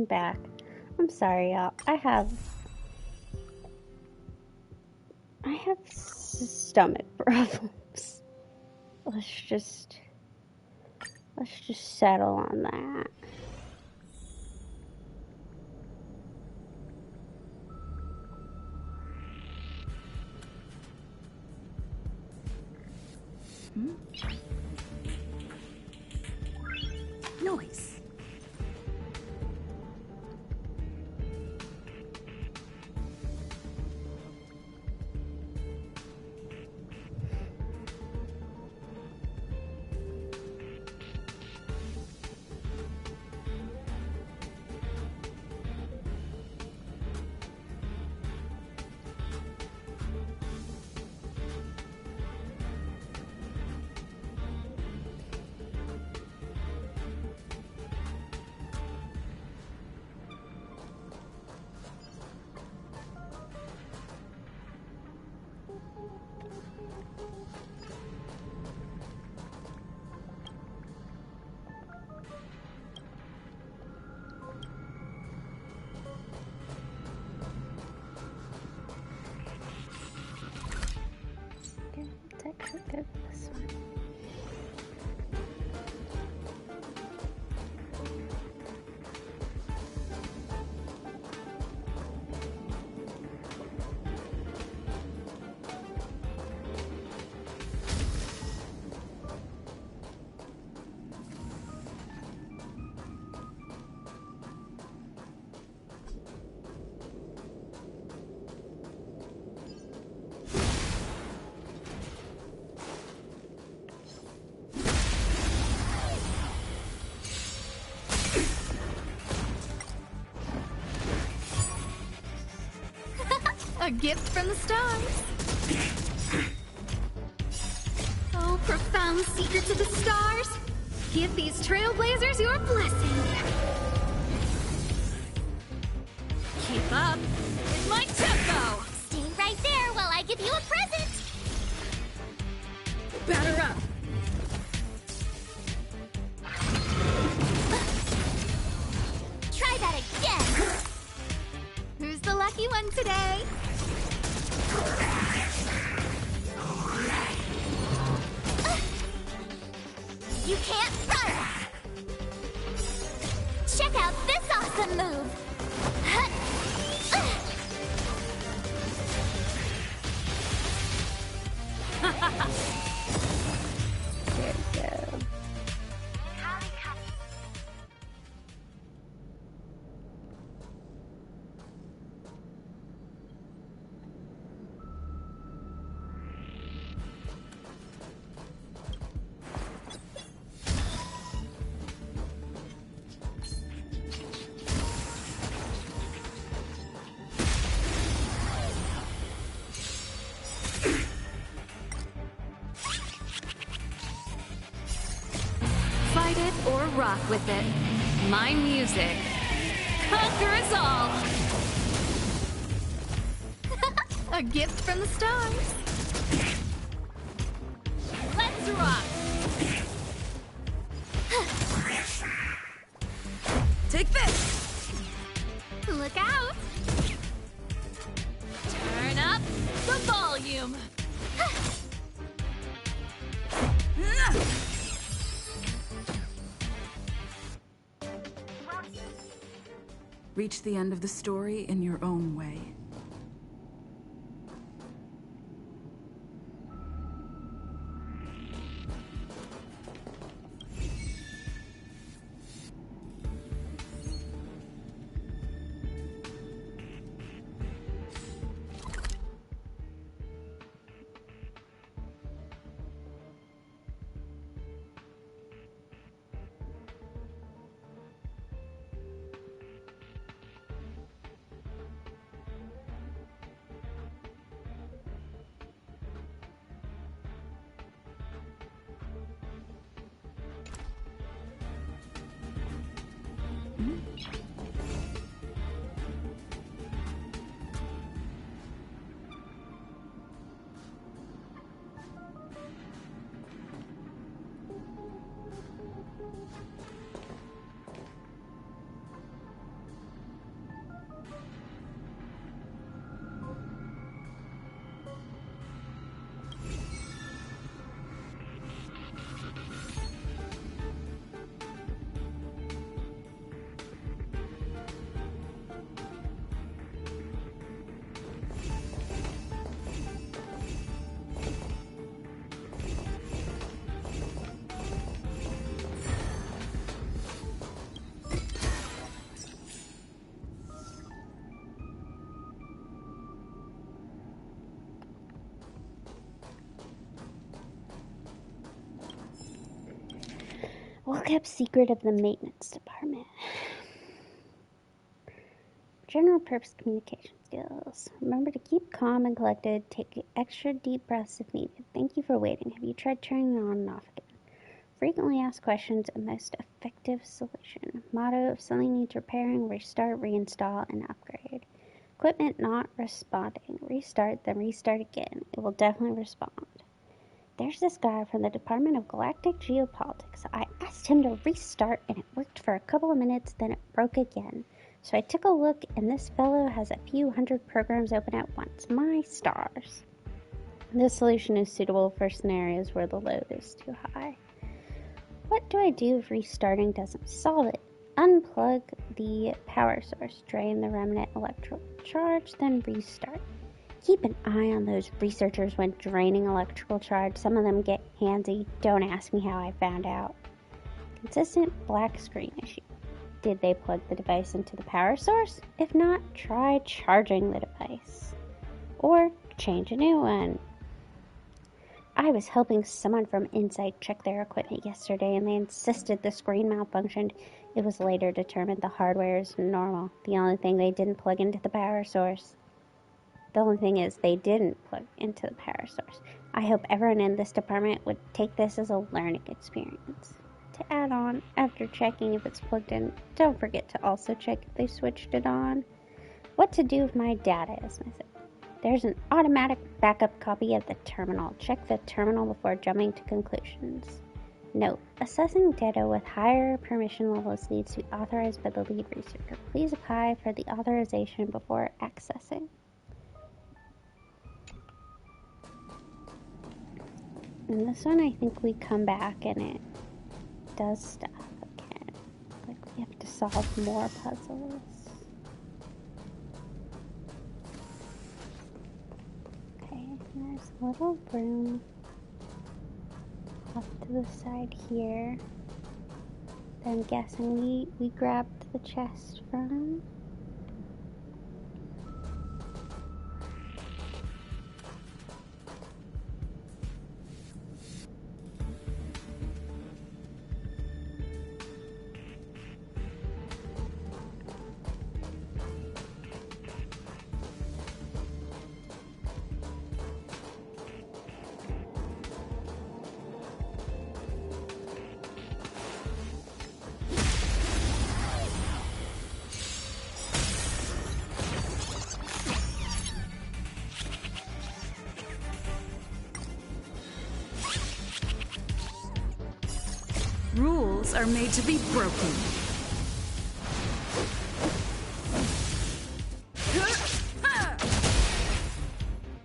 I'm back. I'm sorry, y'all. I have stomach problems. Let's just settle on that. Noise. Let's actually go this one. A gift from the stars. Oh, profound secrets of the stars. Give these trailblazers your blessing. Keep up with my tempo. Stay right there while I give you a present. Batter up. Try that again. Who's the lucky one today? You can't run. Check out this awesome move. There we go. Fight it or rock with it. My music. Conquer us all. A gift from the stars. Let's rock. Take this. Look out. Turn up the volume. Reach the end of the story in your own way. well-kept secret of the maintenance department. General purpose communication skills. Remember to keep calm and collected. Take extra deep breaths if needed. Thank you for waiting. Have you tried turning it on and off again? Frequently asked questions, a most effective solution. Motto: if something needs repairing, restart, reinstall, and upgrade. Equipment not responding. Restart, then restart again. It will definitely respond. There's this guy from the Department of Galactic Geopolitics. I asked him to restart, and it worked for a couple of minutes, then it broke again. So I took a look, and this fellow has a few hundred programs open at once. My stars. This solution is suitable for scenarios where the load is too high. What do I do if restarting doesn't solve it? Unplug the power source, drain the remnant electrical charge, then restart. Keep an eye on those researchers when draining electrical charge. Some of them get handsy. Don't ask me how I found out. Consistent black screen issue. Did they plug the device into the power source? If not, try charging the device. Or change a new one. I was helping someone from Insight check their equipment yesterday, and they insisted the screen malfunctioned. It was later determined the hardware is normal. The only thing they didn't plug into the power source. The only thing is they didn't plug into the power source. I hope everyone in this department would take this as a learning experience. To add on, after checking if it's plugged in, don't forget to also check if they switched it on. What to do if my data is missing? There's an automatic backup copy of the terminal. Check the terminal before jumping to conclusions. Note: assessing data with higher permission levels needs to be authorized by the lead researcher. Please apply for the authorization before accessing. In this one, I think we come back and it does stuff again. Like we have to solve more puzzles. Okay, and there's a little room off to the side here that I'm guessing we grabbed the chest from. Rules are made to be broken.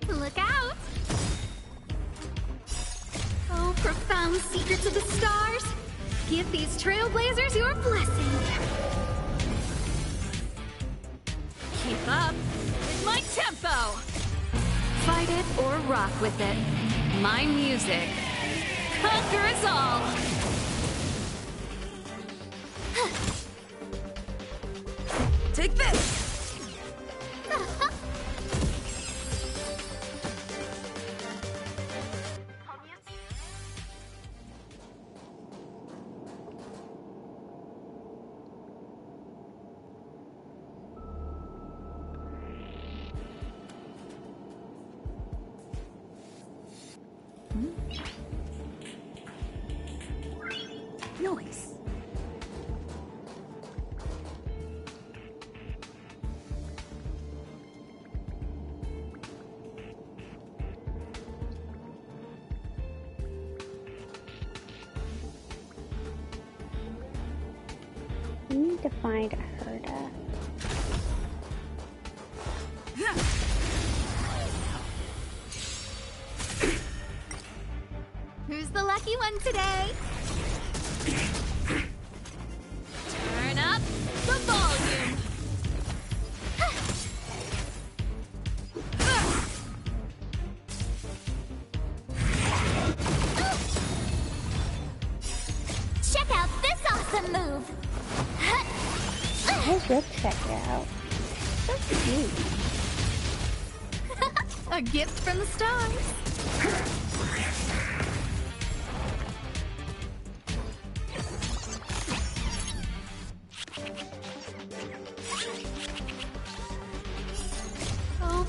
Look out! Oh, profound secrets of the stars! Give these trailblazers your blessing! Keep up with my tempo! Fight it or rock with it. My music conquers all! Take this! Noise. We need to find Herda. Who's the lucky one today? Turn up the volume! Check out this awesome move! Let's go check it out. So cute. A gift from the stars!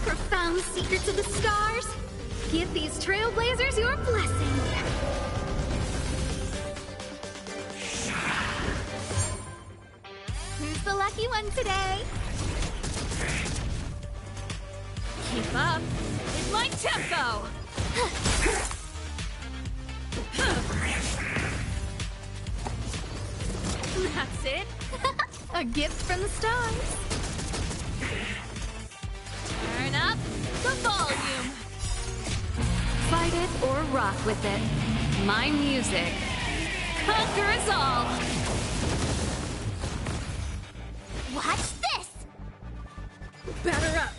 profound secrets of the stars. Give these trailblazers your blessing. Who's the lucky one today? Keep up with my tempo! That's it. A gift from the stars. Turn up the volume. Fight it or rock with it. My music conquers all. Watch this! Batter up.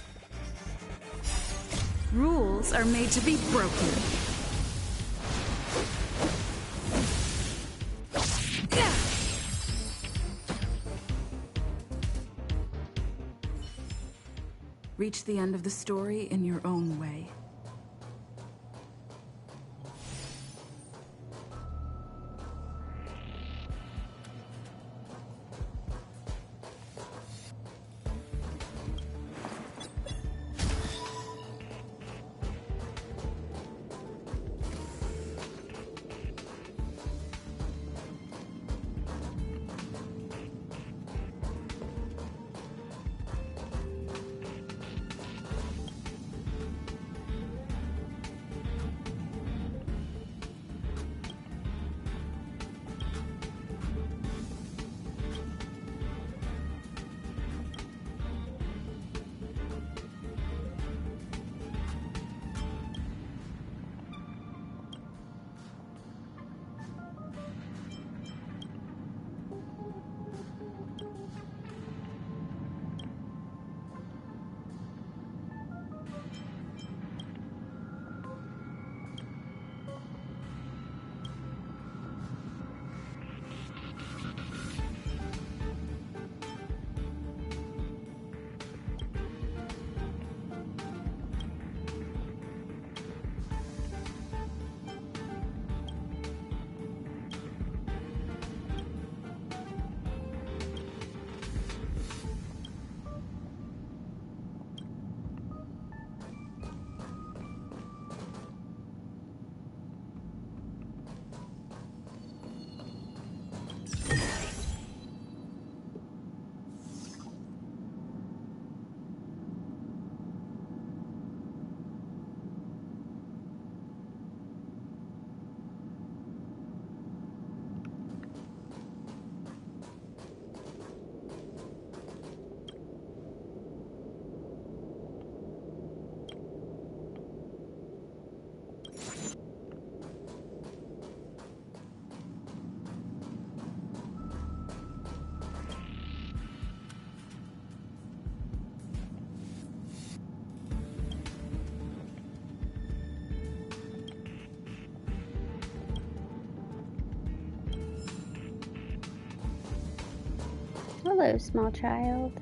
Rules are made to be broken. Reach the end of the story in your own way. Hello, small child.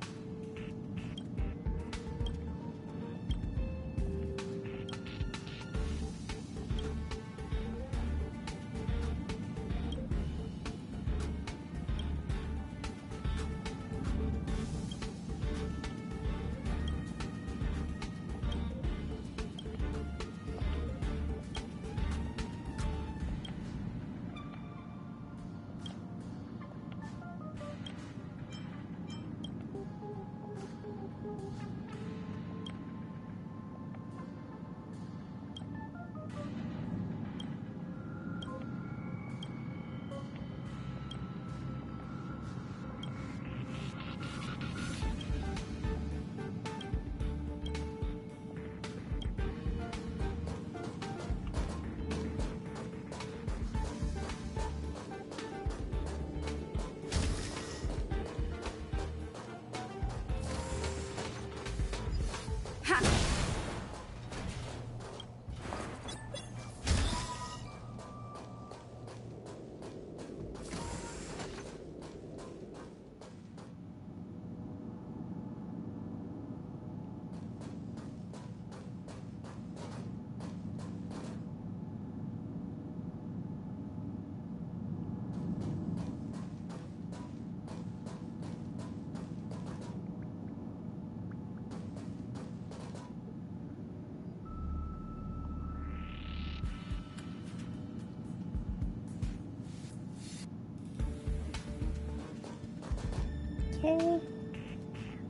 Okay.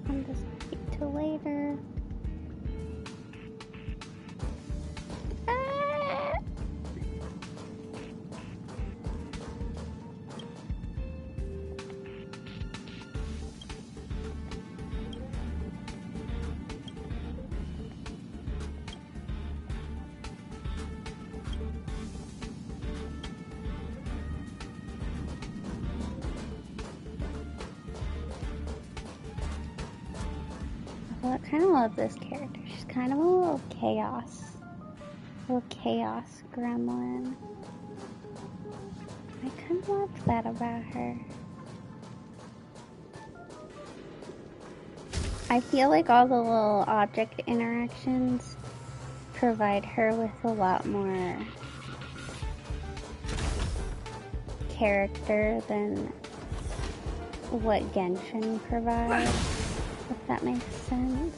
I'm just wait till later. Ah! Well, I kind of love this character. She's kind of a little chaos. A little chaos gremlin. I kind of love that about her. I feel like all the little object interactions provide her with a lot more character than what Genshin provides, if that makes sense.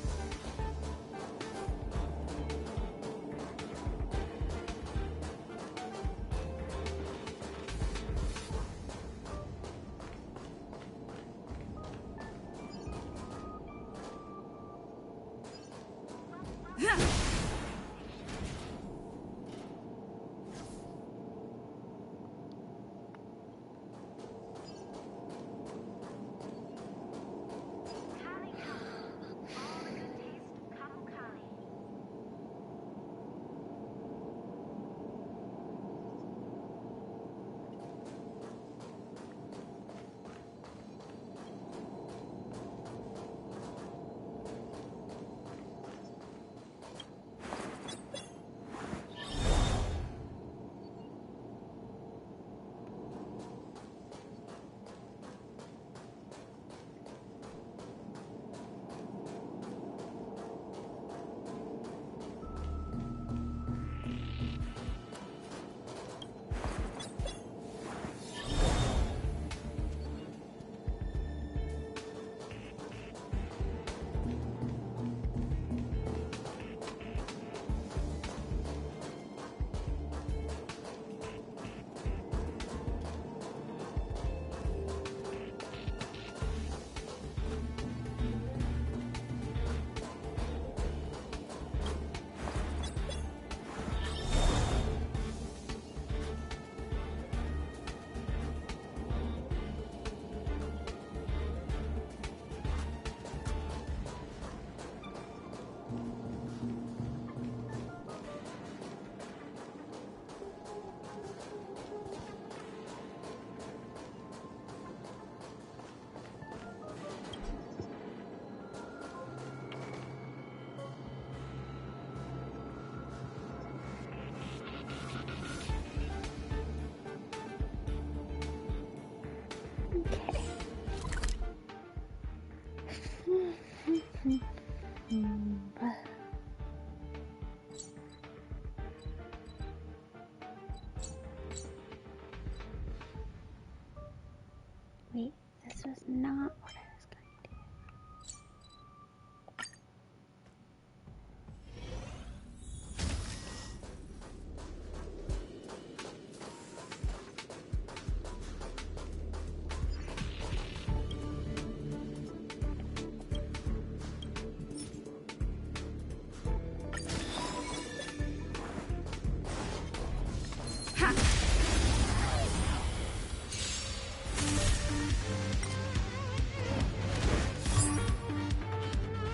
Wait, this was not what I was going to do.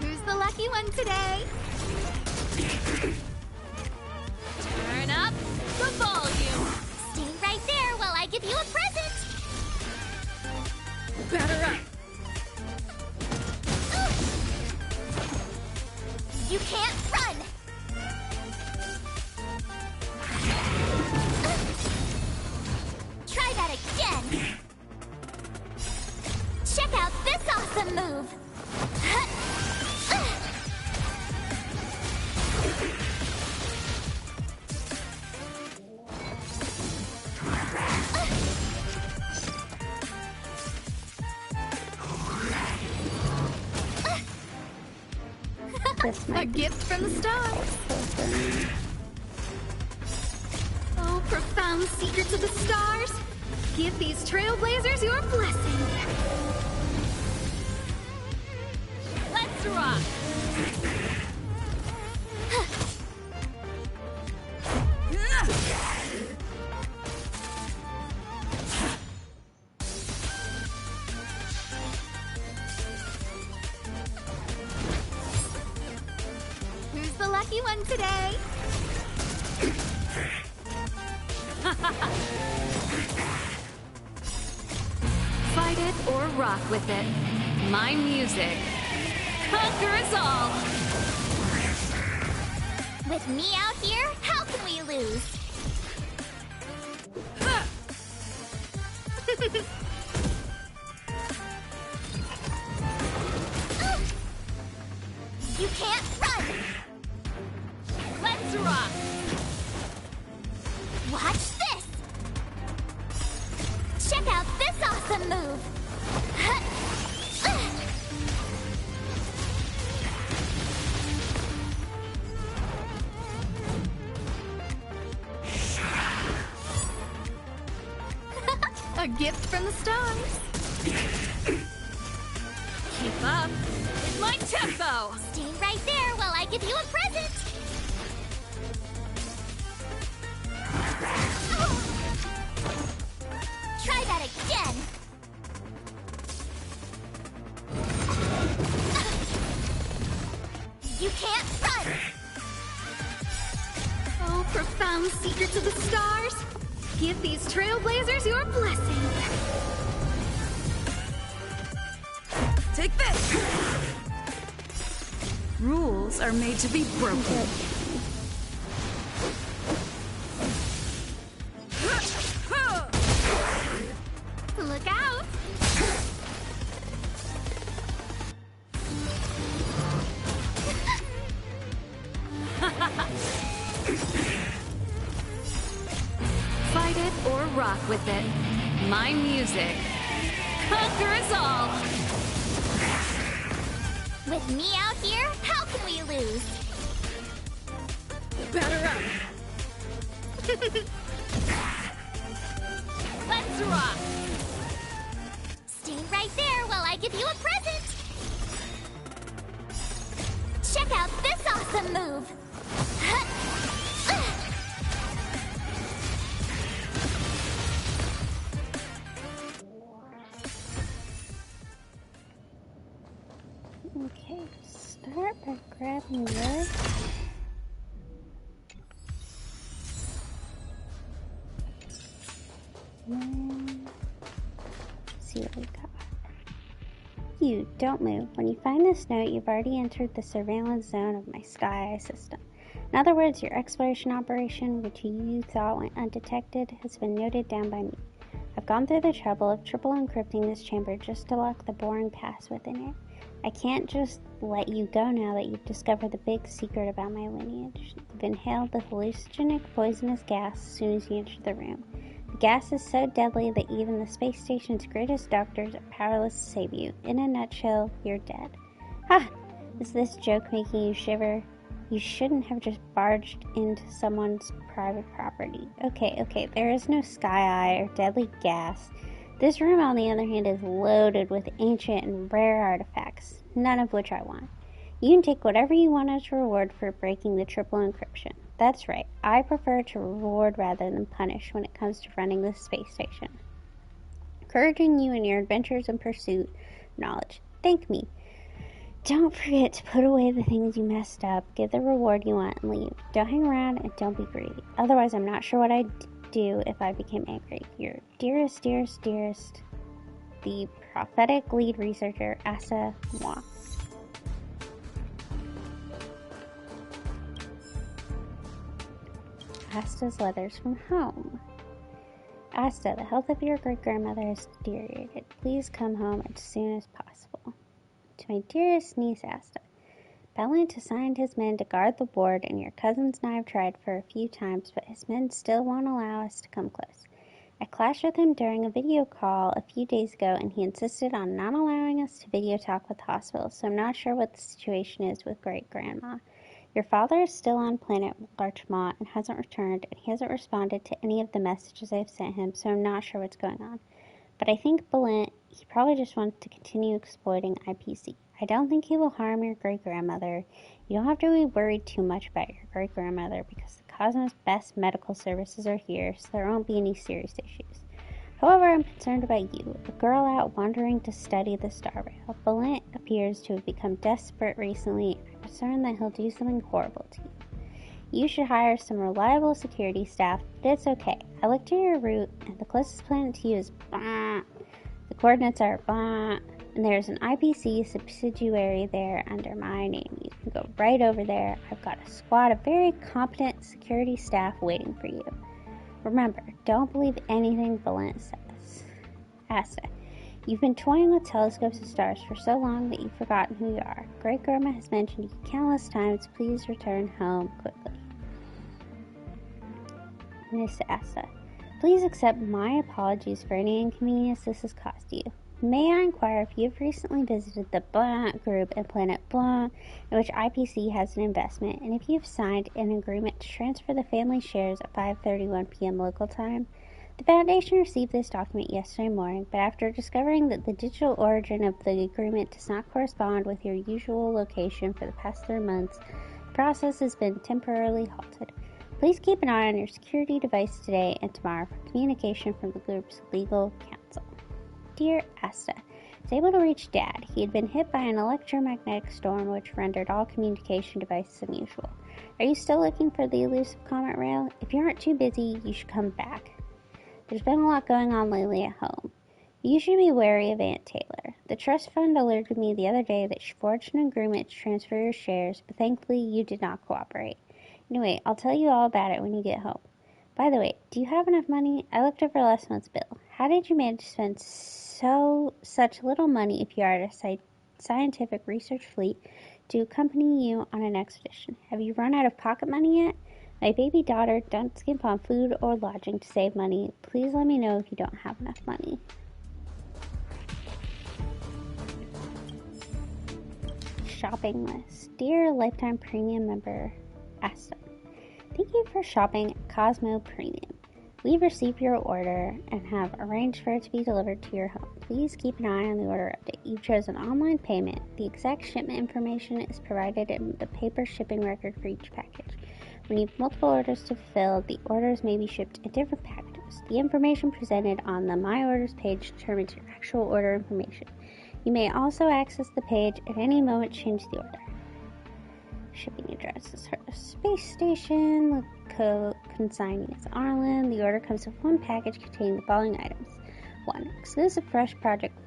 Who's the lucky one today? Turn up the volume. Stay right there while I give you a present. Batter up! You can't run. Try that again. Check out this awesome move. This A might be gift from the stars. open. Oh, profound secrets of the stars. Give these trailblazers your blessing. rock! Who's the lucky one today? Fight it or rock with it. My music conquers all! With me out here, how can we lose? You can't run! Let's rock! Watch this! Check out this awesome move! A gift from the stars. Keep up with my tempo! Stay right there while I give you a present! Try that again! You can't run! Oh, profound secrets of the stars. Give these trailblazers your blessing. Take this! Rules are made to be broken. Look out! Fight it or rock with it. My music conquers all! With me out here, how can we lose? Batter up! Let's rock! Stay right there while I give you a present! Check out this awesome move! Okay, start by grabbing this. And see what we got. You, don't move. When you find this note, you've already entered the surveillance zone of my Sky Eye system. In other words, your exploration operation, which you thought went undetected, has been noted down by me. I've gone through the trouble of triple encrypting this chamber just to lock the boring past within it. I can't just let you go now that you've discovered the big secret about my lineage. You've inhaled the hallucinogenic poisonous gas as soon as you entered the room. The gas is so deadly that even the space station's greatest doctors are powerless to save you. In a nutshell, you're dead. Ha! Is this joke making you shiver? You shouldn't have just barged into someone's private property. Okay, there is no Sky Eye or deadly gas. This room, on the other hand, is loaded with ancient and rare artifacts, none of which I want. You can take whatever you want as a reward for breaking the triple encryption. That's right, I prefer to reward rather than punish when it comes to running this space station. Encouraging you in your adventures and pursuit of knowledge. Thank me. Don't forget to put away the things you messed up, give the reward you want, and leave. Don't hang around and don't be greedy. Otherwise, I'm not sure what I'd do if I became angry. Your dearest, the prophetic lead researcher, Asta Moi. Asta's letters from home. Asta, the health of your great-grandmother has deteriorated. Please come home as soon as possible. To my dearest niece, Asta. Ballant assigned his men to guard the ward, and your cousins and I have tried for a few times, but his men still won't allow us to come close. I clashed with him during a video call a few days ago, and he insisted on not allowing us to video talk with the hospital, so I'm not sure what the situation is with great-grandma. Your father is still on planet Larchmont and hasn't returned, and he hasn't responded to any of the messages I've sent him, so I'm not sure what's going on. But I think Ballant, he probably just wants to continue exploiting IPC. I don't think he will harm your great-grandmother. You don't have to be worried too much about your great-grandmother because the Cosmos' best medical services are here, so there won't be any serious issues. However, I'm concerned about you, a girl out wandering to study the Star Rail. Valent appears to have become desperate recently, and I'm concerned that he'll do something horrible to you. You should hire some reliable security staff, but it's okay. I looked at your route, and the closest planet to you is blah. The coordinates are blah, and there's an IPC subsidiary there under my name. You can go right over there. I've got a squad of very competent security staff waiting for you. Remember, don't believe anything Valent says. Asta, you've been toying with telescopes and stars for so long that you've forgotten who you are. Great-grandma has mentioned you countless times. Please return home quickly. Miss Asta, please accept my apologies for any inconvenience this has caused you. May I inquire if you have recently visited the Blanc group and Planet Blanc, in which IPC has an investment, and if you have signed an agreement to transfer the family shares at 5:31 p.m. local time? The Foundation received this document yesterday morning, but after discovering that the digital origin of the agreement does not correspond with your usual location for the past 3 months, the process has been temporarily halted. Please keep an eye on your security device today and tomorrow for communication from the group's legal counsel. Dear Asta, I was able to reach Dad. He had been hit by an electromagnetic storm which rendered all communication devices unusual. Are you still looking for the elusive Comet Rail? If you aren't too busy, you should come back. There's been a lot going on lately at home. You should be wary of Aunt Taylor. The trust fund alerted me the other day that she forged an agreement to transfer your shares, but thankfully you did not cooperate. Anyway, I'll tell you all about it when you get home. By the way, do you have enough money? I looked over last month's bill. How did you manage to spend such little money if you are at a scientific research fleet to accompany you on an expedition? Have you run out of pocket money yet? My baby daughter don't skimp on food or lodging to save money. Please let me know if you don't have enough money. Shopping list. Dear Lifetime Premium member Asta, thank you for shopping at Cosmo Premium. We've received your order and have arranged for it to be delivered to your home. Please keep an eye on the order update. You've chosen online payment. The exact shipment information is provided in the paper shipping record for each package. When you have multiple orders to fulfill, the orders may be shipped in different packages. The information presented on the My Orders page determines your actual order information. You may also access the page at any moment to change the order. Shipping address is her space station. The consignee is Arlen. The order comes with one package containing the following items. 1. Exclusive fresh project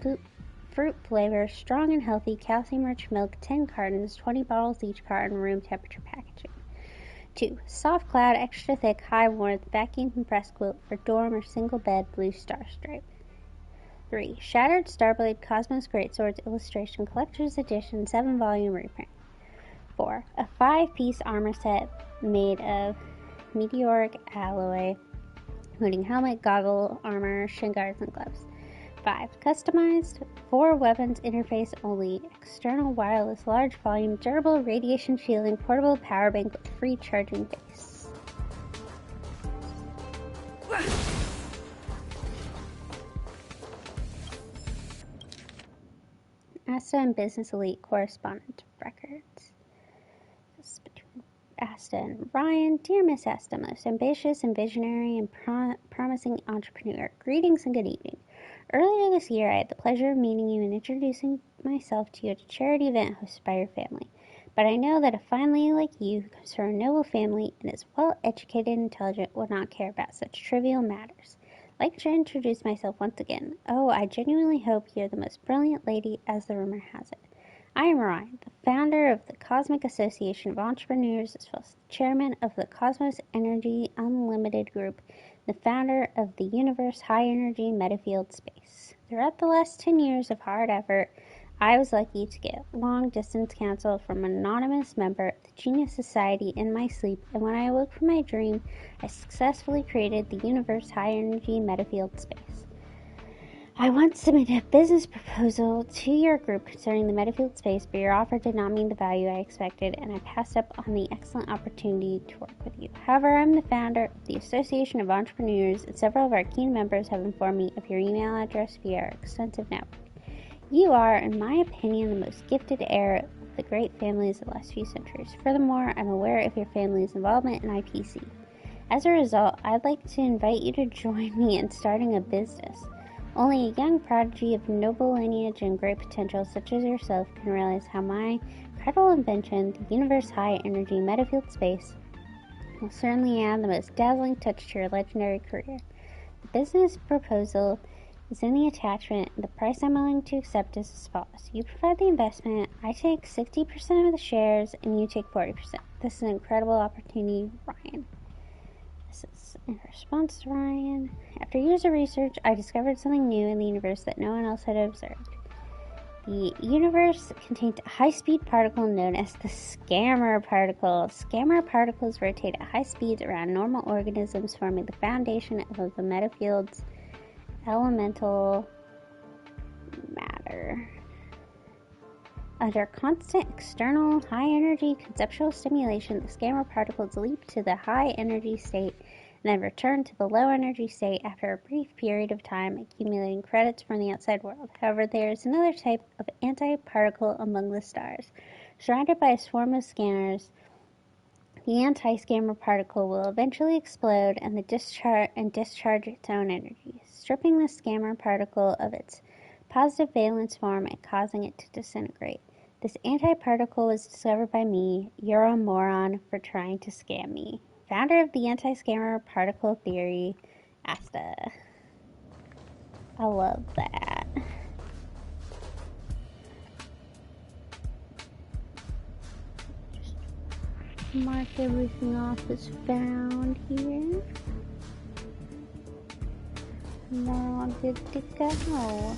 fruit flavor, strong and healthy, calcium-rich milk, 10 cartons, 20 bottles each carton, room temperature packaging. 2. Soft cloud, extra thick, high warmth, vacuum compressed quilt for dorm or single bed, blue star stripe. 3. Shattered Starblade Cosmos Greatswords Illustration Collector's Edition 7-volume reprint. 4. A 5-piece armor set made of meteoric alloy, including helmet, goggle, armor, shin guards, and gloves. 5. Customized 4 weapons interface only, external wireless, large volume, durable, radiation shielding, portable power bank with free charging base. Asta and Business Elite correspondent records. Asta and Ryan. Dear Miss Asta, most ambitious and visionary and promising entrepreneur, greetings and good evening. Earlier this year, I had the pleasure of meeting you and introducing myself to you at a charity event hosted by your family. But I know that a fine lady like you, who comes from a noble family and is well-educated and intelligent, would not care about such trivial matters. I'd like to introduce myself once again. Oh, I genuinely hope you're the most brilliant lady, as the rumor has it. I am Ryan, the founder of the Cosmic Association of Entrepreneurs, as well as the chairman of the Cosmos Energy Unlimited Group, the founder of the Universe High Energy Metafield Space. Throughout the last 10 years of hard effort, I was lucky to get long-distance counsel from an anonymous member of the Genius Society in my sleep, and when I awoke from my dream, I successfully created the Universe High Energy Metafield Space. I once submitted a business proposal to your group concerning the Metafield space, but your offer did not meet the value I expected, and I passed up on the excellent opportunity to work with you. However, I'm the founder of the Association of Entrepreneurs, and several of our key members have informed me of your email address via our extensive network. You are, in my opinion, the most gifted heir of the great families of the last few centuries. Furthermore, I'm aware of your family's involvement in IPC. As a result, I'd like to invite you to join me in starting a business. Only a young prodigy of noble lineage and great potential such as yourself can realize how my incredible invention, the Universe High Energy Metafield Space, will certainly add the most dazzling touch to your legendary career. The business proposal is in the attachment, and the price I'm willing to accept is as follows. You provide the investment, I take 60% of the shares, and you take 40%. This is an incredible opportunity, Ryan. This is in response to Ryan. After years of research, I discovered something new in the universe that no one else had observed. The universe contains a high-speed particle known as the Scammer particle. Scammer particles rotate at high speeds around normal organisms, forming the foundation of the metafield's elemental matter. Under constant external high-energy conceptual stimulation, the Scammer particles leap to the high-energy state and then return to the low-energy state after a brief period of time, accumulating credits from the outside world. However, there is another type of anti-particle among the stars. Surrounded by a swarm of scanners, the anti-Scammer particle will eventually explode and discharge its own energy, stripping the Scammer particle of its positive valence form and causing it to disintegrate. This anti-particle was discovered by me, you're a moron for trying to scam me. Founder of the anti-Scammer particle theory, Asta. I love that. Just mark everything off as found here. And we're all good to go.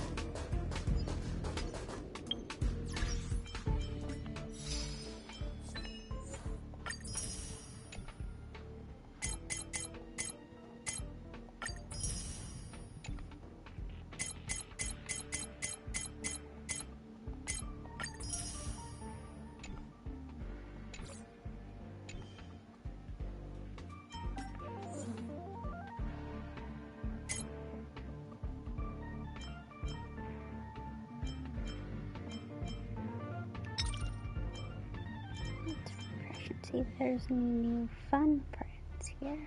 See if there's any new fun parts here.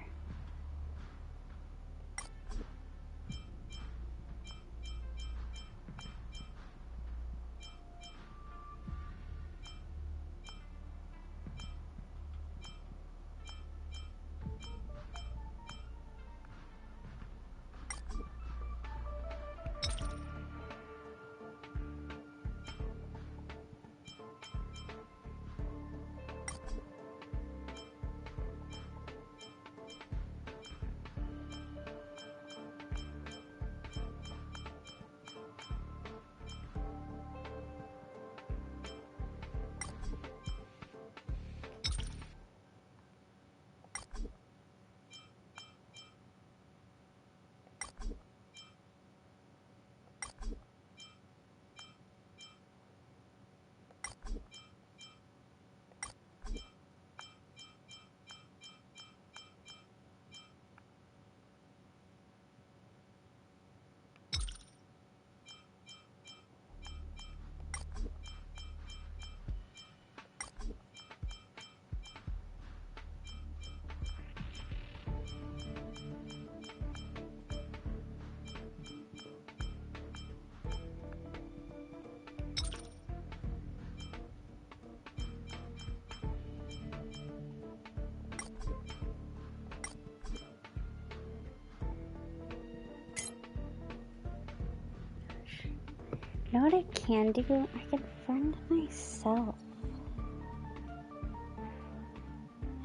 You know what I can do? I can friend myself.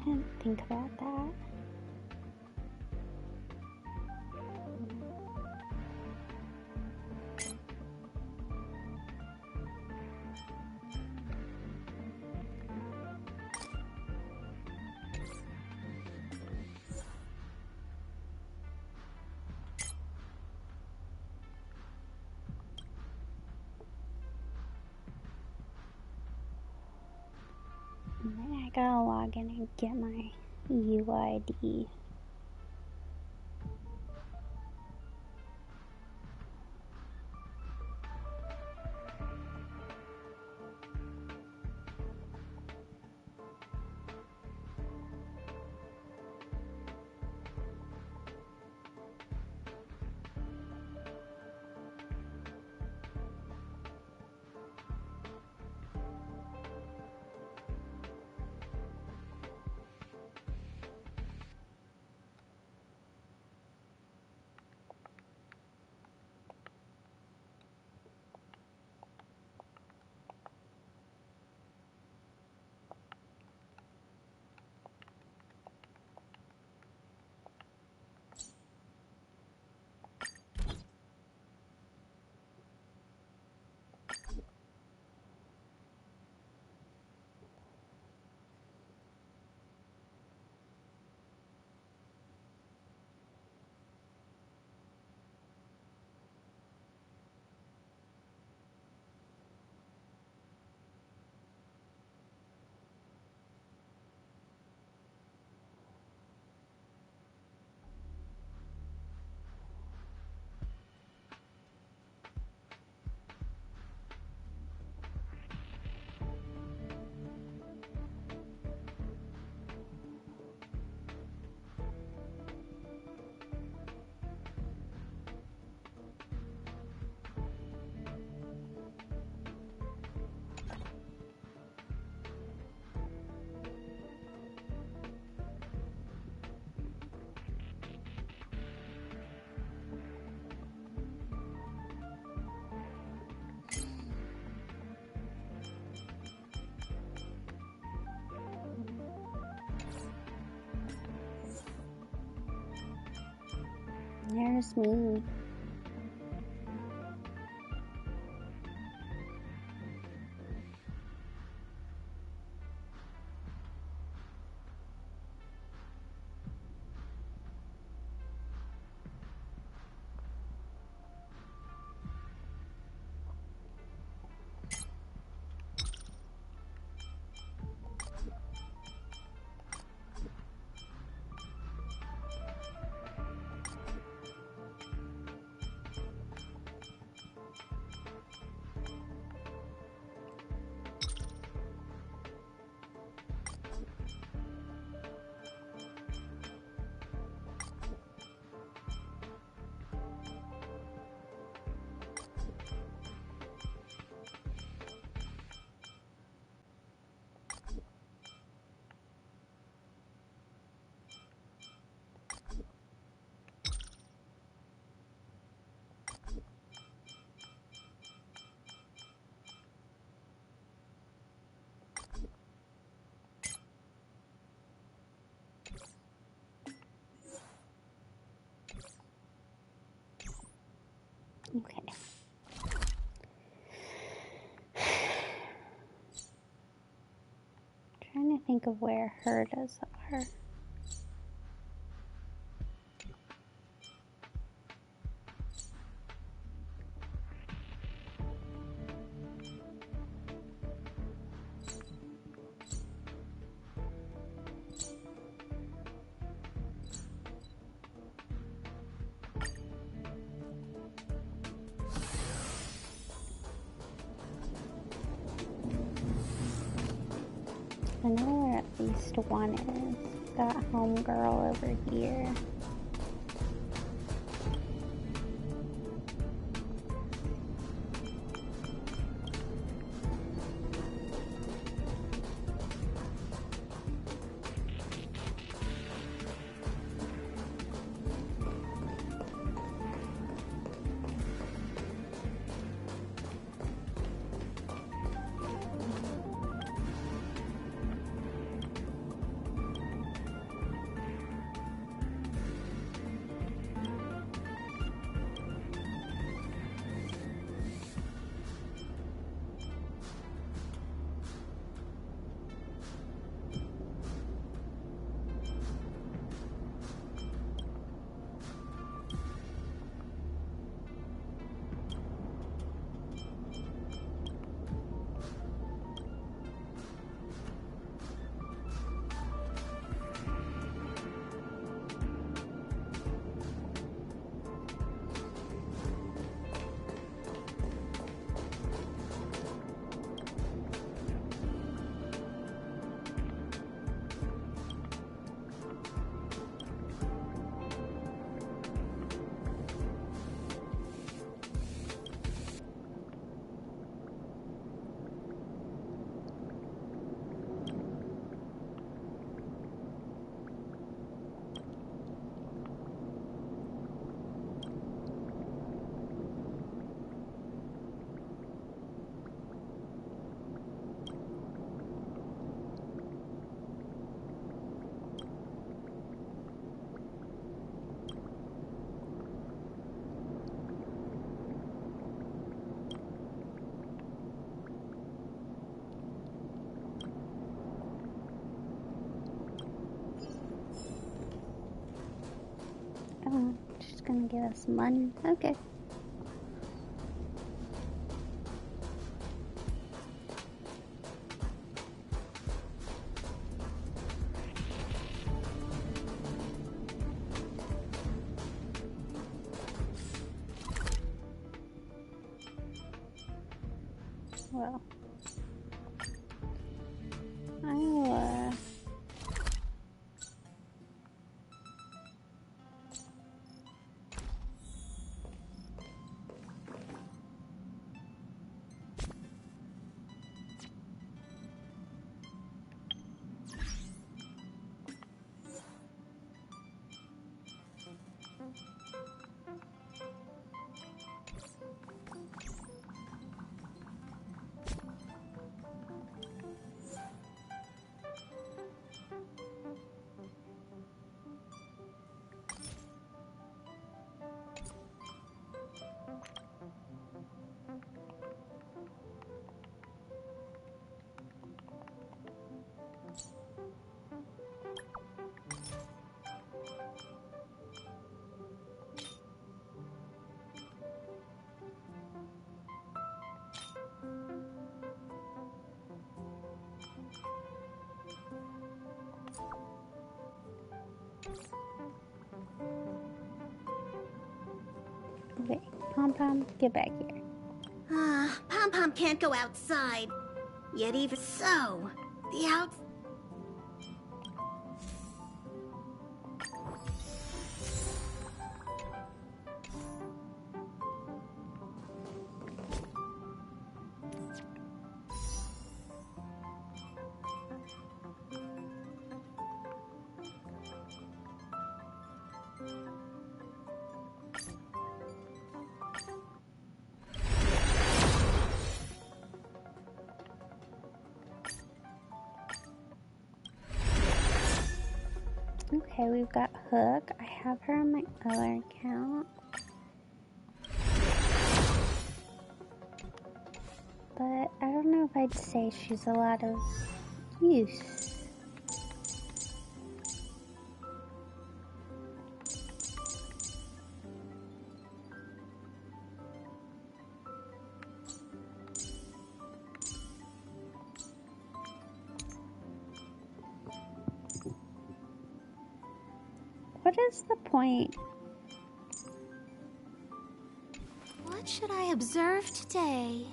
I didn't think about that. And then I gotta log in and get my UID. There's me. Okay. Trying to think of where Herdas are. I know where at least one is. Got homegirl over here. Oh, she's gonna give us money. Okay. Well, I'll, Okay, Pom Pom, get back here. Pom Pom can't go outside. Yet even so, the outs... Okay, we've got Hook. I have her on my other account. But I don't know if I'd say she's a lot of use. What is the point? What should I observe today?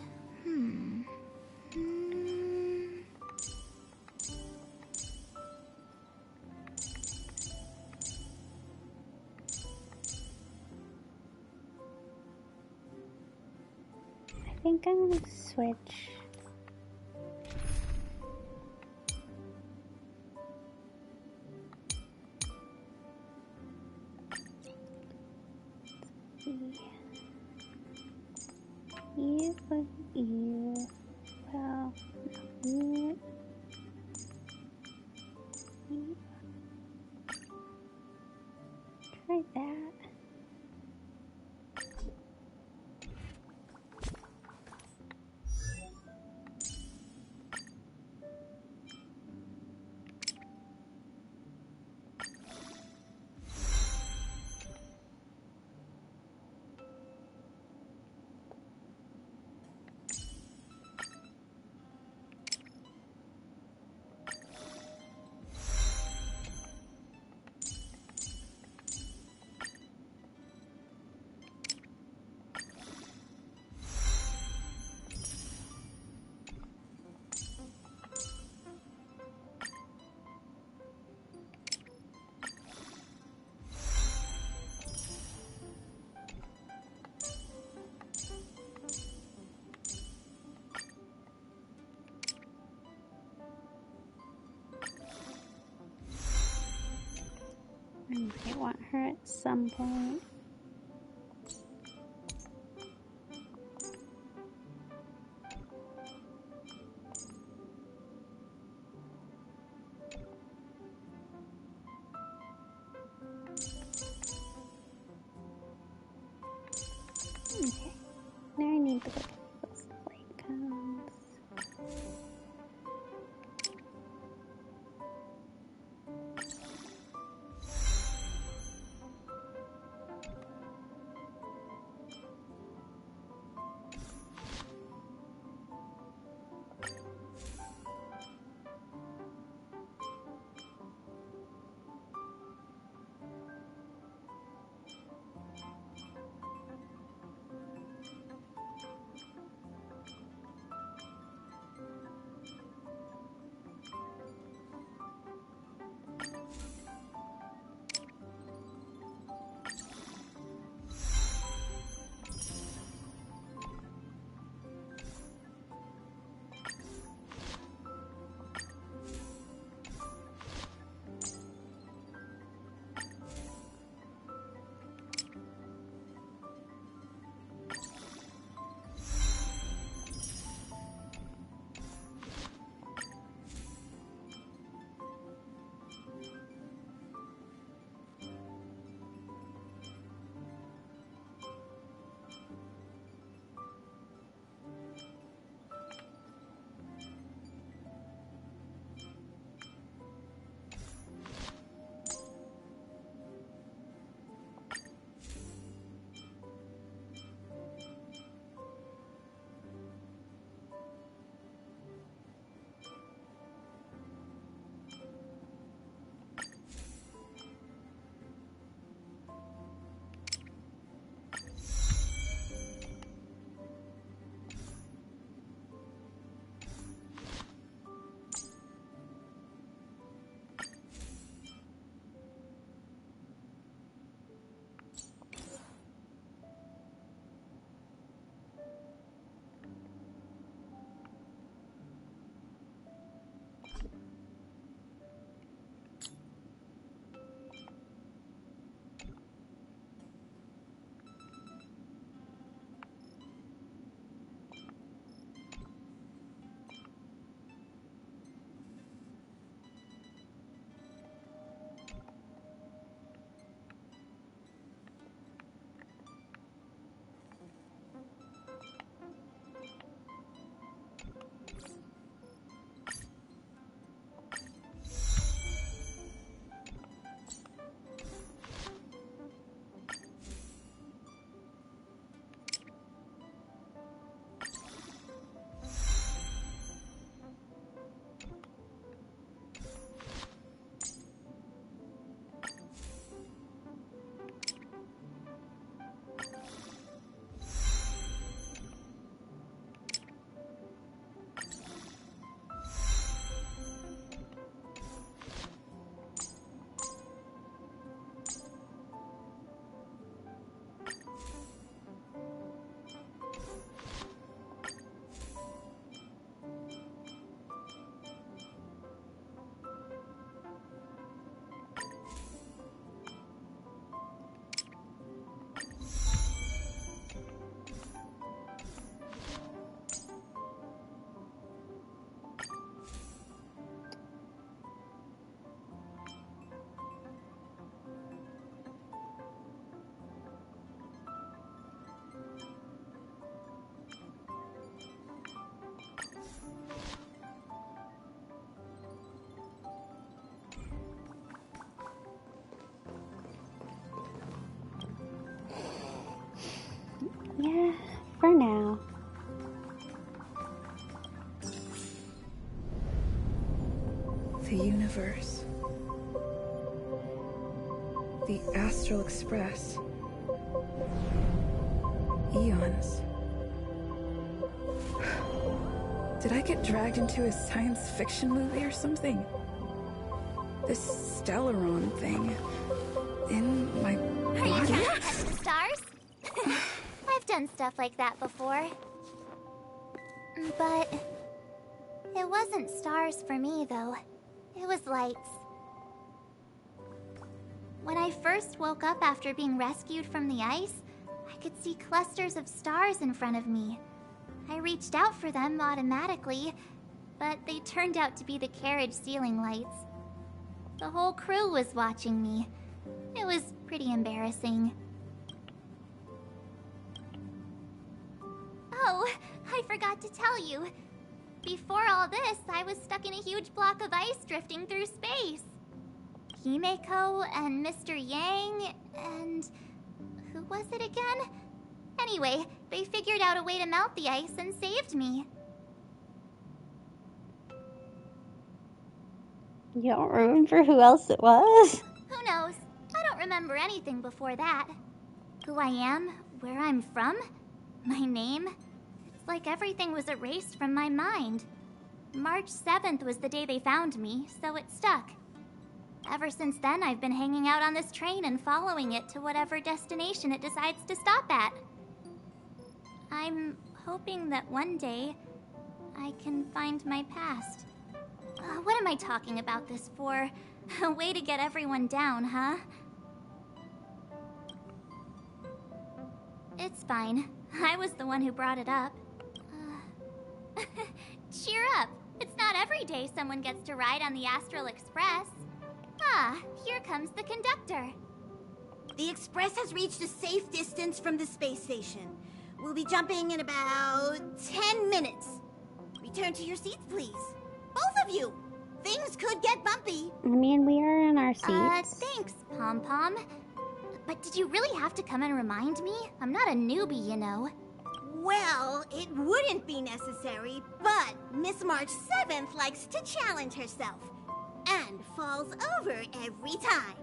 I think I'm gonna switch. You, well, you, try that. I might want her at some point. Okay, now I need to look at this light comes. The universe. The Astral Express. Eons. Did I get dragged into a science fiction movie or something? This Stellaron thing in my Are you body? trying to touch the stars? I've done stuff like that before. But it wasn't stars for me, though. It was lights. When I first woke up after being rescued from the ice, I could see clusters of stars in front of me. I reached out for them automatically, but they turned out to be the carriage ceiling lights. The whole crew was watching me. It was pretty embarrassing. Oh, I forgot to tell you. Before all this, I was stuck in a huge block of ice drifting through space. Himeko and Mr. Yang and... who was it again? Anyway, they figured out a way to melt the ice and saved me. You don't remember who else it was? Who knows? I don't remember anything before that. Who I am, where I'm from, my name. It's like everything was erased from my mind. March 7th was the day they found me, so it stuck. Ever since then, I've been hanging out on this train and following it to whatever destination it decides to stop at. I'm hoping that one day I can find my past. What am I talking about this for? A way to get everyone down, huh? It's fine. I was the one who brought it up. Cheer up. It's not every day someone gets to ride on the Astral Express. Ah, here comes the conductor. The Express has reached a safe distance from the space station. We'll be jumping in about 10 minutes. Return to your seats, please. Both of you. Things could get bumpy. I mean, we are in our seats. Thanks, Pom Pom. But did you really have to come and remind me? I'm not a newbie, you know. Well, it wouldn't be necessary, but Miss March 7th likes to challenge herself. And falls over every time.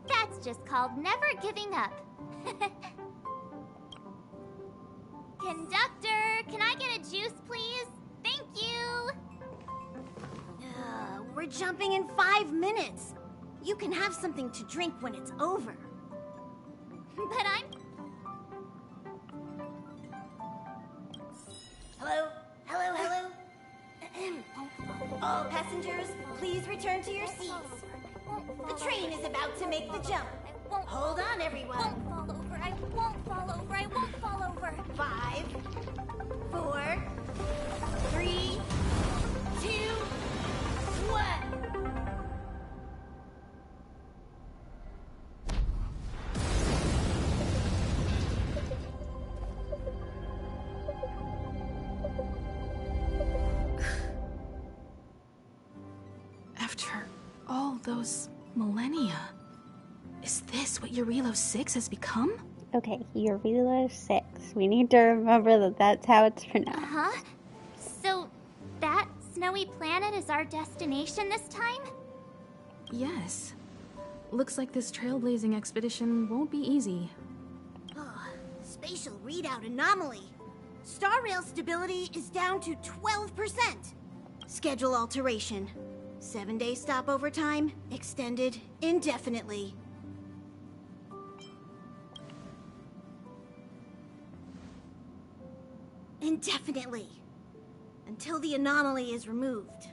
That's just called never giving up. Conductor, can I get a juice, please? Thank you. We're jumping in 5 minutes. You can have something to drink when it's over. But I'm... Hello? Hello, hello? All passengers, please return to your seats. The train is about to make the jump. Hold on, everyone. I won't fall over. I won't fall over. 5, 4, 3, 2, 1. After all those millennia, is this what Eurilo 6 has become? Okay, Eurilo 6. We need to remember that that's how it's pronounced. Huh? So, that snowy planet is our destination this time? Yes. Looks like this trailblazing expedition won't be easy. Oh, spatial readout anomaly. Star rail stability is down to 12%. Schedule alteration. 7-day stopover time extended indefinitely. Indefinitely. Until the anomaly is removed.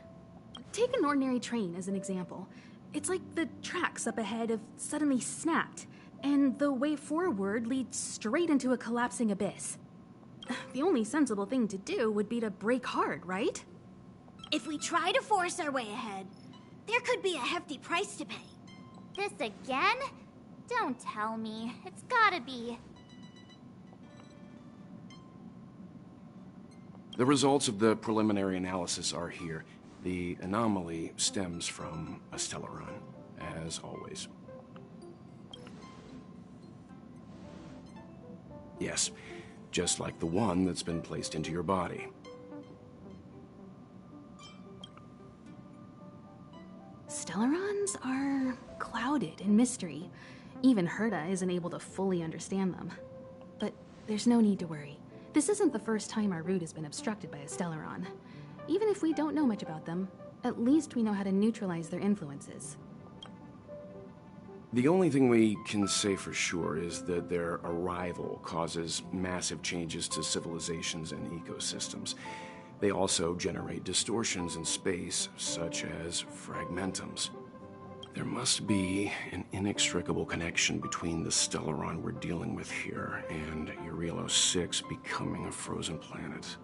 Take an ordinary train as an example. It's like the tracks up ahead have suddenly snapped, and the way forward leads straight into a collapsing abyss. The only sensible thing to do would be to brake hard, right? If we try to force our way ahead, there could be a hefty price to pay. This again? Don't tell me. It's gotta be. The results of the preliminary analysis are here. The anomaly stems from a Stellaron, as always. Yes, just like the one that's been placed into your body. Stellarons are clouded in mystery. Even Herta isn't able to fully understand them. But there's no need to worry. This isn't the first time our route has been obstructed by a Stellaron. Even if we don't know much about them, at least we know how to neutralize their influences. The only thing we can say for sure is that their arrival causes massive changes to civilizations and ecosystems. They also generate distortions in space, such as fragmentums. There must be an inextricable connection between the Stellaron we're dealing with here and Eurilo 6 becoming a frozen planet.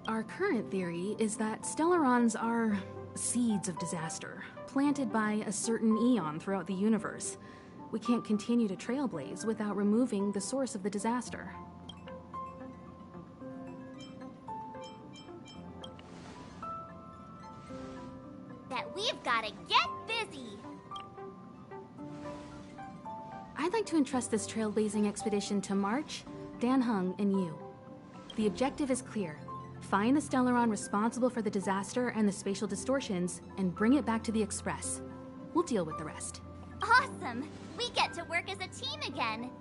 Our current theory is that Stellarons are seeds of disaster, planted by a certain eon throughout the universe. We can't continue to trailblaze without removing the source of the disaster. That we've gotta get busy. I'd like to entrust this trailblazing expedition to March, Dan Heng, and you. The objective is clear. Find the Stellaron responsible for the disaster and the spatial distortions, and bring it back to the Express. We'll deal with the rest. Awesome! We get to work as a team again.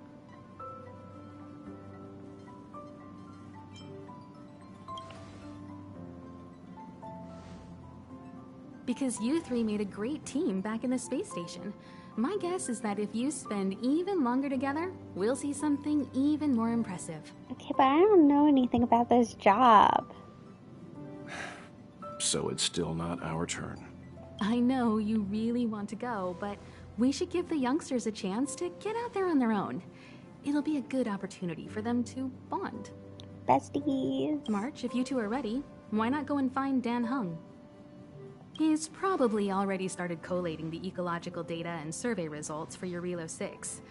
Because you three made a great team back in the space station. My guess is that if you spend even longer together, we'll see something even more impressive. Okay, but I don't know anything about this job. So it's still not our turn. I know you really want to go, but we should give the youngsters a chance to get out there on their own. It'll be a good opportunity for them to bond. Besties. March, if you two are ready, why not go and find Dan Heng? He's probably already started collating the ecological data and survey results for Eurilo 6.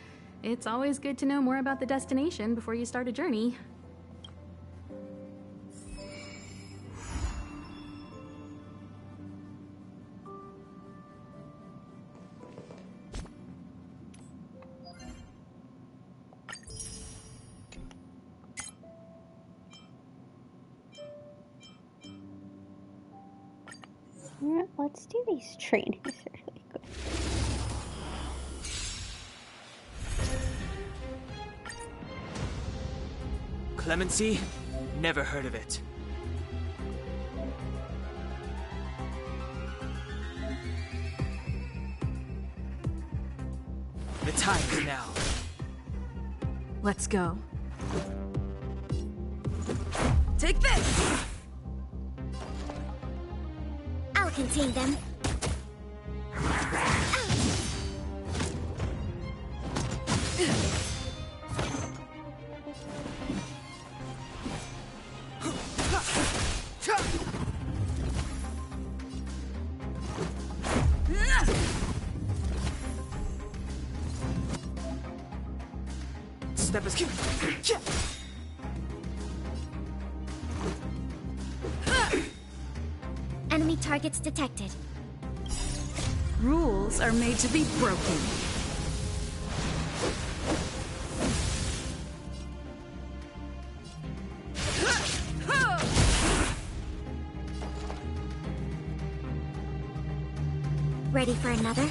It's always good to know more about the destination before you start a journey. Alright, let's do these trainings really quick. Clemency? Never heard of it. The time is now. Let's go. Take this! I'll contain them. Step is Enemy targets detected. Rules are made to be broken. Ready for another?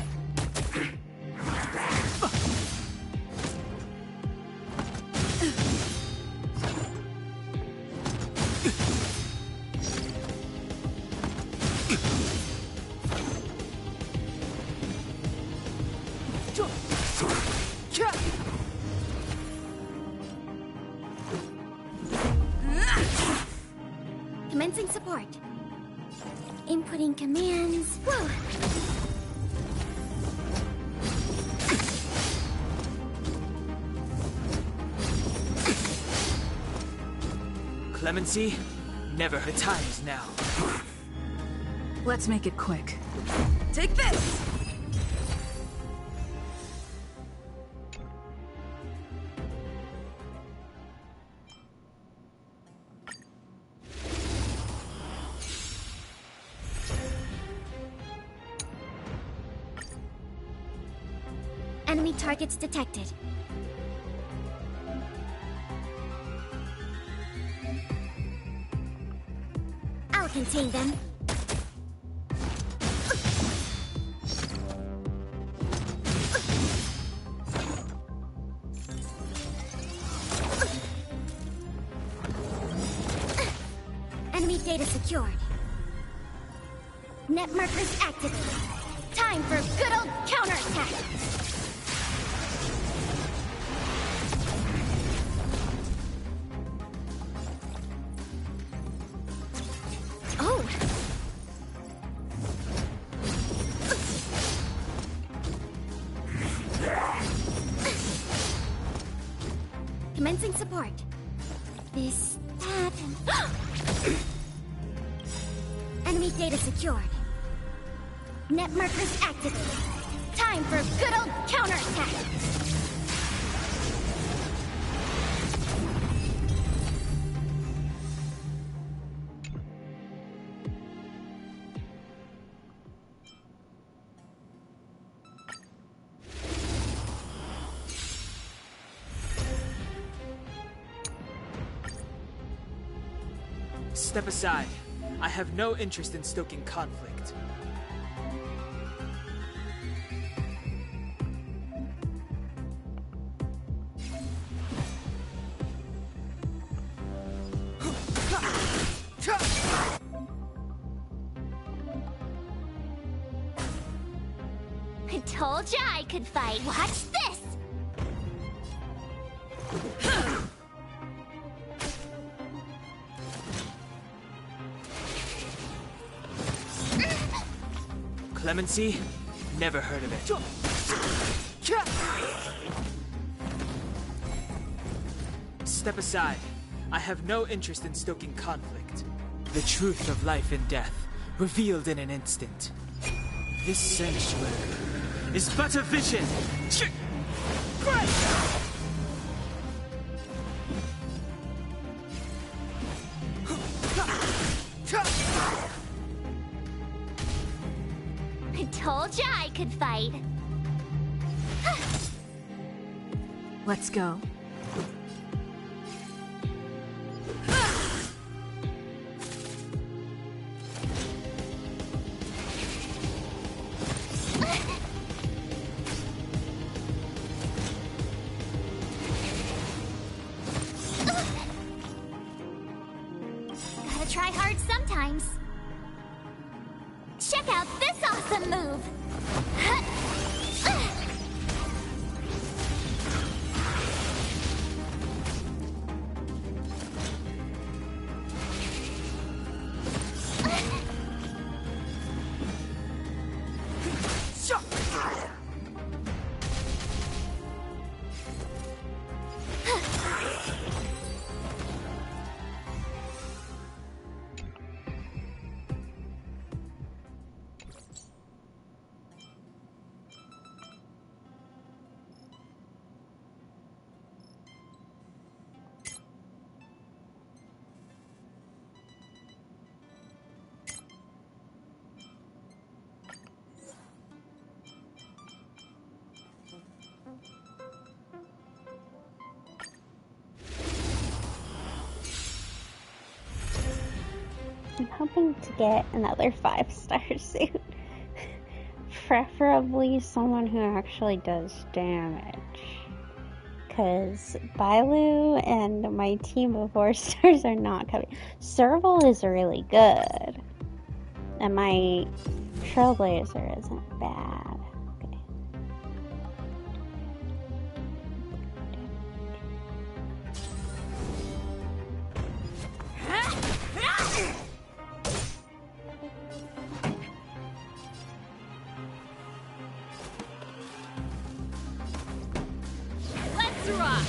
Commencing support. Inputting commands. Whoa! Clemency? Never her time is now. Let's make it quick. Take this! Enemy targets detected. I'll contain them. data secured. Net markers activated. Time for a good old counterattack! Oh! Commencing support. This, that, and... Enemy data secured. Net markers activated. Time for a good old counterattack! Step aside. I have no interest in stoking conflict. I told ya I could fight. Watch this! Clemency? Never heard of it. Step aside. I have no interest in stoking conflict. The truth of life and death, revealed in an instant. This sanctuary is but a vision! I told ya I could fight. Let's go. Gotta try hard sometimes. Check out this awesome move! I'm hoping to get another 5-star suit. Preferably someone who actually does damage. Because Bailu and my team of 4 stars are not coming. Serval is really good. And my Trailblazer isn't bad. Okay. Let's rock!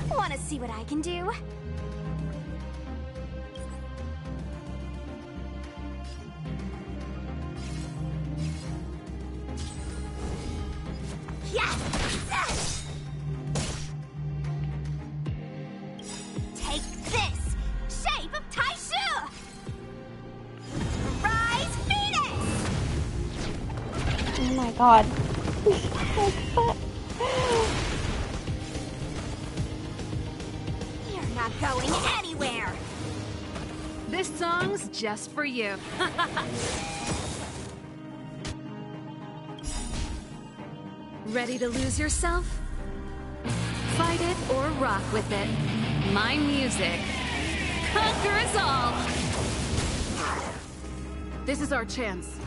Wanna see what I can do? Take this! Shape of Taishu! Rise, Phoenix! Oh my god. You're not going anywhere! This song's just for you. Ready to lose yourself? Fight it or rock with it. My music conquers all. This is our chance.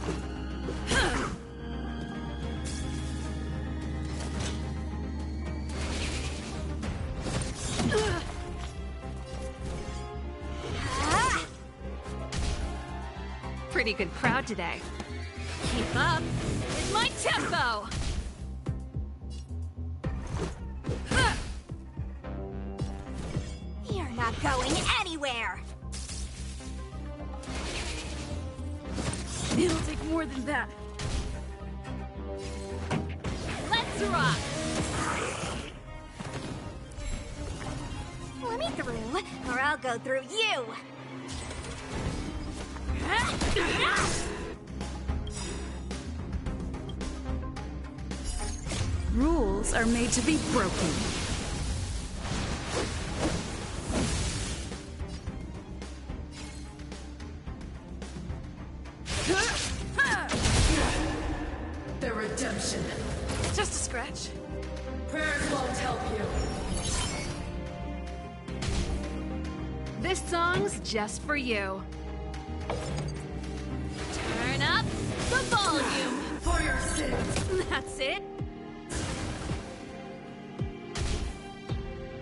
Pretty good crowd today. Keep up with my tempo. You're not going anywhere. It'll take more than that. Let's rock. Let me through, or I'll go through you. Rules are made to be broken. The redemption. Just a scratch. Prayers won't help you. This song's just for you. Turn up the volume. For your sins. That's it.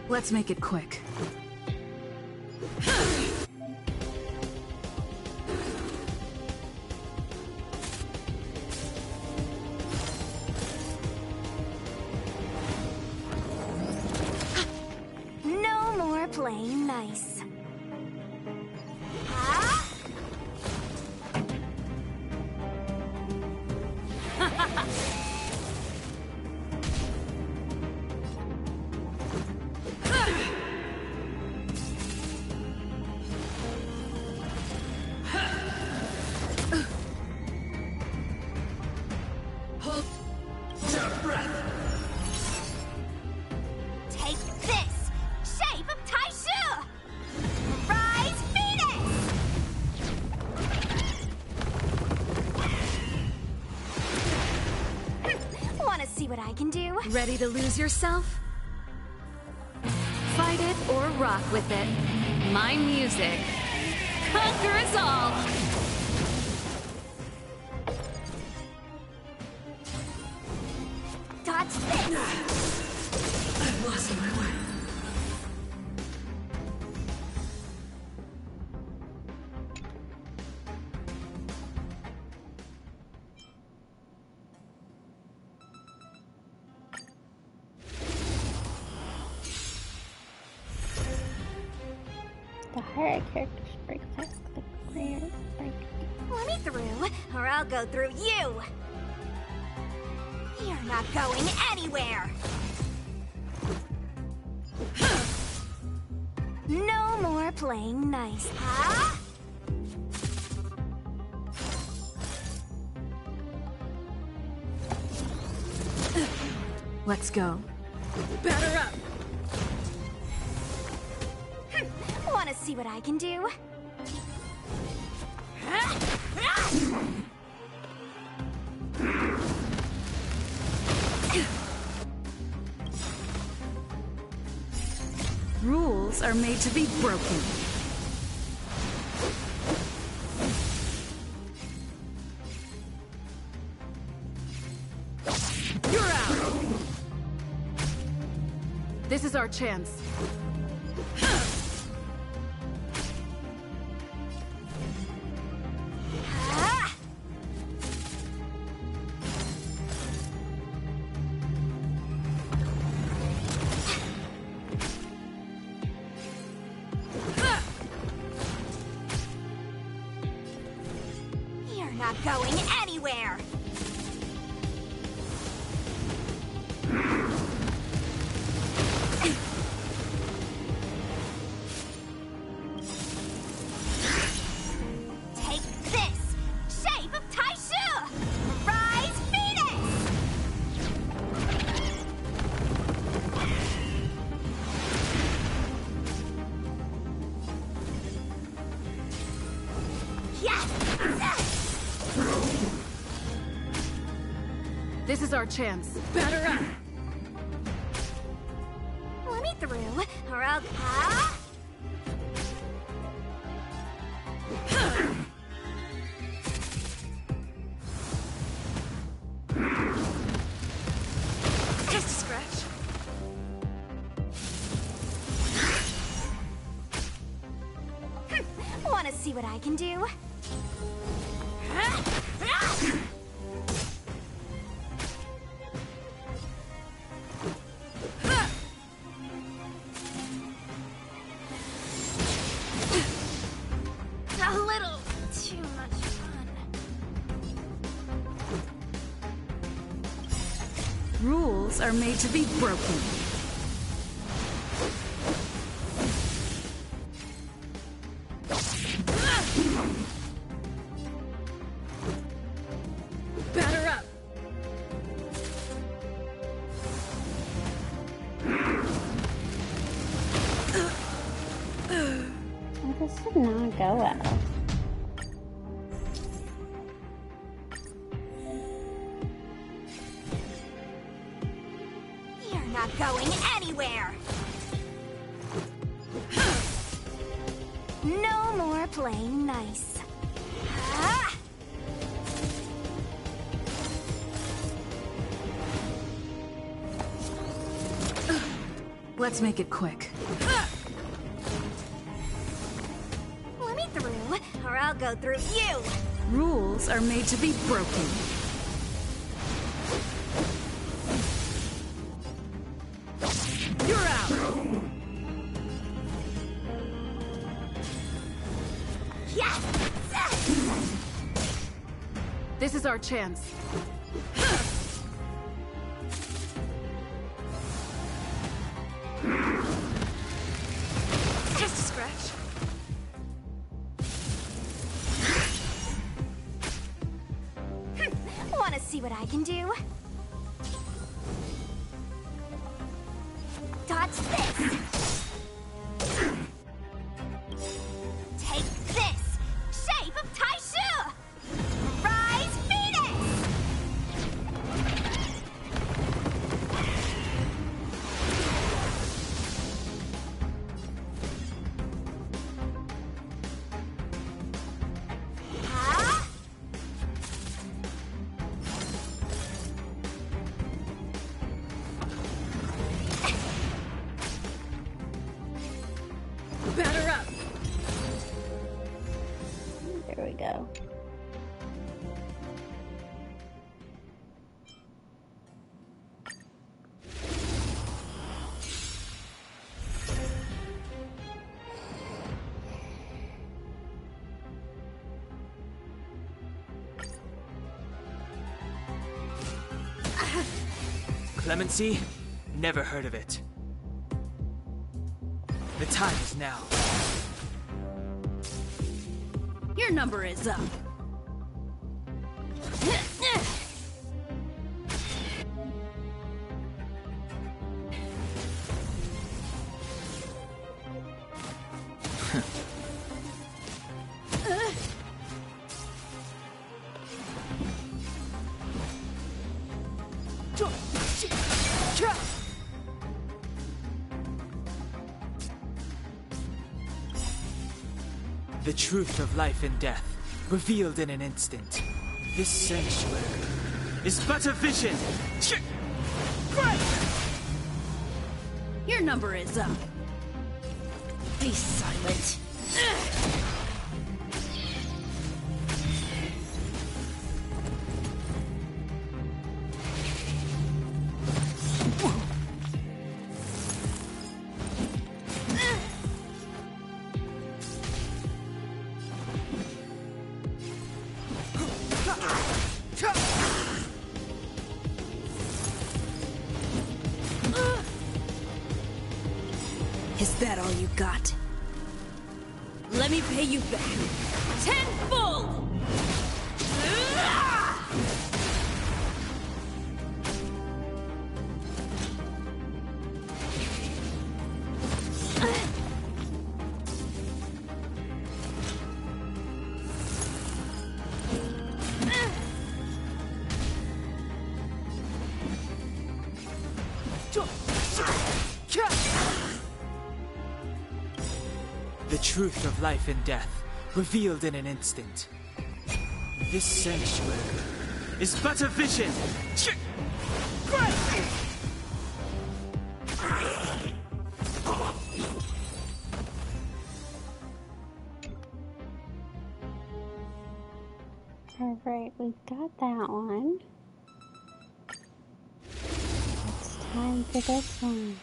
Let's make it quick. No more playing nice. Hold your breath. Take this! Shape of Taishu! Rise, Phoenix! Wanna see what I can do? Ready to lose yourself? Fight it or rock with it. My music conquers all. Dodge this! I've lost my way. The higher a character break fast, the greater break. Let me through, or I'll go through you! You're not going anywhere! No more playing nice, huh? Let's go. Batter up. Wanna see what I can do? Rules are made to be broken. You're out. This is our chance. Ah! You're not going anywhere! Take this! Shape of Taishu! Rise, Phoenix! This is our chance. Batter up! Let me through, or I'll... Ah! Just a scratch. Wanna see what I can do? A little too much fun. Rules are made to be broken. Batter up! This did not go well. You're not going anywhere! No more playing nice. Ah! Let's make it quick. Let me through, or I'll go through you! Rules are made to be broken. You're out! Yes! This is our chance. Just a scratch. Wanna see what I can do? Dodge this! Take this! Shape of Taishu! Rise Phoenix! Ah! Batter up! There we go. Clemency? Never heard of it. The time is now. Your number is up. The truth of life and death, revealed in an instant. This sanctuary is but a vision! Your number is up. Be silent. Is that all you got? Let me pay you back. Tenfold! The truth of life and death, revealed in an instant. This sanctuary is but a vision! Alright, we got that one. It's time for this one.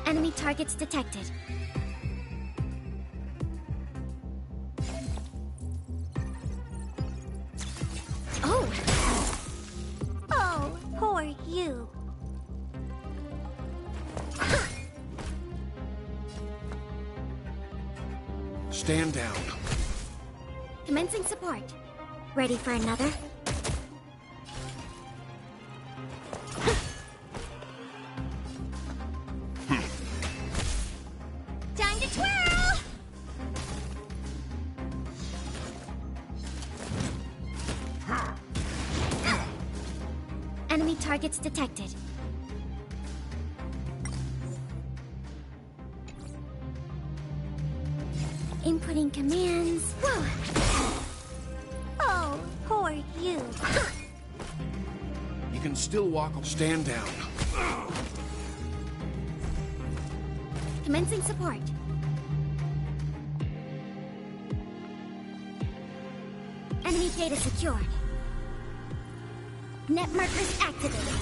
Enemy targets detected. Oh! Oh, poor you. Stand down. Commencing support. Ready for another? Time to twirl! Enemy targets detected. Inputting commands. Whoa. Oh, poor you. You can still walk. Stand down. Commencing support. Enemy data secured. Net markers activated.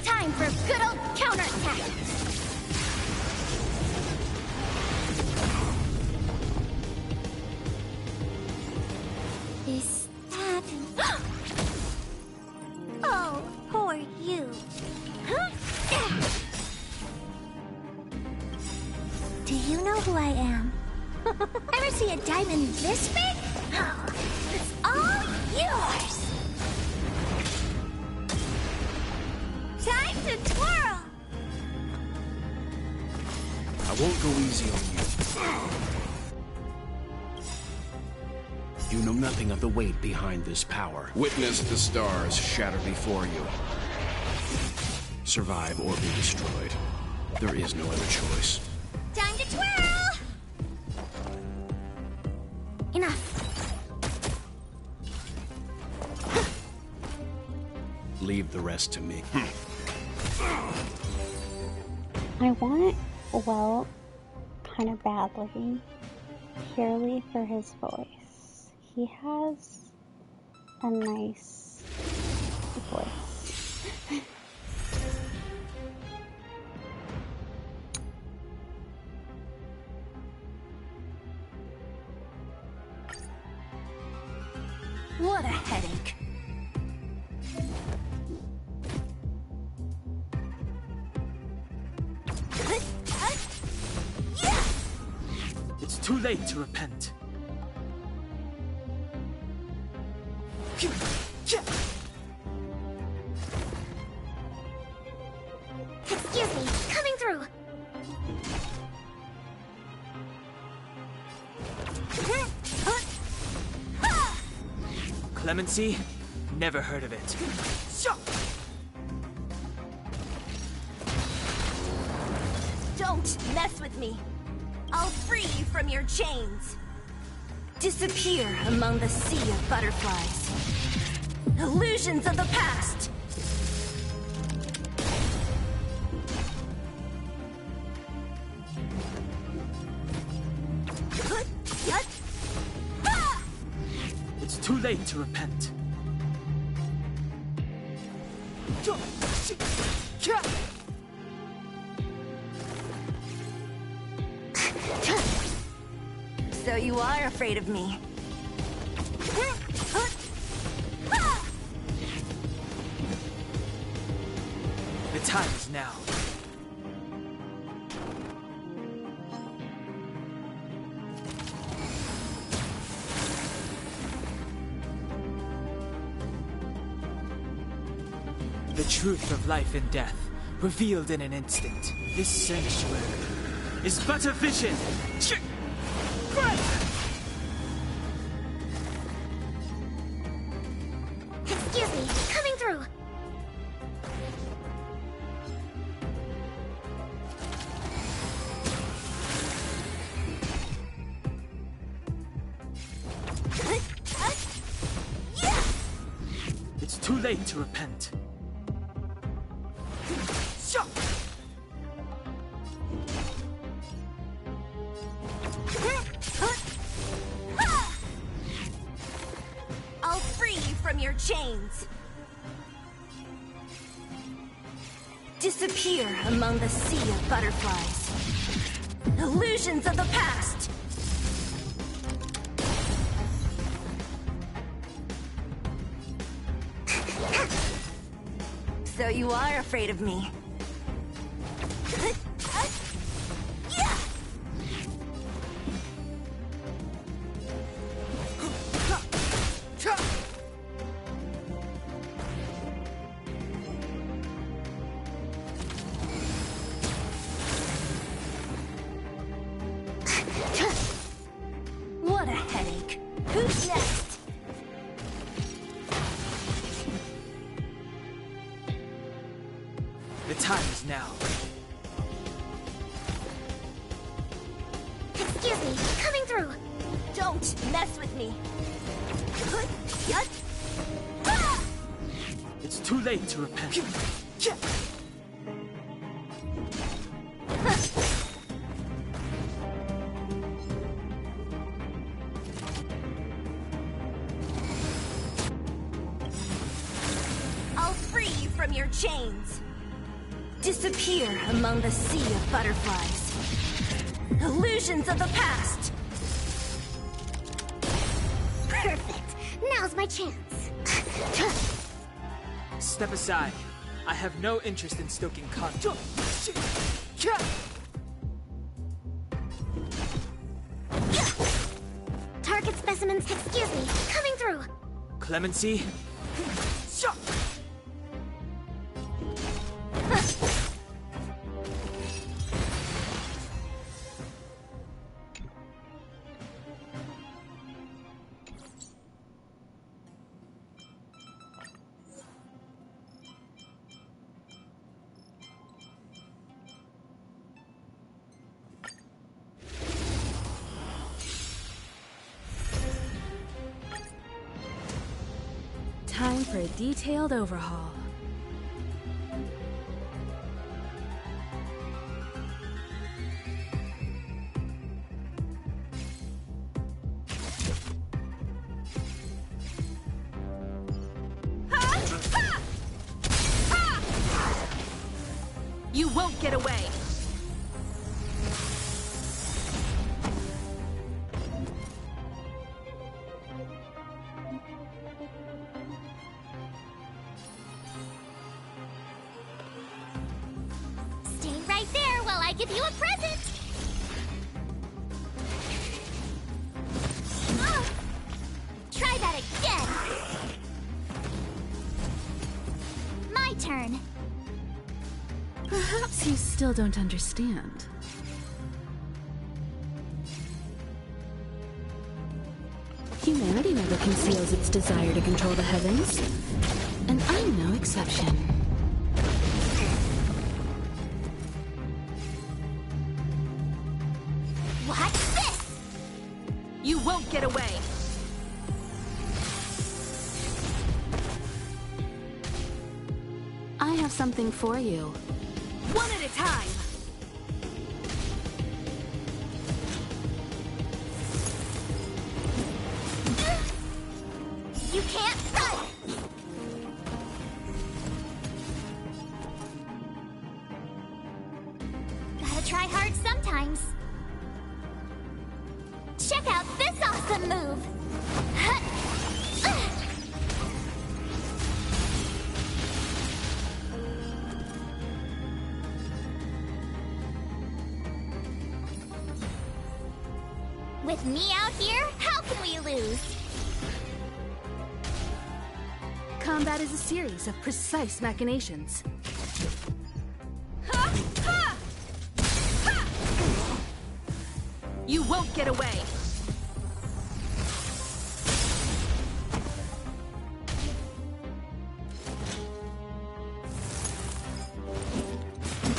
Time for a good old counterattack. This happened. Oh, poor you. Do you know who I am? Ever see a diamond this big? It's all yours. Time to twirl. I won't go easy on you. You know nothing of the weight behind this power. Witness the stars shatter before you. Survive or be destroyed. There is no other choice. Time to twirl. Enough. Leave the rest to me. I want Well kind of badly, purely for his voice. He has a nice voice. What a headache. It's too late to repent. Excuse me, coming through. Clemency? Never heard of it. Don't mess with me. I'll free you from your chains. Disappear among the sea of butterflies. Illusions of the past. It's too late to repent. So you are afraid of me. The time is now. The truth of life and death, revealed in an instant. This sanctuary is but a vision. Excuse me, late to repent. I'll free you from your chains. Disappear among the sea of butterflies. Illusions of the past. So you are afraid of me. What a headache. Who's next? The time is now. Excuse me, coming through. Don't mess with me. It's too late to repent. I'll free you from your chains. Disappear among the sea of butterflies. Illusions of the past. Perfect. Now's my chance. Step aside. I have no interest in stoking conflict. Target specimens, excuse me, coming through. Clemency? Time for a detailed overhaul. You won't get away! Stay right there while I give you a present. Try that again. My turn. Perhaps you still don't understand. Humanity never conceals its desire to control the heavens, and I'm no exception. What's this? You won't get away! I have something for you. One at a time! You can't run! Gotta try hard sometimes. Check out this awesome move! With me out here, how can we lose? Combat is a series of precise machinations. Ha! Ha! Ha! You won't get away!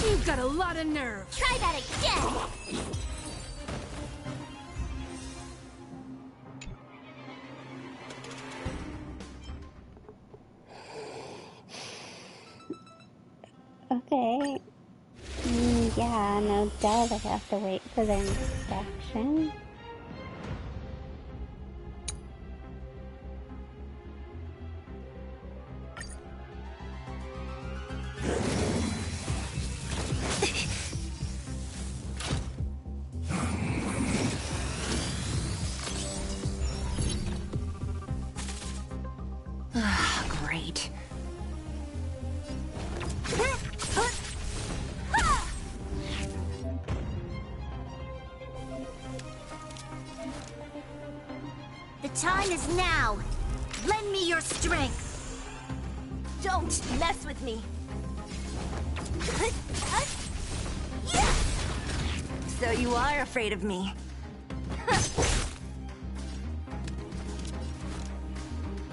You've got a lot of nerve! Try that again! no doubt I have to wait for their inspection. Great. The time is now. Lend me your strength. Don't mess with me. So you are afraid of me.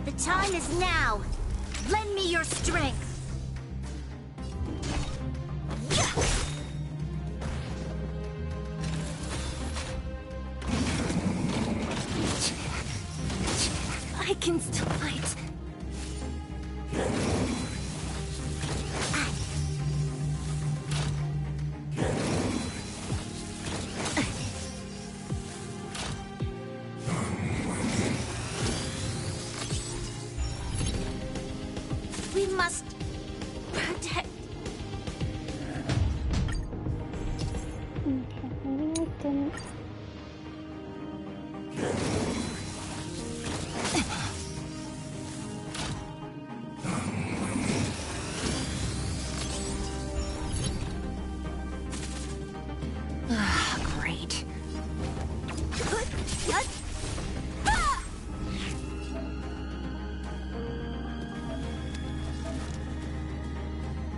The time is now. Lend me your strength. I can still fight. We must protect. Okay, maybe I didn't. Great.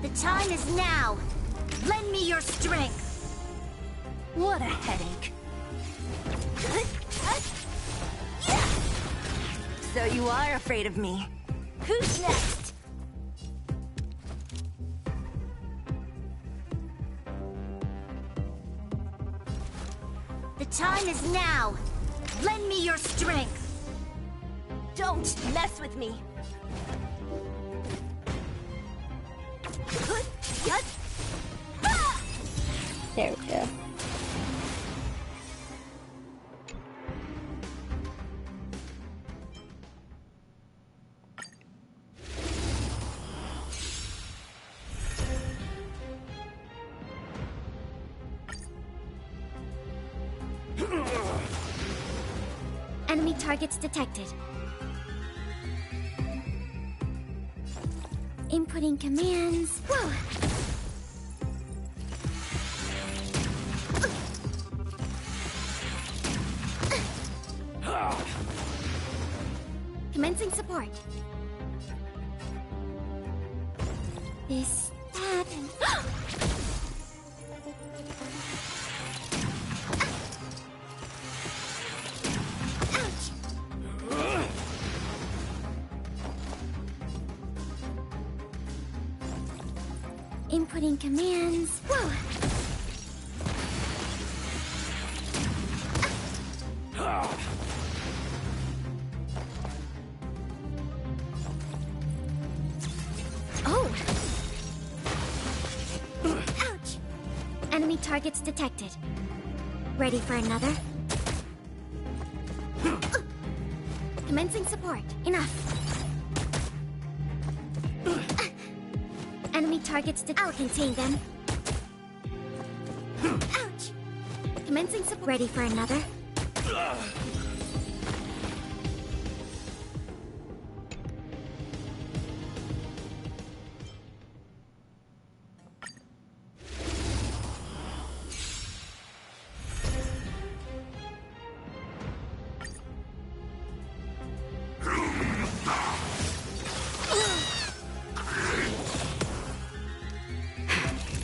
The time is now. Lend me your strength. What a headache. So you are afraid of me. Who's next? The time is now. Lend me your strength. Don't mess with me. There we go. Enemy targets detected. Inputting commands. Whoa! Commencing support. This happened. Ouch! Inputting commands. Whoa! Oh! Ouch! Enemy targets detected. Ready for another? Commencing support. Enough. Enemy targets I'll contain them. Ouch! Commencing support. Ready for another?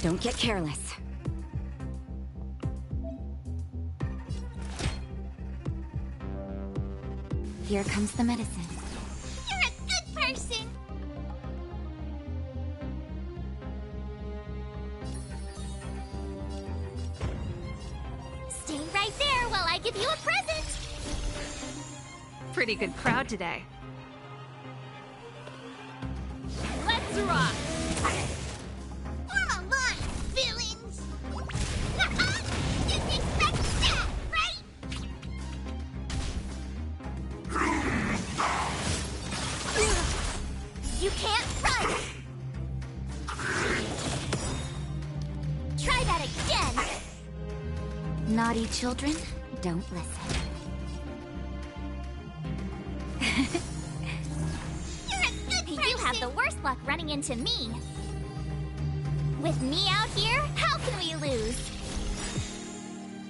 Don't get careless. Here comes the medicine. You're a good person! Stay right there while I give you a present! Pretty good crowd today. Let's rock! Come on, villains! Naughty children, don't listen. You have the worst luck running into me. With me out here, how can we lose?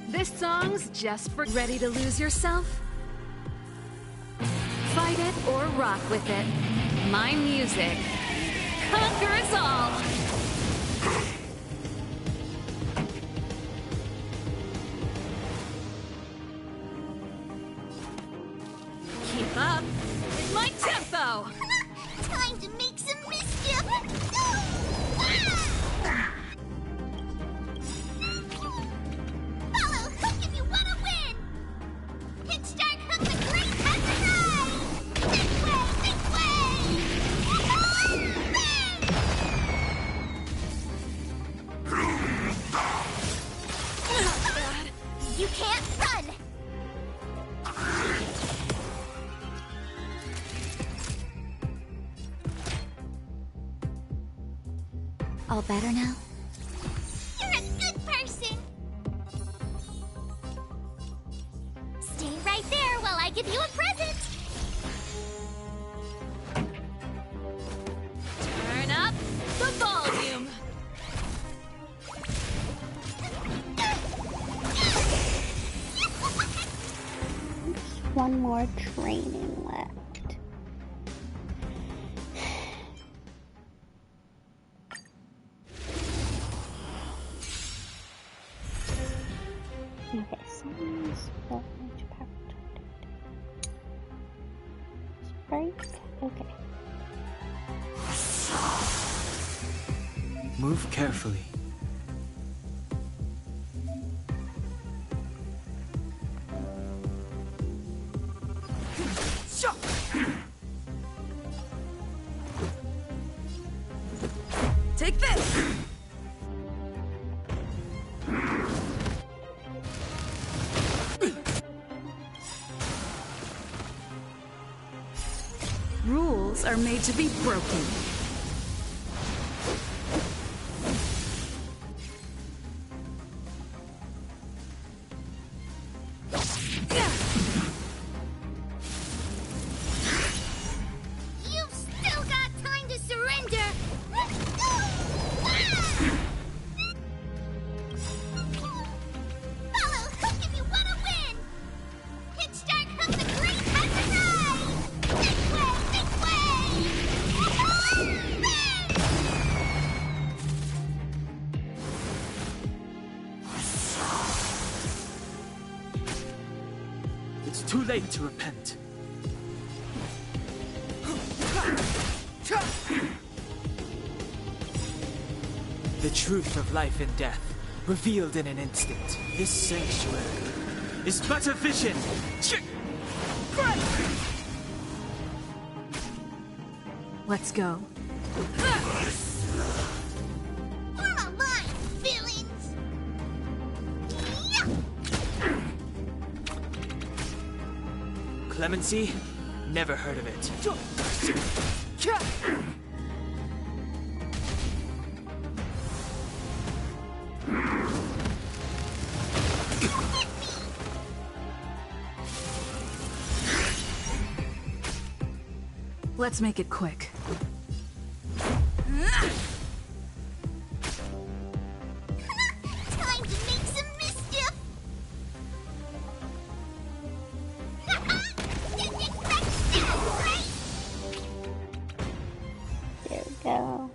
This song's just for ready to lose yourself? Fight it or rock with it. My music conquers all. Keep up with my tempo. Time to make some mischief! Follow Hook if you want to win! Hit start Hook the Great has arrived! This way! This way! You can't run! All better now? You're a good person! Stay right there while I give you a present! Turn up the volume. One more training left. Okay, songs, voltage, power, Sprite, okay. Move carefully. Take this! Rules are made to be broken. You've still got time to surrender! Follow Hook if you want to win! Hit start Hook the Great has arrived! This way! This way! It's too late to repent. The truth of life and death, revealed in an instant. This sanctuary is but a vision. Let's go. Form a line, villains! Yeah! Clemency? Never heard of it. Let's make it quick. Time to make some mischief! Didn't expect that, right? There we go.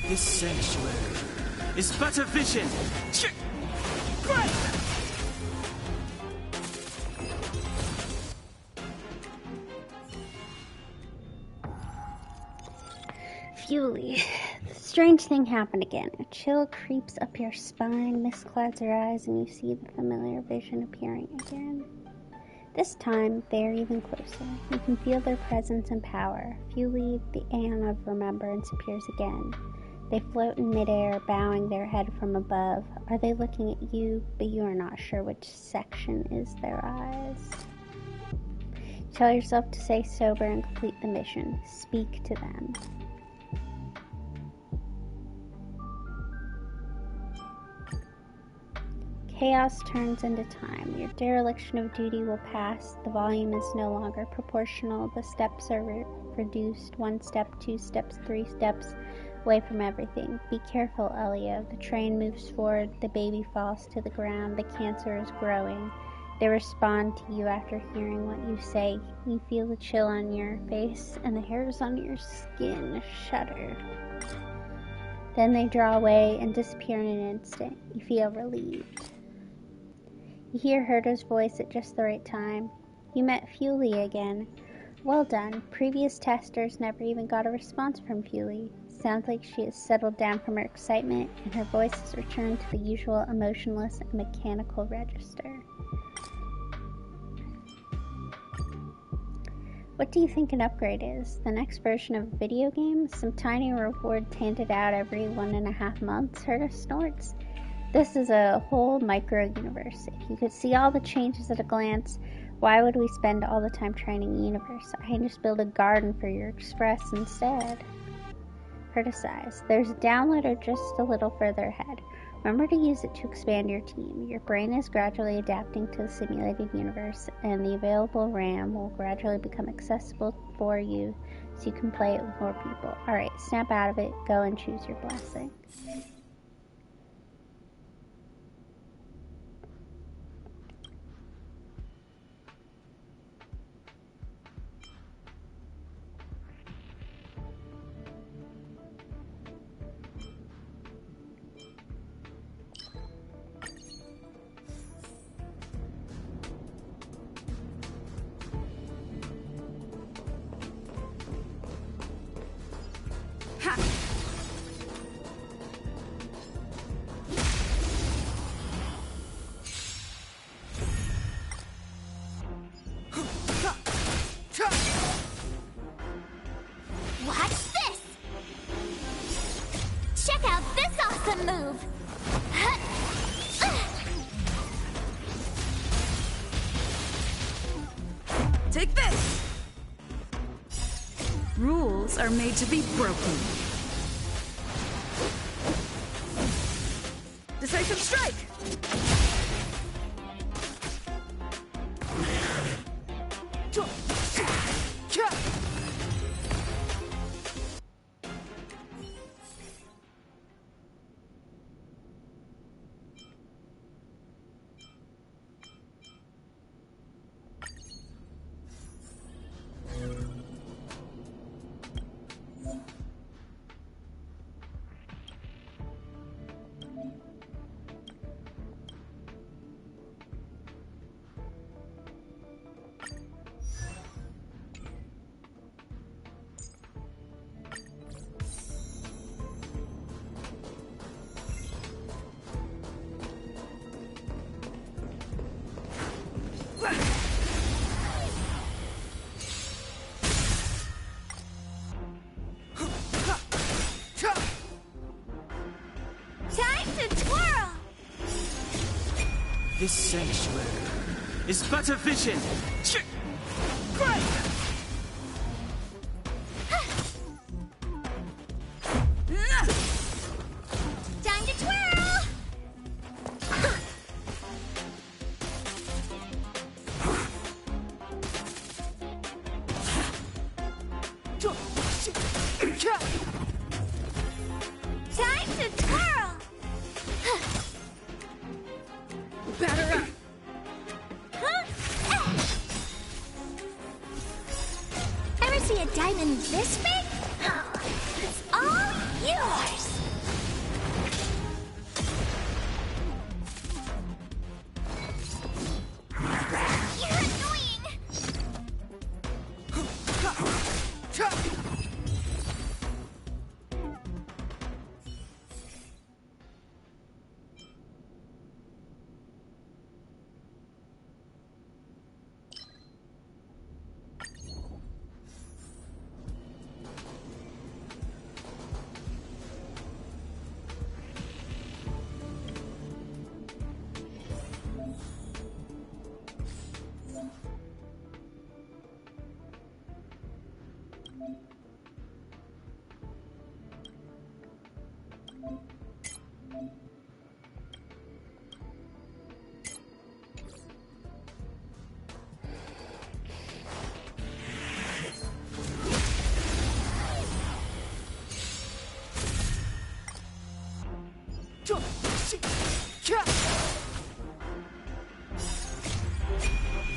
This sanctuary is but a vision. Fury. The strange thing happened again. A chill creeps up your spine, mist clouds your eyes, and you see the familiar vision appearing again. This time, they are even closer. You can feel their presence and power. Fury, the Aeon of Remembrance, appears again. They float in midair, bowing their head from above. Are they looking at you, but you are not sure which section is their eyes? Tell yourself to stay sober and complete the mission. Speak to them. Chaos turns into time. Your dereliction of duty will pass. The volume is no longer proportional. The steps are reduced. 1 step, 2 steps, 3 steps away from everything. Be careful, Elio. The train moves forward. The baby falls to the ground. The cancer is growing. They respond to you after hearing what you say. You feel the chill on your face and the hairs on your skin shudder. Then they draw away and disappear in an instant. You feel relieved. You hear Herta's voice at just the right time. You met Fury again. Well done. Previous testers never even got a response from Fury. Sounds like she has settled down from her excitement, and her voice has returned to the usual emotionless and mechanical register. What do you think an upgrade is? The next version of a video game? Some tiny reward handed out every 1.5 months? Herta snorts. This is a whole micro-universe. If you could see all the changes at a glance, why would we spend all the time training the universe? I can just build a garden for your express instead. Herta sighs. There's a downloader just a little further ahead. Remember to use it to expand your team. Your brain is gradually adapting to the simulated universe, and the available RAM will gradually become accessible for you so you can play it with more people. Alright, snap out of it. Go and choose your blessing. Watch this! Check out this awesome move! Take this! Rules are made to be broken. Decisive strike! This sanctuary is but a vision. Time to twirl! Time to twirl! Batter up! Ever see a diamond this big? It's all yours!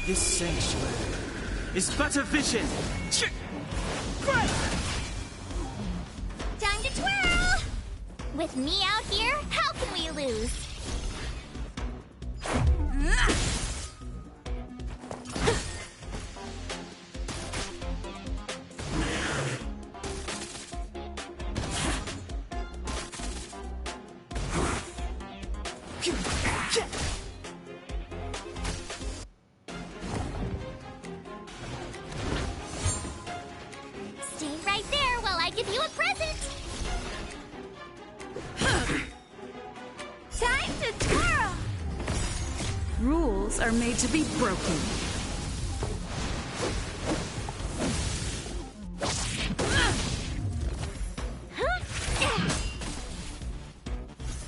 This sanctuary is but a vision. Time to twirl! With me out here, how can we lose? Stay right there while I give you a present! Time to twirl! Rules are made to be broken.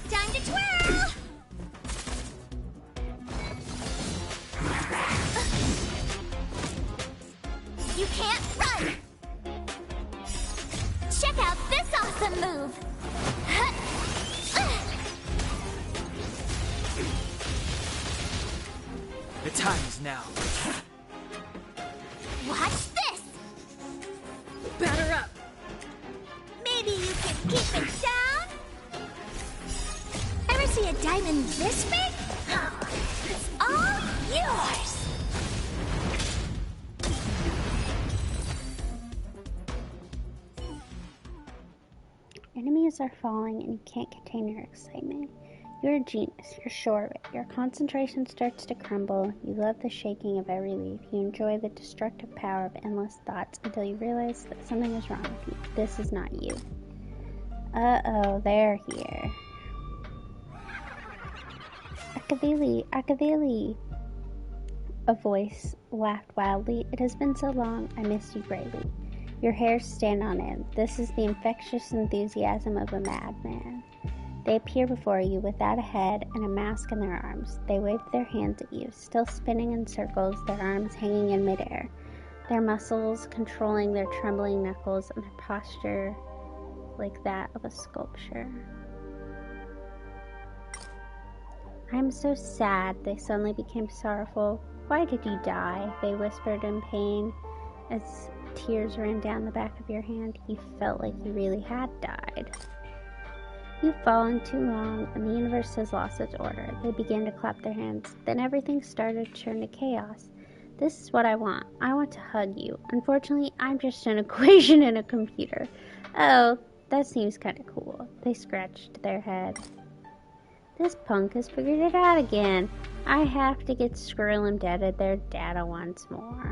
Time to twirl! You can't run! Check out this awesome move! The time is now. Watch this! Batter up! Maybe you can keep it down? Ever see a diamond this big? It's all yours! Enemies are falling and you can't contain your excitement. You're a genius, you're sure of it. Your concentration starts to crumble. You love the shaking of every leaf. You enjoy the destructive power of endless thoughts until you realize that something is wrong with you. This is not you. Uh-oh, they're here. Akavili, Akavili! A voice laughed wildly. It has been so long, I missed you greatly. Your hairs stand on end. This is the infectious enthusiasm of a madman. They appear before you without a head and a mask in their arms. They wave their hands at you, still spinning in circles, their arms hanging in midair, their muscles controlling their trembling knuckles and their posture like that of a sculpture. I am so sad. They suddenly became sorrowful. Why did you die? They whispered in pain as tears ran down the back of your hand. You felt like you really had died. You've fallen too long, and the universe has lost its order. They began to clap their hands. Then everything started to turn to chaos. This is what I want. I want to hug you. Unfortunately, I'm just an equation in a computer. Oh, that seems kind of cool. They scratched their head. This punk has figured it out again. I have to get Skrill indebted their data once more.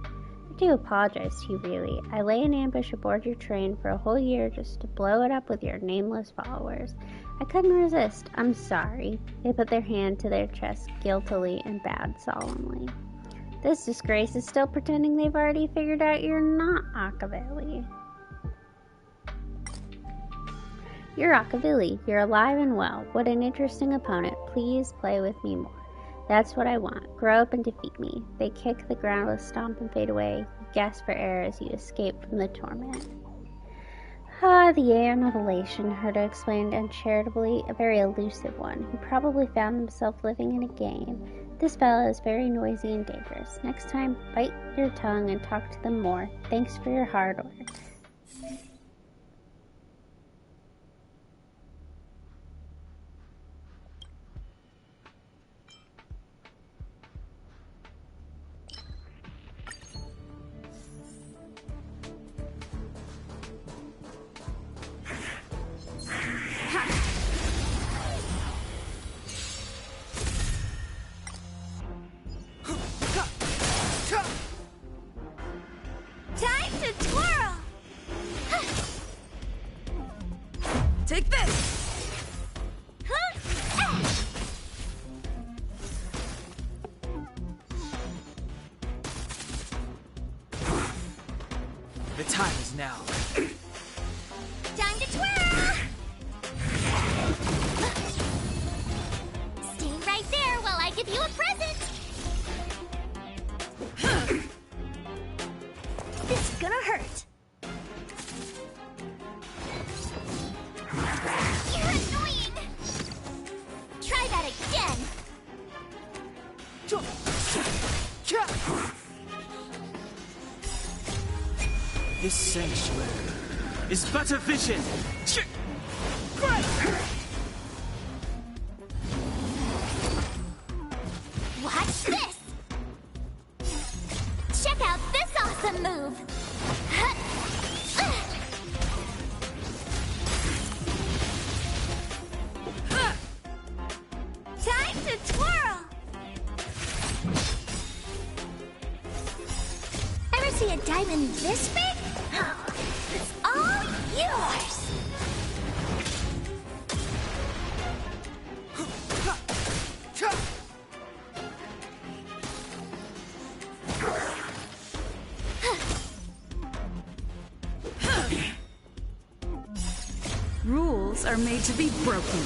I do apologize to you, really. I lay in ambush aboard your train for a whole year just to blow it up with your nameless followers. I couldn't resist. I'm sorry. They put their hand to their chest guiltily and bowed solemnly. This disgrace is still pretending they've already figured out you're not Akavili. You're Akavili. You're alive and well. What an interesting opponent. Please play with me more. That's what I want. Grow up and defeat me. They kick the ground with stomp and fade away. You gasp for air as you escape from the torment. Ah, the air of elation, Herta explained uncharitably, a very elusive one, who probably found himself living in a game. This fellow is very noisy and dangerous. Next time, bite your tongue and talk to them more. Thanks for your hard work. Time to twirl! The time is now. Time to twirl! Stay right there while I give you a present! This is gonna hurt. You're annoying! Try that again! This sanctuary is but a vision. Watch this! Check out this awesome move! Time to twirl! Ever see a diamond this big? It's all yours! Rules are made to be broken.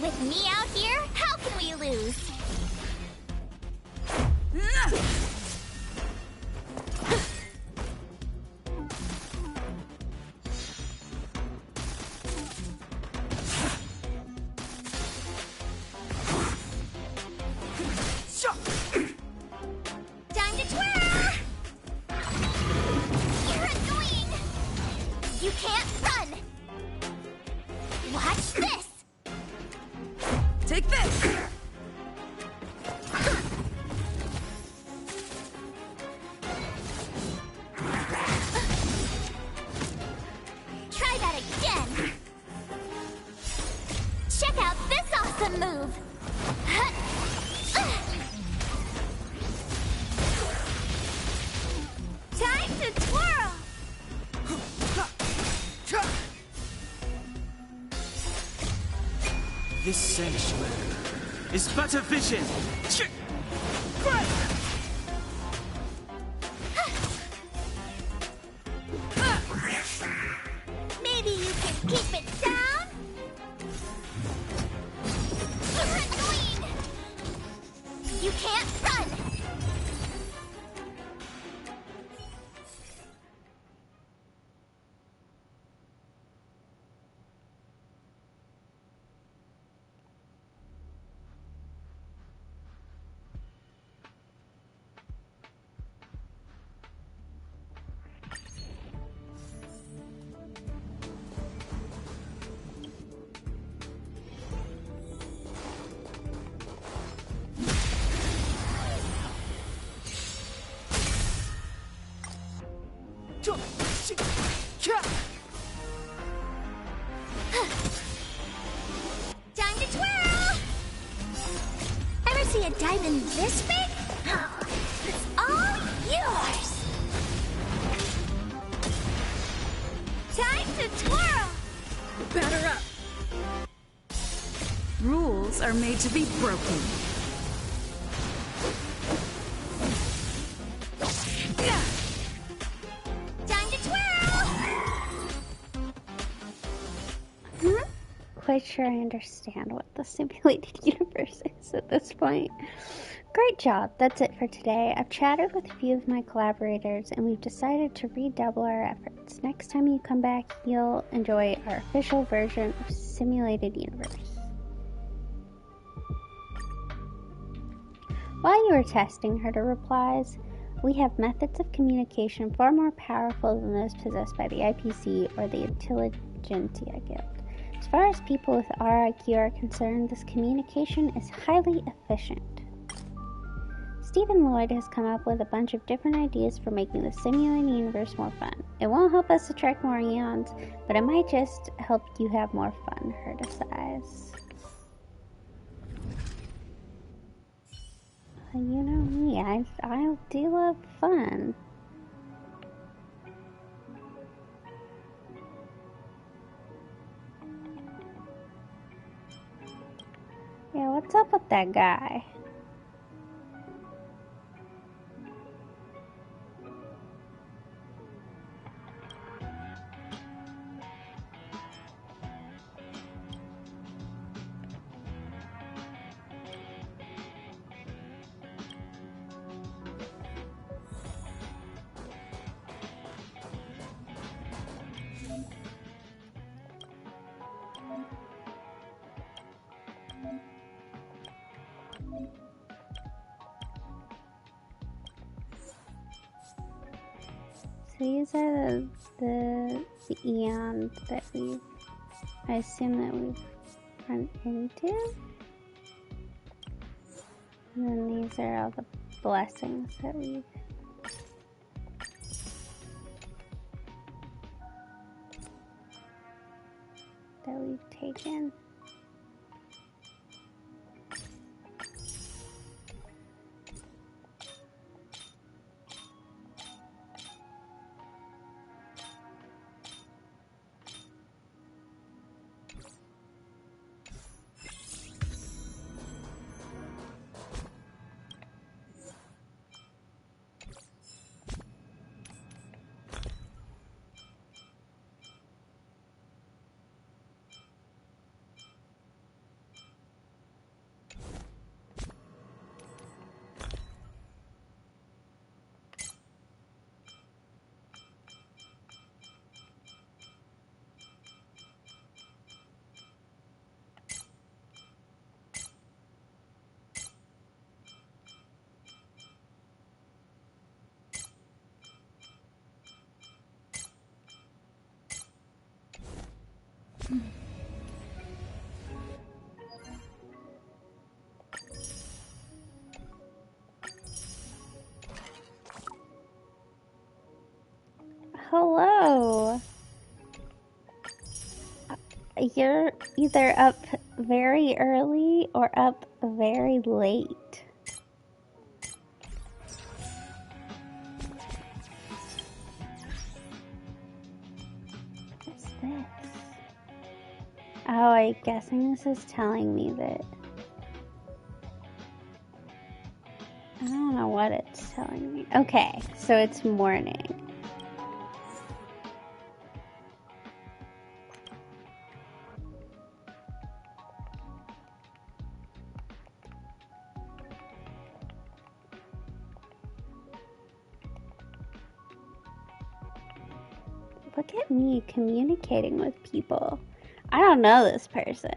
With me out here, how can we lose? Time to twirl! You're annoying! You can't run! Watch this! Take this! Try that again! Check out this awesome move! Time to twirl! This sanctuary is but a vision. Maybe you can keep it down? You're annoying! You can't run! Time to twirl! Ever see a diamond this big? It's all yours! Time to twirl! Batter up! Rules are made to be broken. Time to twirl! Quite sure I understand what the simulated universe is at this point. Great job. That's it for today. I've chatted with a few of my collaborators and we've decided to redouble our efforts. Next time you come back, you'll enjoy our official version of Simulated Universe. While you were testing, Herta replies, We have methods of communication far more powerful than those possessed by the IPC or the Intelligentsia Guild. As far as people with our IQ are concerned, this communication is highly efficient. Stephen Lloyd has come up with a bunch of different ideas for making the simulant universe more fun. It won't help us attract more eons, but it might just help you have more fun, Herta sighs. You know me, I do love fun. Yeah, what's up with that guy? So these are the eons that I assume that we've run into. And then these are all the blessings that we've taken. Hello. You're either up very early or up very late. What's this? Oh, I'm guessing this is telling me that... I don't know what it's telling me. Okay, so it's morning. Look at me communicating with people. I don't know this person.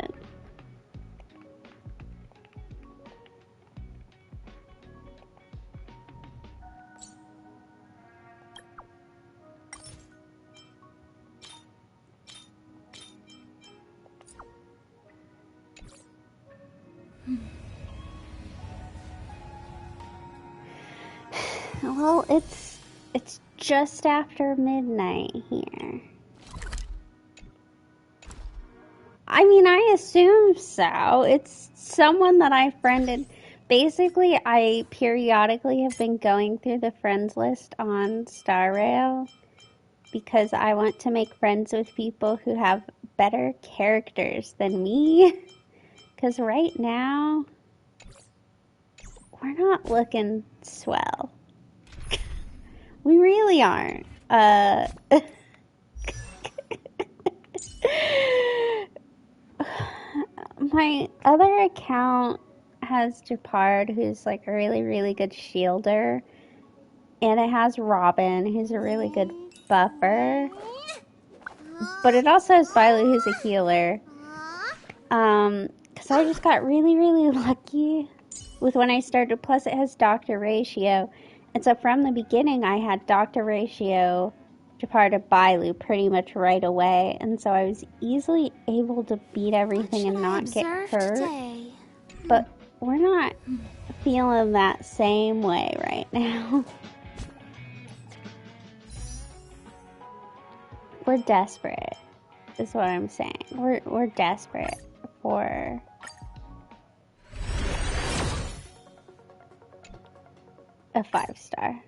Well, it's just after midnight here. I mean, I assume so. It's someone that I friended. Basically, I periodically have been going through the friends list on Star Rail because I want to make friends with people who have better characters than me. Because right now, we're not looking swell. We really aren't. My other account has Japard, who's like a really, really good shielder. And it has Robin, who's a really good buffer. But it also has Violet, who's a healer. Because I just got really, really lucky with when I started. Plus, it has Dr. Ratio. And so from the beginning, I had Dr. Ratio departed Bailu pretty much right away, and so I was easily able to beat everything and not get hurt. Today? But we're not feeling that same way right now. We're desperate, is what I'm saying. We're desperate for a 5-star.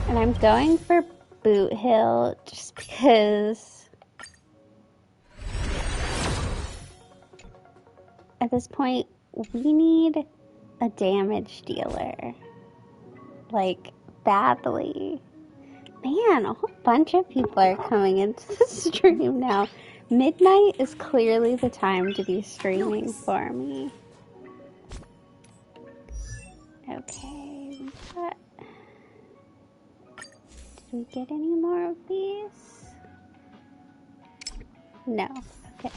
And I'm going for Boot Hill just because at this point we need a damage dealer. Like, badly. Man, a whole bunch of people are coming into the stream now. Midnight is clearly the time to be streaming for me. Okay, we got... Did we get any more of these? No. Okay.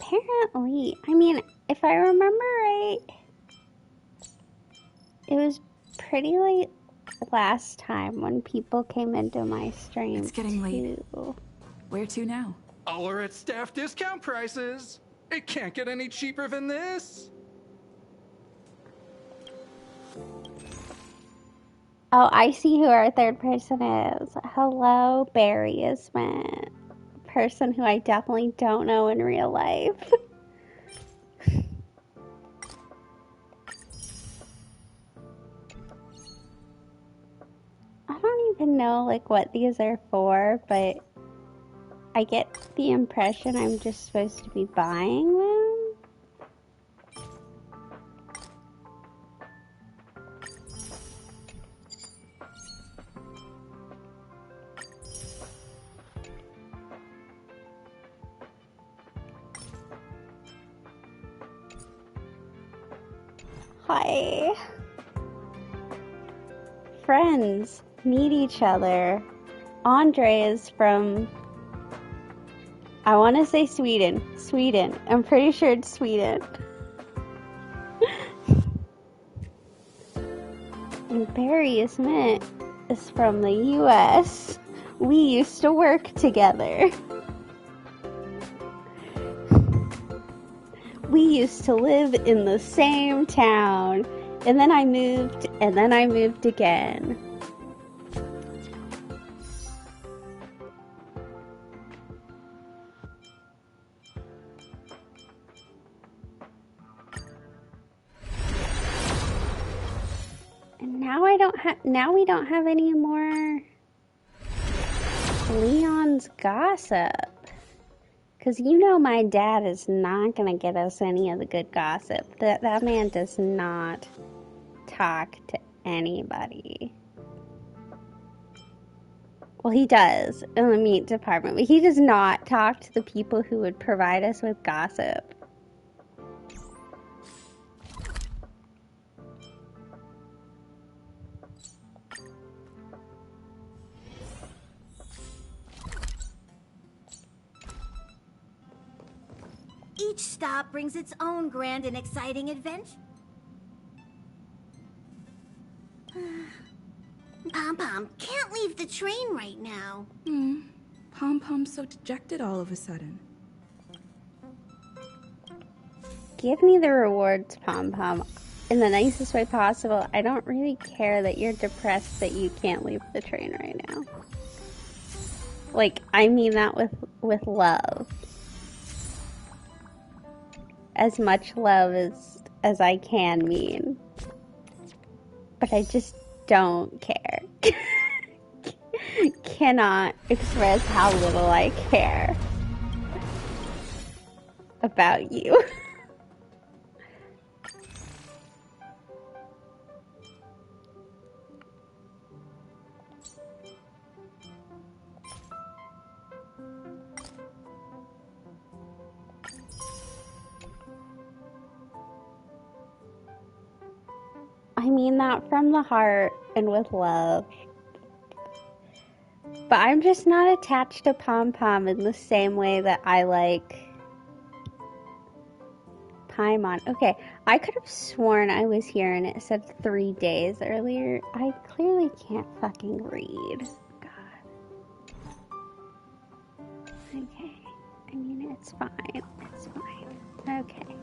Apparently, I mean, if I remember right, it was pretty late last time when people came into my stream. It's getting late. Where to now? All are at staff discount prices. It can't get any cheaper than this. Oh, I see who our third person is. Hello, Barry Isman. Person who I definitely don't know in real life. I don't even know like what these are for, but I get the impression I'm just supposed to be buying them. Hi. Friends meet each other. Andre is from, I want to say Sweden. I'm pretty sure it's Sweden. And Barry Ismet is from the US. We used to work together. We used to live in the same town, and then I moved again. And now we don't have any more Leon's gossip. Because you know my dad is not going to get us any of the good gossip. That man does not talk to anybody. Well, he does in the meat department, but he does not talk to the people who would provide us with gossip. Each stop brings its own grand and exciting adventure. Pom-Pom can't leave the train right now. Pom-Pom's so dejected all of a sudden. Give me the rewards, Pom-Pom, in the nicest way possible. I don't really care that you're depressed that you can't leave the train right now. Like, I mean that with love. As much love as I can mean. But I just don't care. cannot express how little I care about you. I mean that from the heart and with love. But I'm just not attached to Pom Pom in the same way that I like Paimon. Okay, I could have sworn I was here and it said 3 days earlier. I clearly can't fucking read. God. Okay. I mean, it's fine. It's fine. Okay.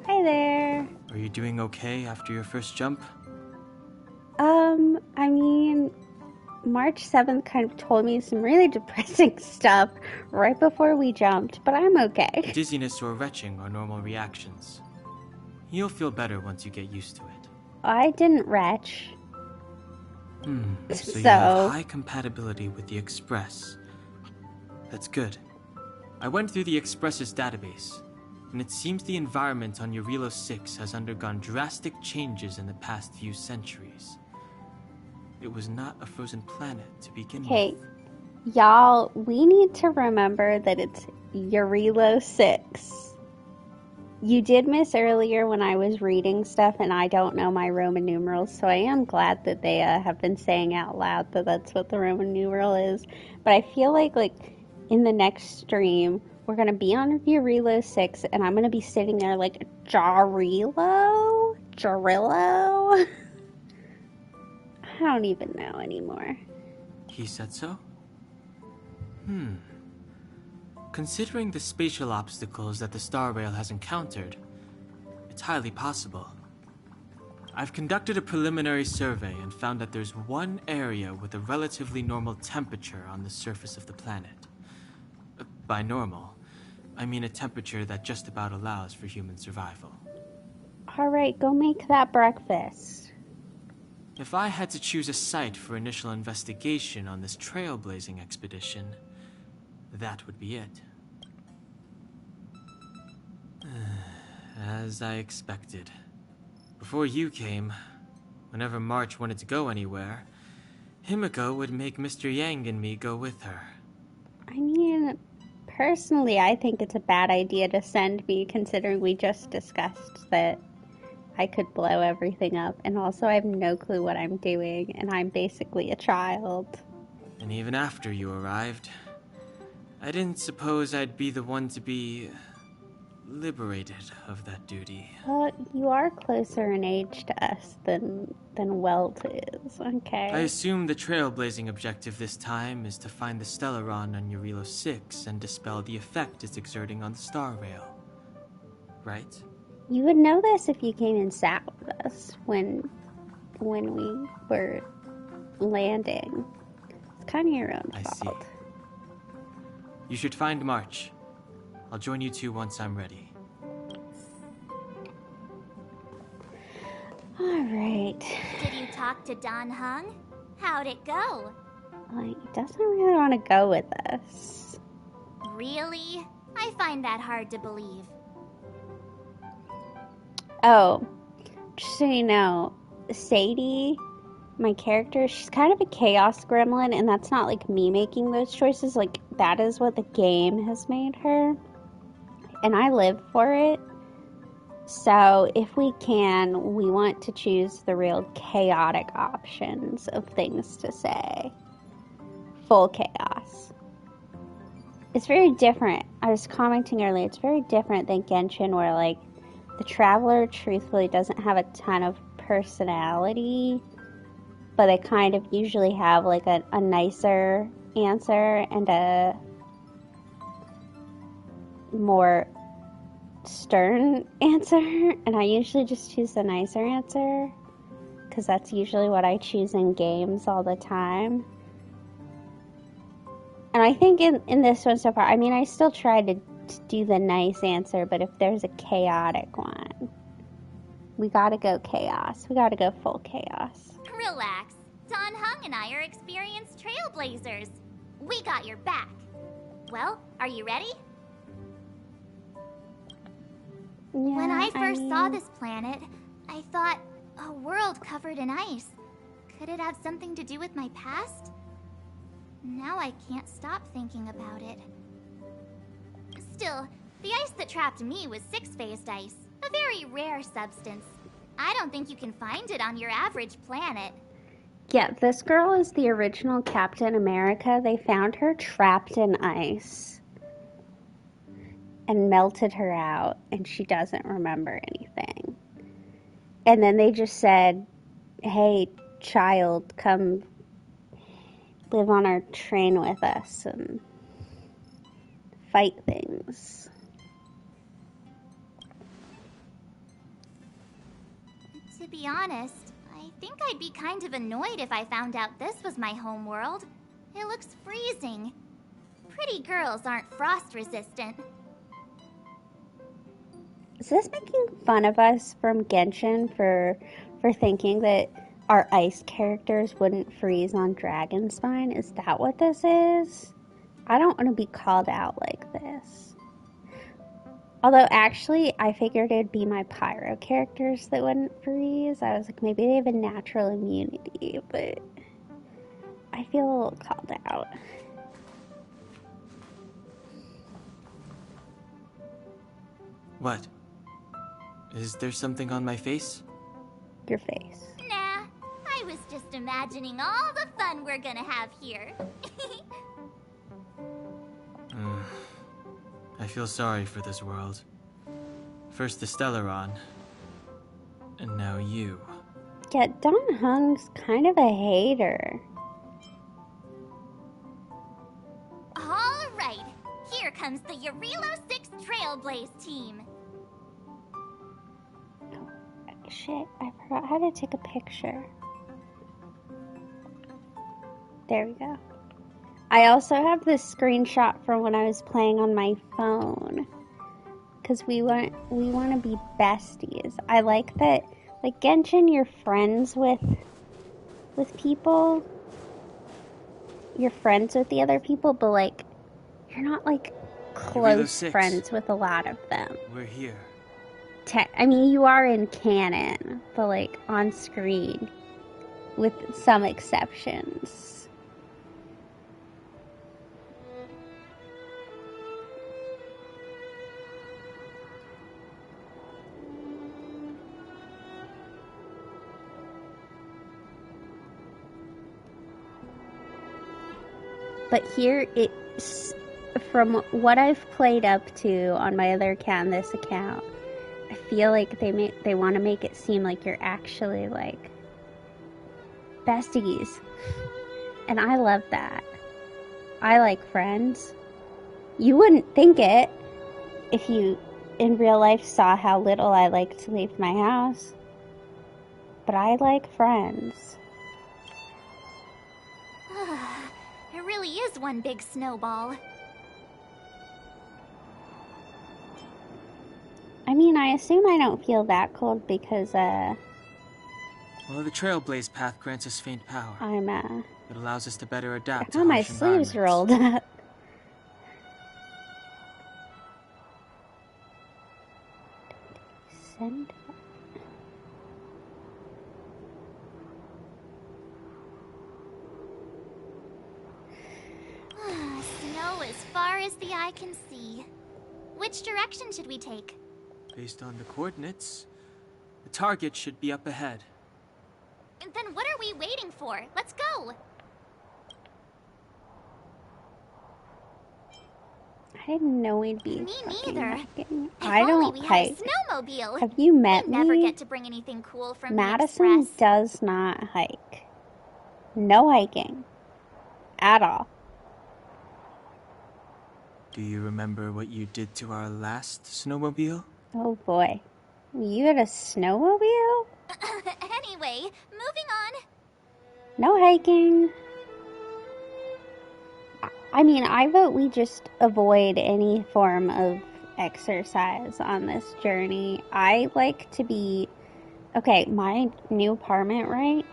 Hi there. Are you doing okay after your first jump? I mean, March 7th kind of told me some really depressing stuff right before we jumped, but I'm okay. Dizziness or retching are normal reactions. You'll feel better once you get used to it. I didn't retch. So you have high compatibility with the Express. That's good. I went through the Express's database, and it seems the environment on Eurilo 6 has undergone drastic changes in the past few centuries. It was not a frozen planet to begin with. Okay, y'all, we need to remember that it's Eurilo 6. You did miss earlier when I was reading stuff, and I don't know my Roman numerals, so I am glad that they have been saying out loud that that's what the Roman numeral is. But I feel like in the next stream, we're going to be on Eurilo 6, and I'm going to be sitting there like, Jarilo? Jarillo? I don't even know anymore. He said so? Considering the spatial obstacles that the Star Rail has encountered, it's highly possible. I've conducted a preliminary survey and found that there's one area with a relatively normal temperature on the surface of the planet. By normal, I mean a temperature that just about allows for human survival. Alright, go make that breakfast. If I had to choose a site for initial investigation on this trailblazing expedition, that would be it. As I expected. Before you came, whenever March wanted to go anywhere, Himiko would make Mr. Yang and me go with her. I mean, personally, I think it's a bad idea to send me, considering we just discussed that I could blow everything up, and also I have no clue what I'm doing, and I'm basically a child. And even after you arrived, I didn't suppose I'd be the one to be liberated of that duty. Well, you are closer in age to us than Welt is, okay? I assume the trailblazing objective this time is to find the Stellaron on Eurilo 6 and dispel the effect it's exerting on the Star Rail. Right? You would know this if you came and sat with us when we were landing. It's kind of your own fault. I see. You should find March. I'll join you two once I'm ready. Alright. Did you talk to Dan Heng? How'd it go? Well, he doesn't really want to go with us. Really? I find that hard to believe. Oh, just so you know, Sadie, my character, she's kind of a chaos gremlin, and that's not like me making those choices. Like, that is what the game has made her. And I live for it. So, if we can, we want to choose the real chaotic options of things to say. Full chaos. It's very different. I was commenting earlier, it's very different than Genshin, where, like, the Traveler truthfully doesn't have a ton of personality, but they kind of usually have, like, a nicer answer and a more stern answer, and I usually just choose the nicer answer because that's usually what I choose in games all the time. And I think in this one so far, I mean, I still try to do the nice answer, but if there's a chaotic one, we gotta go chaos. We gotta go full chaos. Relax. Dan Dan Heng and I are experienced trailblazers. We got your back. Well, are you ready? Yeah, When I first saw this planet, I thought, a world covered in ice. Could it have something to do with my past? Now I can't stop thinking about it. Still, the ice that trapped me was six-phased ice, a very rare substance. I don't think you can find it on your average planet. Yeah, this girl is the original Captain America. They found her trapped in ice and melted her out, and she doesn't remember anything. And then they just said, hey, child, come live on our train with us and fight things. To be honest, I think I'd be kind of annoyed if I found out this was my home world. It looks freezing. Pretty girls aren't frost resistant. Is this making fun of us from Genshin for thinking that our ice characters wouldn't freeze on Dragonspine? Is that what this is? I don't want to be called out like this. Although, actually, I figured it'd be my Pyro characters that wouldn't freeze. I was like, maybe they have a natural immunity, but I feel a little called out. What? Is there something on my face? Your face. Nah, I was just imagining all the fun we're gonna have here. I feel sorry for this world. First the Stellaron, and now you. Yeah, Dan Heng's kind of a hater. Alright, here comes the Yarilo 6 Trailblaze team. Shit, I forgot how to take a picture. There we go. I also have this screenshot from when I was playing on my phone. Because we want to be besties. I like that, like Genshin, you're friends with people. You're friends with the other people, but like, you're not like close friends with a lot of them. We're here. I mean, you are in canon, but like on screen, with some exceptions. But here, it's from what I've played up to on my other account, this account, I feel like they want to make it seem like you're actually like besties, and I love that. I like friends. You wouldn't think it if you in real life saw how little I like to leave my house, but I like friends. It really is one big snowball. I mean, I assume I don't feel that cold because, Well, the Trailblaze path grants us faint power. I'm, It allows us to better adapt I to got my harsh sleeves environments. rolled up. Send. Snow as far as the eye can see. Which direction should we take? Based on the coordinates, the target should be up ahead. Then what are we waiting for? Let's go! I didn't know we'd be. Me fucking neither. hiking. If I only don't we hike. had a snowmobile. Have you met we never me? get to bring anything cool from Madison the Express. does not hike. No hiking. At all. Do you remember what you did to our last snowmobile? Oh boy. You had a snowmobile? Anyway, moving on. No hiking. I mean, I vote we just avoid any form of exercise on this journey. I like to be... Okay, my new apartment, right?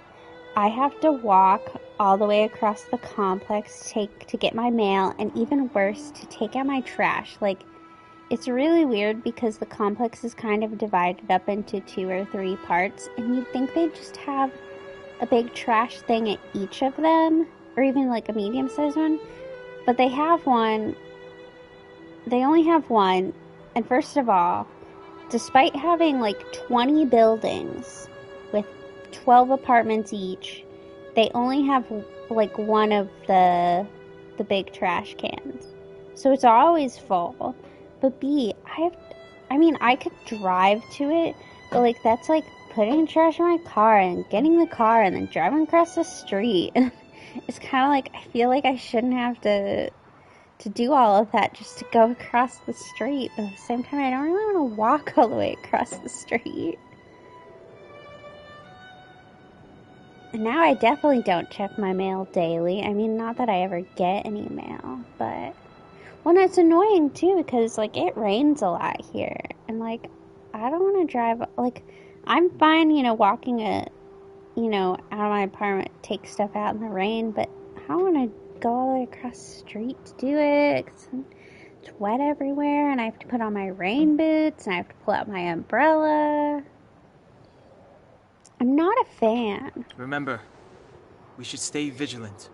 I have to walk all the way across the complex to get my mail, and even worse, to take out my trash. Like, it's really weird because the complex is kind of divided up into 2 or 3 parts, and you'd think they'd just have a big trash thing at each of them, or even like a medium-sized one, but they have one. They only have one, and first of all, despite having like 20 buildings with 12 apartments each, they only have like one of the big trash cans, so it's always full. But B, I could drive to it, but like that's like putting trash in my car and getting the car and then driving across the street. And it's kind of like, I feel like I shouldn't have to do all of that just to go across the street. But at the same time, I don't really want to walk all the way across the street. And now I definitely don't check my mail daily. I mean, not that I ever get any mail, but... Well, and it's annoying, too, because, like, it rains a lot here. And, like, I don't want to drive... Like, I'm fine, walking out of my apartment, take stuff out in the rain, but I don't want to go all the way across the street to do it, 'cause it's wet everywhere, and I have to put on my rain boots, and I have to pull out my umbrella. I'm not a fan. Remember, we should stay vigilant.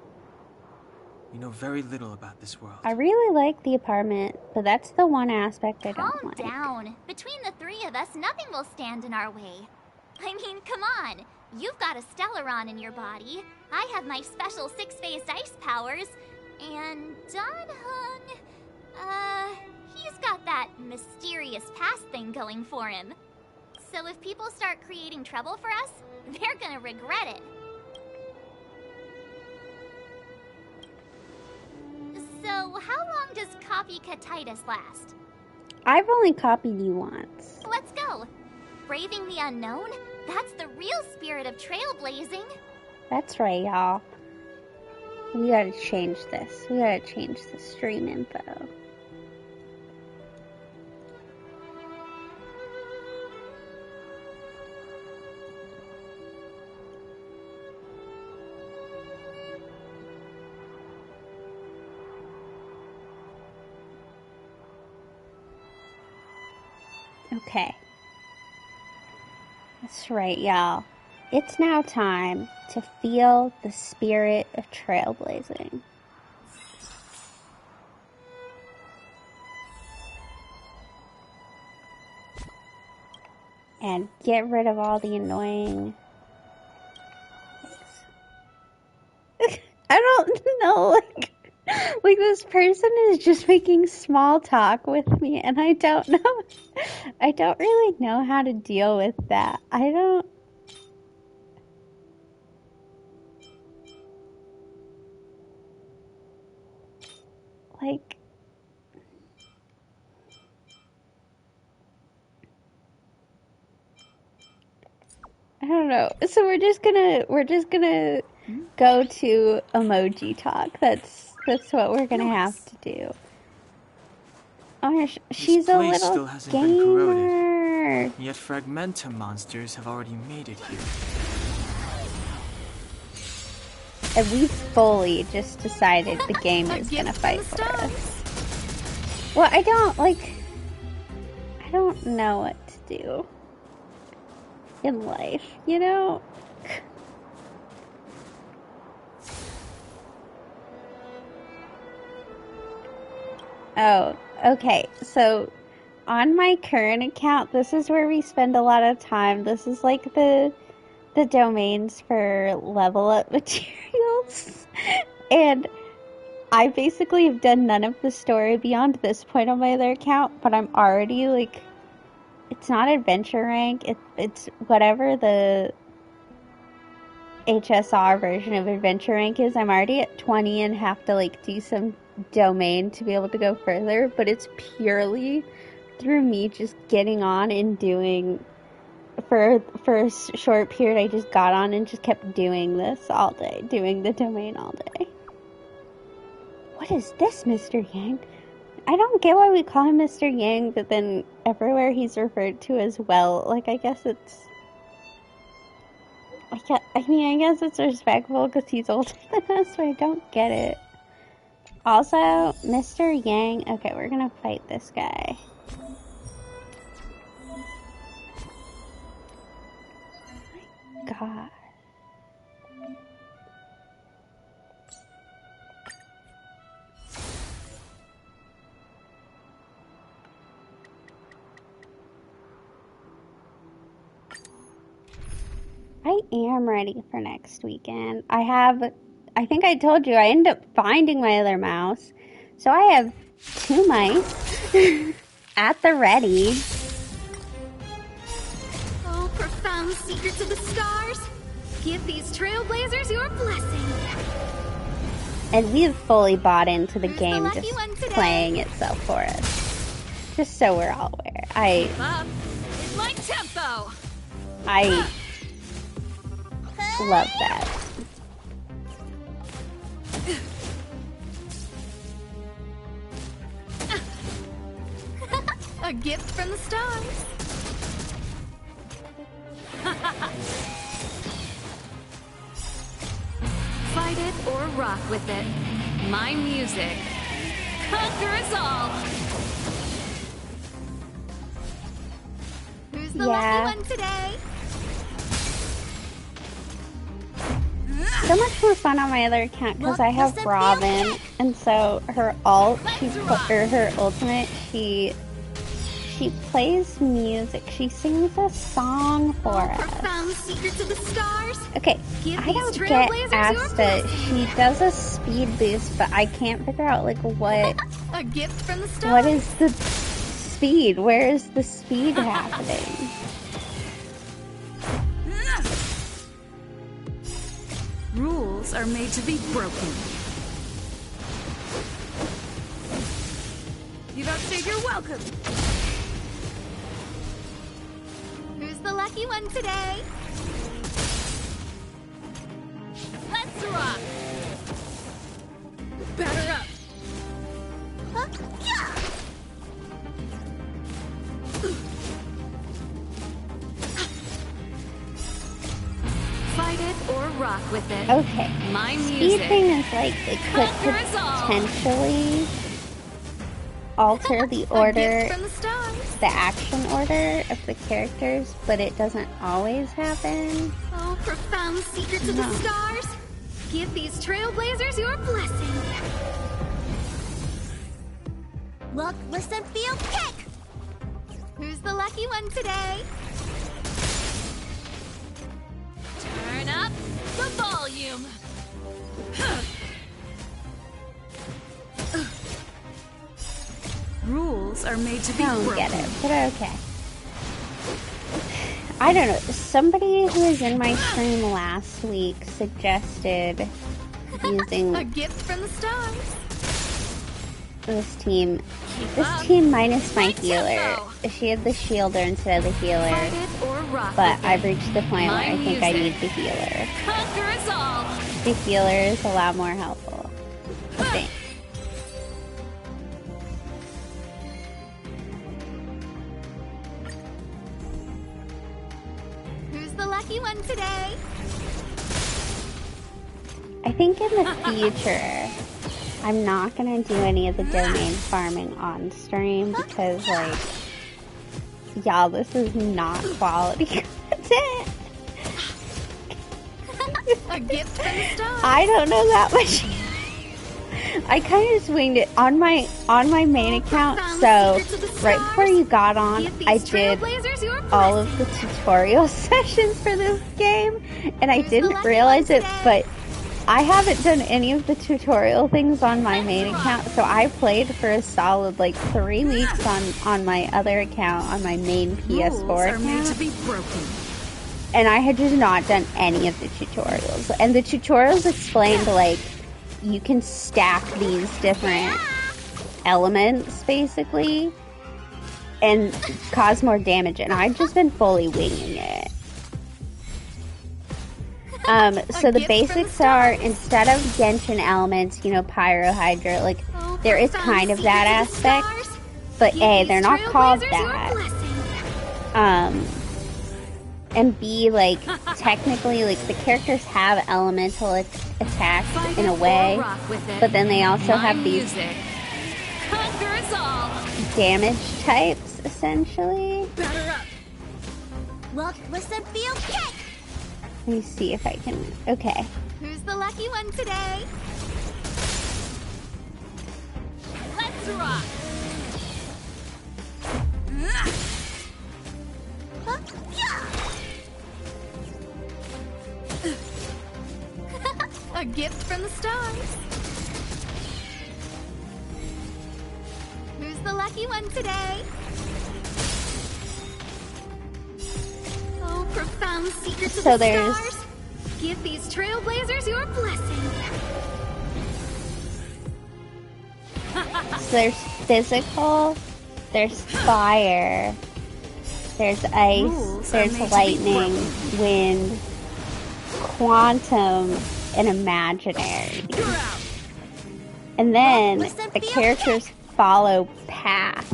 We know very little about this world. I really like the apartment, but that's the one aspect I don't like. Calm down. Between the 3 of us, nothing will stand in our way. I mean, come on. You've got a Stellaron in your body. I have my special 6-phased ice powers. And Dan-hung... he's got that mysterious past thing going for him. So if people start creating trouble for us, they're gonna regret it. So, how long does copycatitis last? I've only copied you once. Let's go. Braving the unknown? That's the real spirit of trailblazing. That's right, y'all. We gotta change this. We gotta change the stream info. Okay. That's right, y'all. It's now time to feel the spirit of trailblazing. And get rid of all the annoying things. I don't know, like this person is just making small talk with me, and I don't really know how to deal with that. I don't know. So we're just gonna go to emoji talk. That's what we're gonna have to do. Oh, she's a little still hasn't gamer. been corroded, yet Fragmentum monsters have already made it here. And we fully just decided the game is gonna fight for us. Well, I don't know what to do in life, Oh, okay. So on my current account, this is where we spend a lot of time. This is like the domains for level up materials. And I basically have done none of the story beyond this point on my other account, but I'm already it's not adventure rank, it's whatever the HSR version of adventure rank is. I'm already at 20 and have to do some domain to be able to go further, but it's purely through me just getting on and doing for a short period. I just got on and just kept doing this all day, doing the domain all day. What is this, Mr. Yang? I don't get why we call him Mr. Yang, but then everywhere he's referred to as well. I guess it's... I mean, I guess it's respectful because he's older than us, but I don't get it. Also, Mr. Yang. Okay, we're gonna fight this guy. Oh my god. I am ready for next weekend. I think I told you, I ended up finding my other mouse. So I have 2 mice at the ready. Oh, profound secrets of the stars. Give these trailblazers your blessing. And we've fully bought into the game just playing itself for us. Just so we're all aware. Keep up with my tempo. I love that. A gift from the stars. Fight it or rock with it. My music conquers all. Who's the lucky one today? So much more fun on my other account because I have Robin, and so her ult, her ultimate, she plays music. She sings a song for us. Profound secrets of the stars. Okay, I don't get Asta. She does a speed boost, but I can't figure out like what. A gift from the stars. What is the speed? Where is the speed happening? Rules are made to be broken. You've outstayed your welcome. Who's the lucky one today? Let's rock. Batter up. Fight it or rock with it. Okay. My Speed music. thing is like it could Conquers all. potentially alter the order, From the stars. the action order of the characters, but it doesn't always happen. Oh, profound secrets of the stars. Give these trailblazers your blessing. Look, listen, feel, kick! Who's the lucky one today? Turn up the volume. Rules are made to be I don't broken. get it, but okay. I don't know. Somebody who was in my stream last week suggested using A gift from the stars. this team. This up team minus my my healer. tempo. She had the shielder instead of the healer. Fight it or rock But with it. I've reached the point where My I think I need music. the healer. Conquer us all. The healer is a lot more helpful, I think. Who's the lucky one today? I think in the future, I'm not gonna do any of the domain farming on stream because, like, y'all, this is not quality content. A gift from the stars. I don't know that much. I kind of just winged it on my main account. So right before you got on, I did all of the tutorial sessions for this game, and I didn't realize it, but I haven't done any of the tutorial things on my main account, so I played for a solid like 3 weeks on my other account, on my main PS4 Rules are made account. to be broken. And I had just not done any of the tutorials. And the tutorials explained, like, you can stack these different elements, basically, and cause more damage. And I've just been fully winging it. So the basics are, instead of Genshin elements, you know, Pyro, Hydra, like, there is kind of that aspect. But, A, they're not called that. and B, like, technically, like, the characters have elemental attacks in a way, but then they also have these damage types, essentially. Look, listen, feel, kick! Let me see if I can... Okay. Who's the lucky one today? Let's rock! A gift from the stars. Who's the lucky one today? Oh, profound secrets of So the there's- stars. Give these trailblazers your blessing. So there's physical, there's fire, there's ice, there's lightning, wind, quantum, and imaginary. And then the characters follow paths.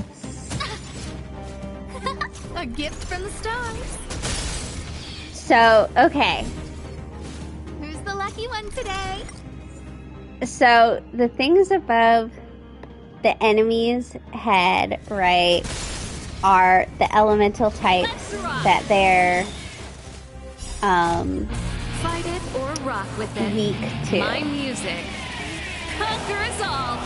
A gift from the stars. So, okay. Who's the lucky one today? So the things above the enemy's head, right, are the elemental types that they're Fight it or rock with it. weak to. My music conquers all.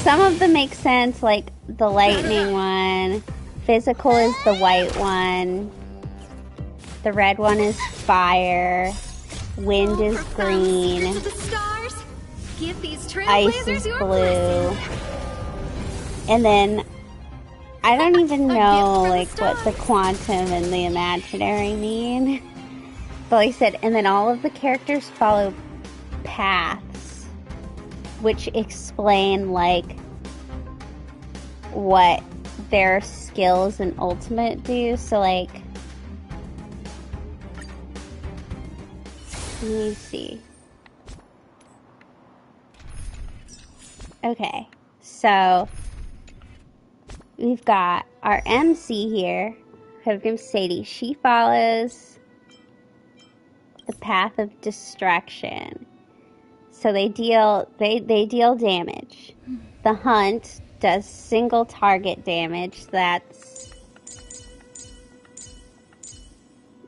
Some of them make sense, like the lightning one. Physical is the white one. The red one is fire. Wind is green. The stars. Give these Ice trailblazers is your blue. blessing. And then I don't even know like what the quantum and the imaginary mean. But like I said, and then all of the characters follow paths, which explain like what their skills and ultimate do. So like, let me see. Okay, so we've got our MC here, her name's Sadie. She follows the path of distraction. So they deal damage. The hunt does single target damage. That's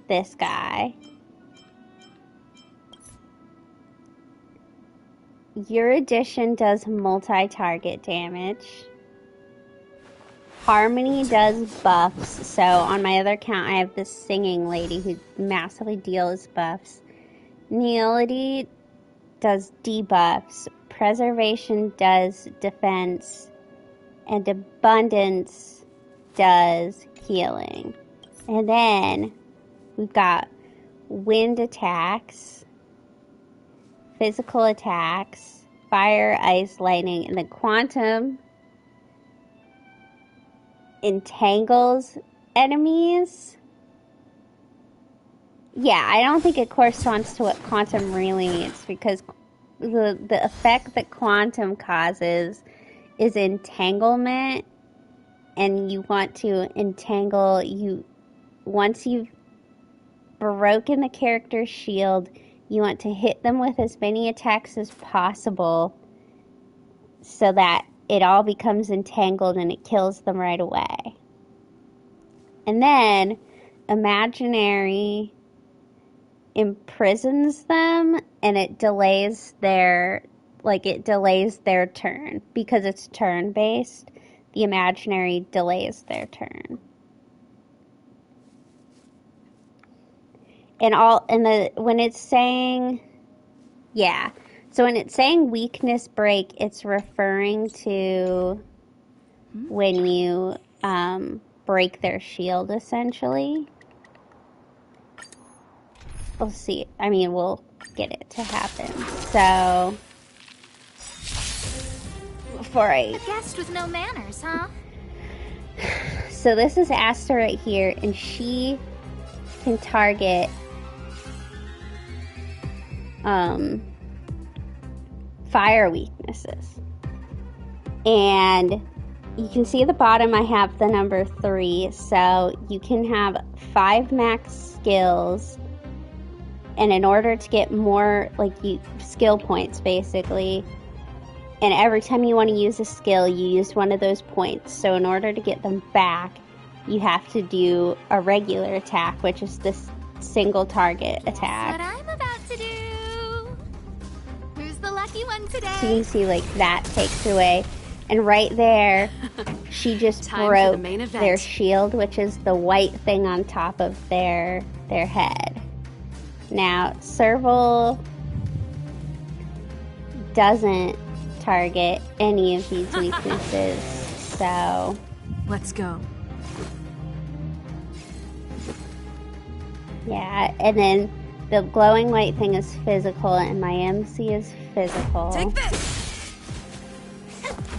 this guy. Your addition does multi-target damage. Harmony does buffs. So on my other account, I have this singing lady who massively deals buffs. Nihility does debuffs. Preservation does defense. And abundance does healing. And then we've got wind attacks, physical attacks, fire, ice, lightning, and then quantum entangles enemies. Yeah, I don't think it corresponds to what quantum really means, because the effect that quantum causes is entanglement, and you want to entangle once you've broken the character's shield, you want to hit them with as many attacks as possible so that it all becomes entangled and it kills them right away. And then imaginary imprisons them, and it delays their turn. Because it's turn based, the imaginary delays their turn. When it's saying weakness break, it's referring to when you break their shield, essentially. We'll see. I mean, we'll get it to happen. So, A guest with no manners, huh? So this is Asta right here, and she can target fire weaknesses. And you can see at the bottom I have the number 3, so you can have 5 max skills, and in order to get more, like, skill points, basically, and every time you want to use a skill, you use one of those points. So in order to get them back, you have to do a regular attack, which is this single target attack. What I'm about to do. Who's the lucky one today? So you can see, like, that takes away. And right there, she just broke their shield, which is the white thing on top of their head. Now, Serval doesn't target any of these weaknesses, so... Let's go. Yeah, and then the glowing white thing is physical, and my MC is physical. Take this!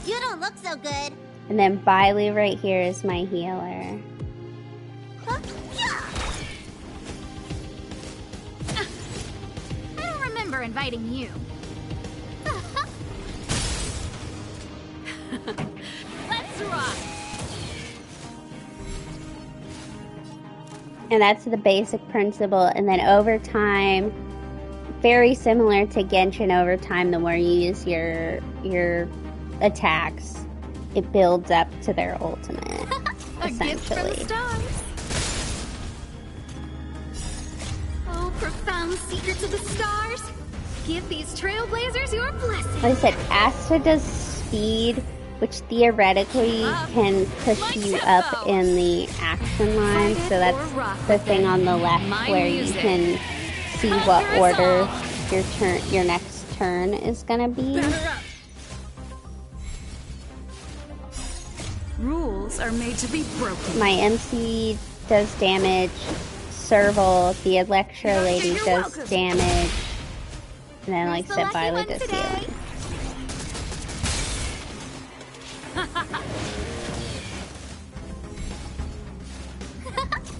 You don't look so good. And then Bailu right here is my healer. I don't remember inviting you. Let's rock! And that's the basic principle. And then over time, very similar to Genshin, over time, the more you use your attacks, it builds up to their ultimate. A gift from the stars. Oh, profound secrets of the stars. Give these trailblazers your blessing. Like I said, Asta does speed, which theoretically can push you up in the action line. So that's the thing on the left where you can see what order your next turn is gonna be. Rules are made to be broken. My MC does damage. Serval, the Electro Lady, does damage. And then, like I said, Violet does healing.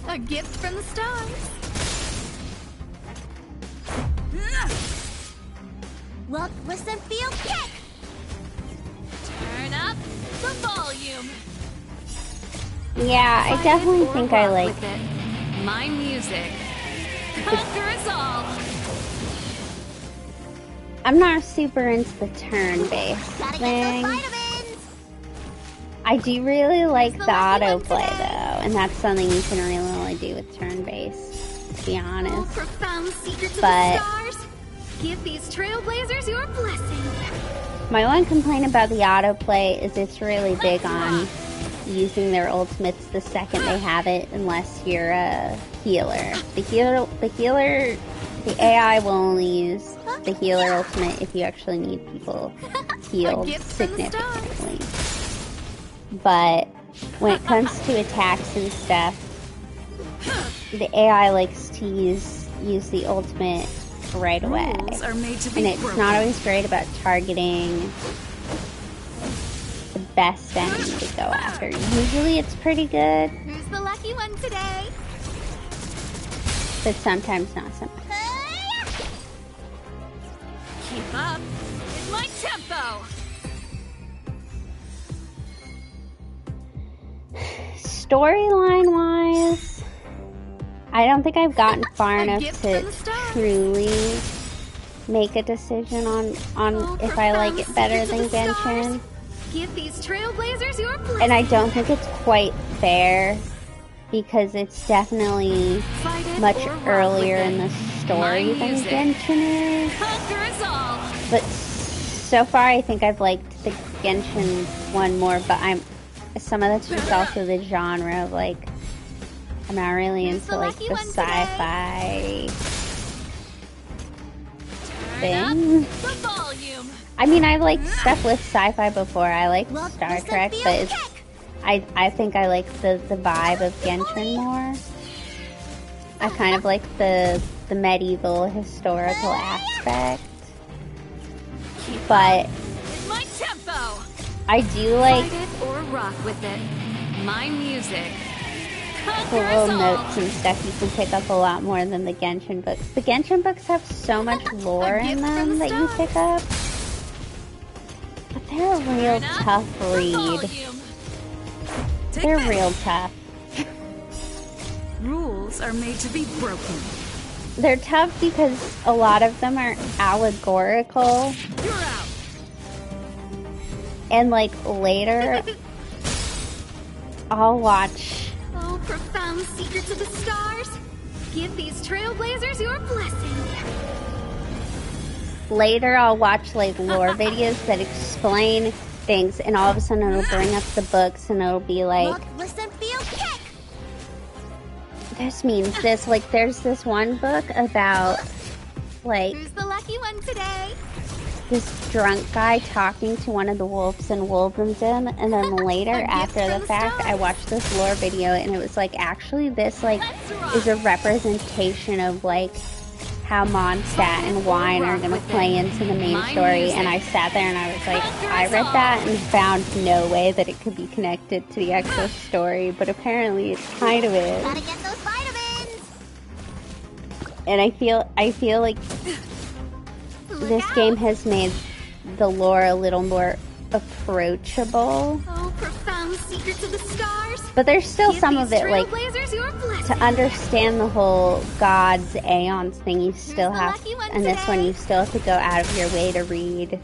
A gift from the stars. Look, listen, feel, kick! Turn up the volume. Yeah, I definitely think I like my music. Conquer us all. I'm not super into the turn-based thing. I do really like the autoplay though, and that's something you can really only do with turn-based, to be honest. Profound secrets of the stars. Give these trailblazers your blessing. My one complaint about the autoplay is it's really big on using their ultimates the second they have it, unless you're a healer. The AI will only use the healer ultimate if you actually need people healed significantly. But when it comes to attacks and stuff, the AI likes to use the ultimate right away. And it's not always great about targeting the best enemy to go after. Usually it's pretty good, Who's the lucky one today? but sometimes not so much. Keep up with my tempo. Storyline wise, I don't think I've gotten far enough to truly make a decision on if I like it better than Genshin. Give these trailblazers your blessing. And I don't think it's quite fair because it's definitely much earlier in the story than Genshin is. Conquer us all. But so far I think I've liked the Genshin one more, but some of that's just also the genre of, like, I'm not really into like the sci-fi thing. I mean, I've liked stuff with sci-fi before. I liked Star Trek, but I think I like the vibe of Genshin more. I kind of like the medieval historical aspect. But I do like or rock with it. My music. the little notes and stuff you can pick up a lot more than the Genshin books. The Genshin books have so much lore in them that you pick up. But they're a real tough read. They're real tough. Rules are made to be broken. They're tough because a lot of them are allegorical. You're out. And like later, I'll watch. Oh, profound secrets of the stars. Give these trailblazers your blessing. Later, I'll watch like lore videos that explain things, and all of a sudden it'll bring up the books, and it'll be like, Look, listen, feel, kick! this means this. Like, there's this one book about like Who's the lucky one today? this drunk guy talking to one of the wolves in Wolverhampton, and then later, after the fact, I watched this lore video, and it was like, actually, this like is a representation of like how Mondstadt and wine are gonna play into the main story. And I sat there and I was like, I read that and found no way that it could be connected to the actual story, but apparently it kind of is. Gotta get those vitamins! And I feel like this game has made the lore a little more approachable. Oh, profound secrets of the stars. But there's still Give some of these it, like, trailblazers your blessing. to understand the whole gods, aeons thing, you still the have, lucky one and this one today. you still have to go out of your way to read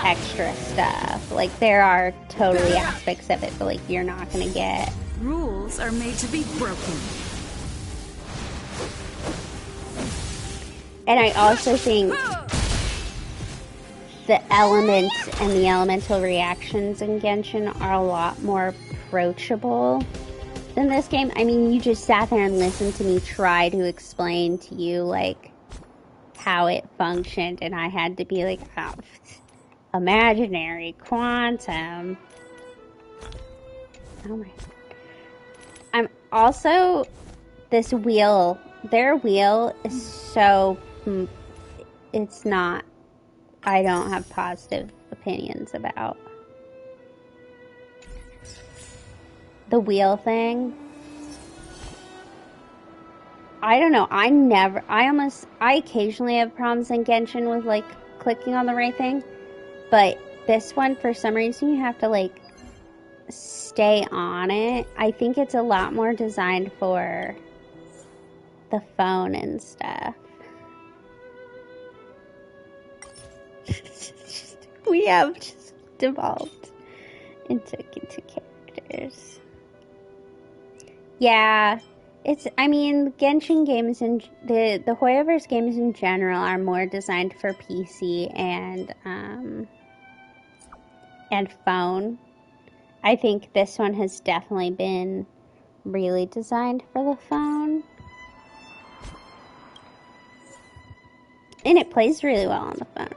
extra stuff. Like, there are totally aspects of it, but like, you're not gonna get. Rules are made to be broken. And I also think the elements and the elemental reactions in Genshin are a lot more approachable than this game. I mean, you just sat there and listened to me try to explain to you, like, how it functioned, and I had to be like, oh, imaginary, quantum. Oh my god. I'm also, this wheel, their wheel is so, it's not, I don't have positive opinions about. The wheel thing. I don't know. I occasionally have problems in Genshin with like clicking on the right thing. But this one, for some reason, you have to like stay on it. I think it's a lot more designed for the phone and stuff. We have just devolved into characters. Yeah, I mean, Genshin games and the Hoyoverse games in general are more designed for PC and phone. I think this one has definitely been really designed for the phone. And it plays really well on the phone.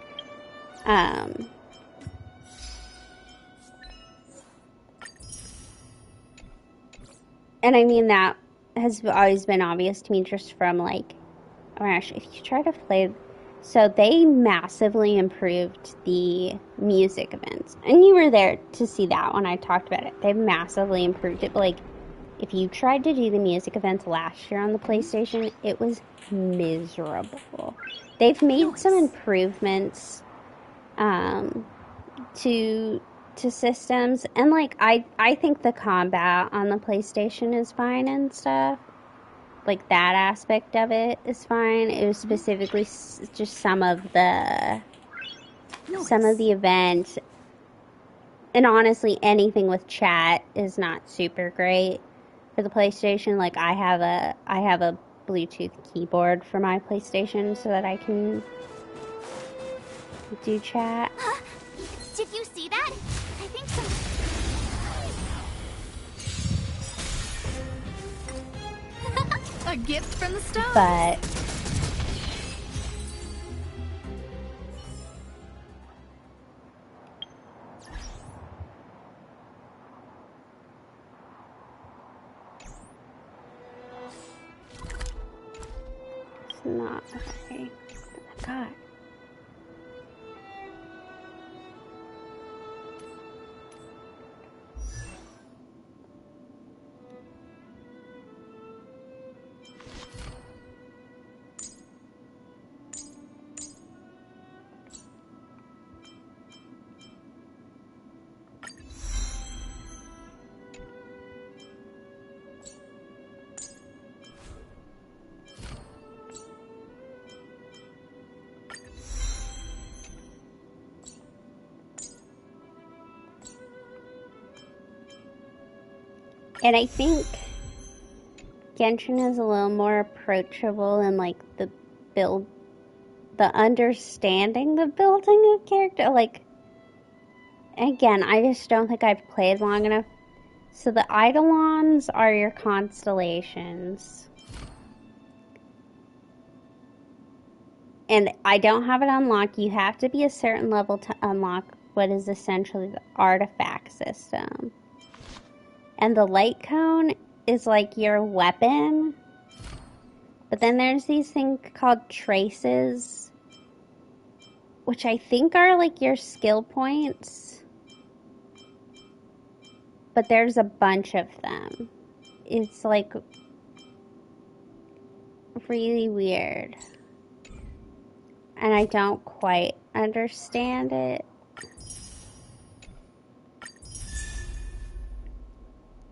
And I mean, that has always been obvious to me just from like, oh my gosh, if you try to play, so they massively improved the music events. And you were there to see that when I talked about it. They massively improved it, but like, if you tried to do the music events last year on the PlayStation, it was miserable. They've made some improvements to systems, and like I think the combat on the PlayStation is fine and stuff. Like, that aspect of it is fine. It was specifically just some of the events, and honestly, anything with chat is not super great for the PlayStation. Like, I have a Bluetooth keyboard for my PlayStation so that I can do chat. Did you see that? I think so. A gift from the stars. But it's not okay. Oh my god. And I think Genshin is a little more approachable in like the understanding the building of character. Like, again, I just don't think I've played long enough. So the Eidolons are your constellations. And I don't have it unlocked. You have to be a certain level to unlock what is essentially the artifact system. And the light cone is like your weapon. But then there's these things called traces, which I think are like your skill points. But there's a bunch of them. It's like really weird. And I don't quite understand it.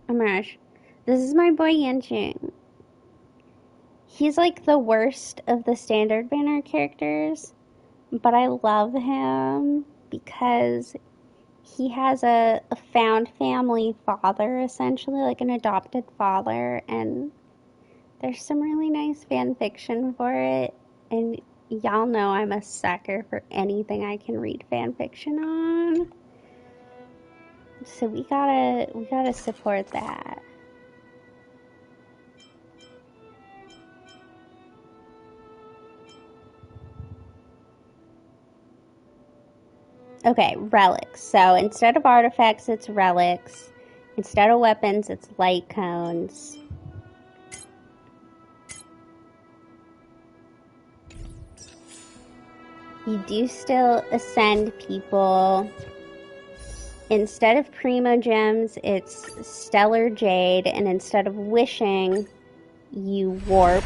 Oh my gosh. This is my boy Yanqing. He's like the worst of the standard banner characters, but I love him because he has a found family father, essentially, like an adopted father, and there's some really nice fan fiction for it, and y'all know I'm a sucker for anything I can read fan fiction on. So we gotta support that. Okay, relics. So instead of artifacts, it's relics. Instead of weapons, it's light cones. You do still ascend people. Instead of Primo Gems, it's Stellar Jade, and instead of wishing, you warp.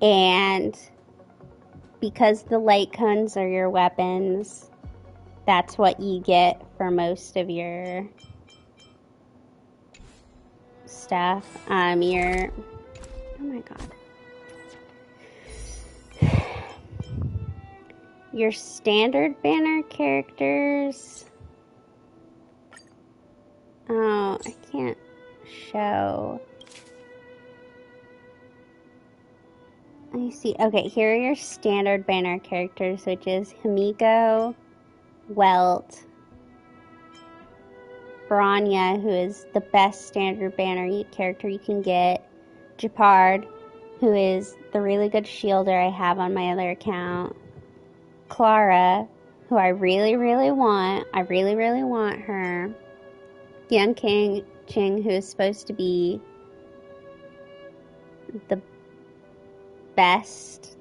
And because the light cones are your weapons, that's what you get for most of your stuff. Oh my god. Your standard banner characters. Oh, I can't show. Let me see. Okay, here are your standard banner characters, which is Himiko, Welt, Bronya, who is the best standard banner character you can get, Gepard, who is the really good shielder I have on my other account, Clara, who I really, really want. I really, really want her. Yanqing, who is supposed to be the best,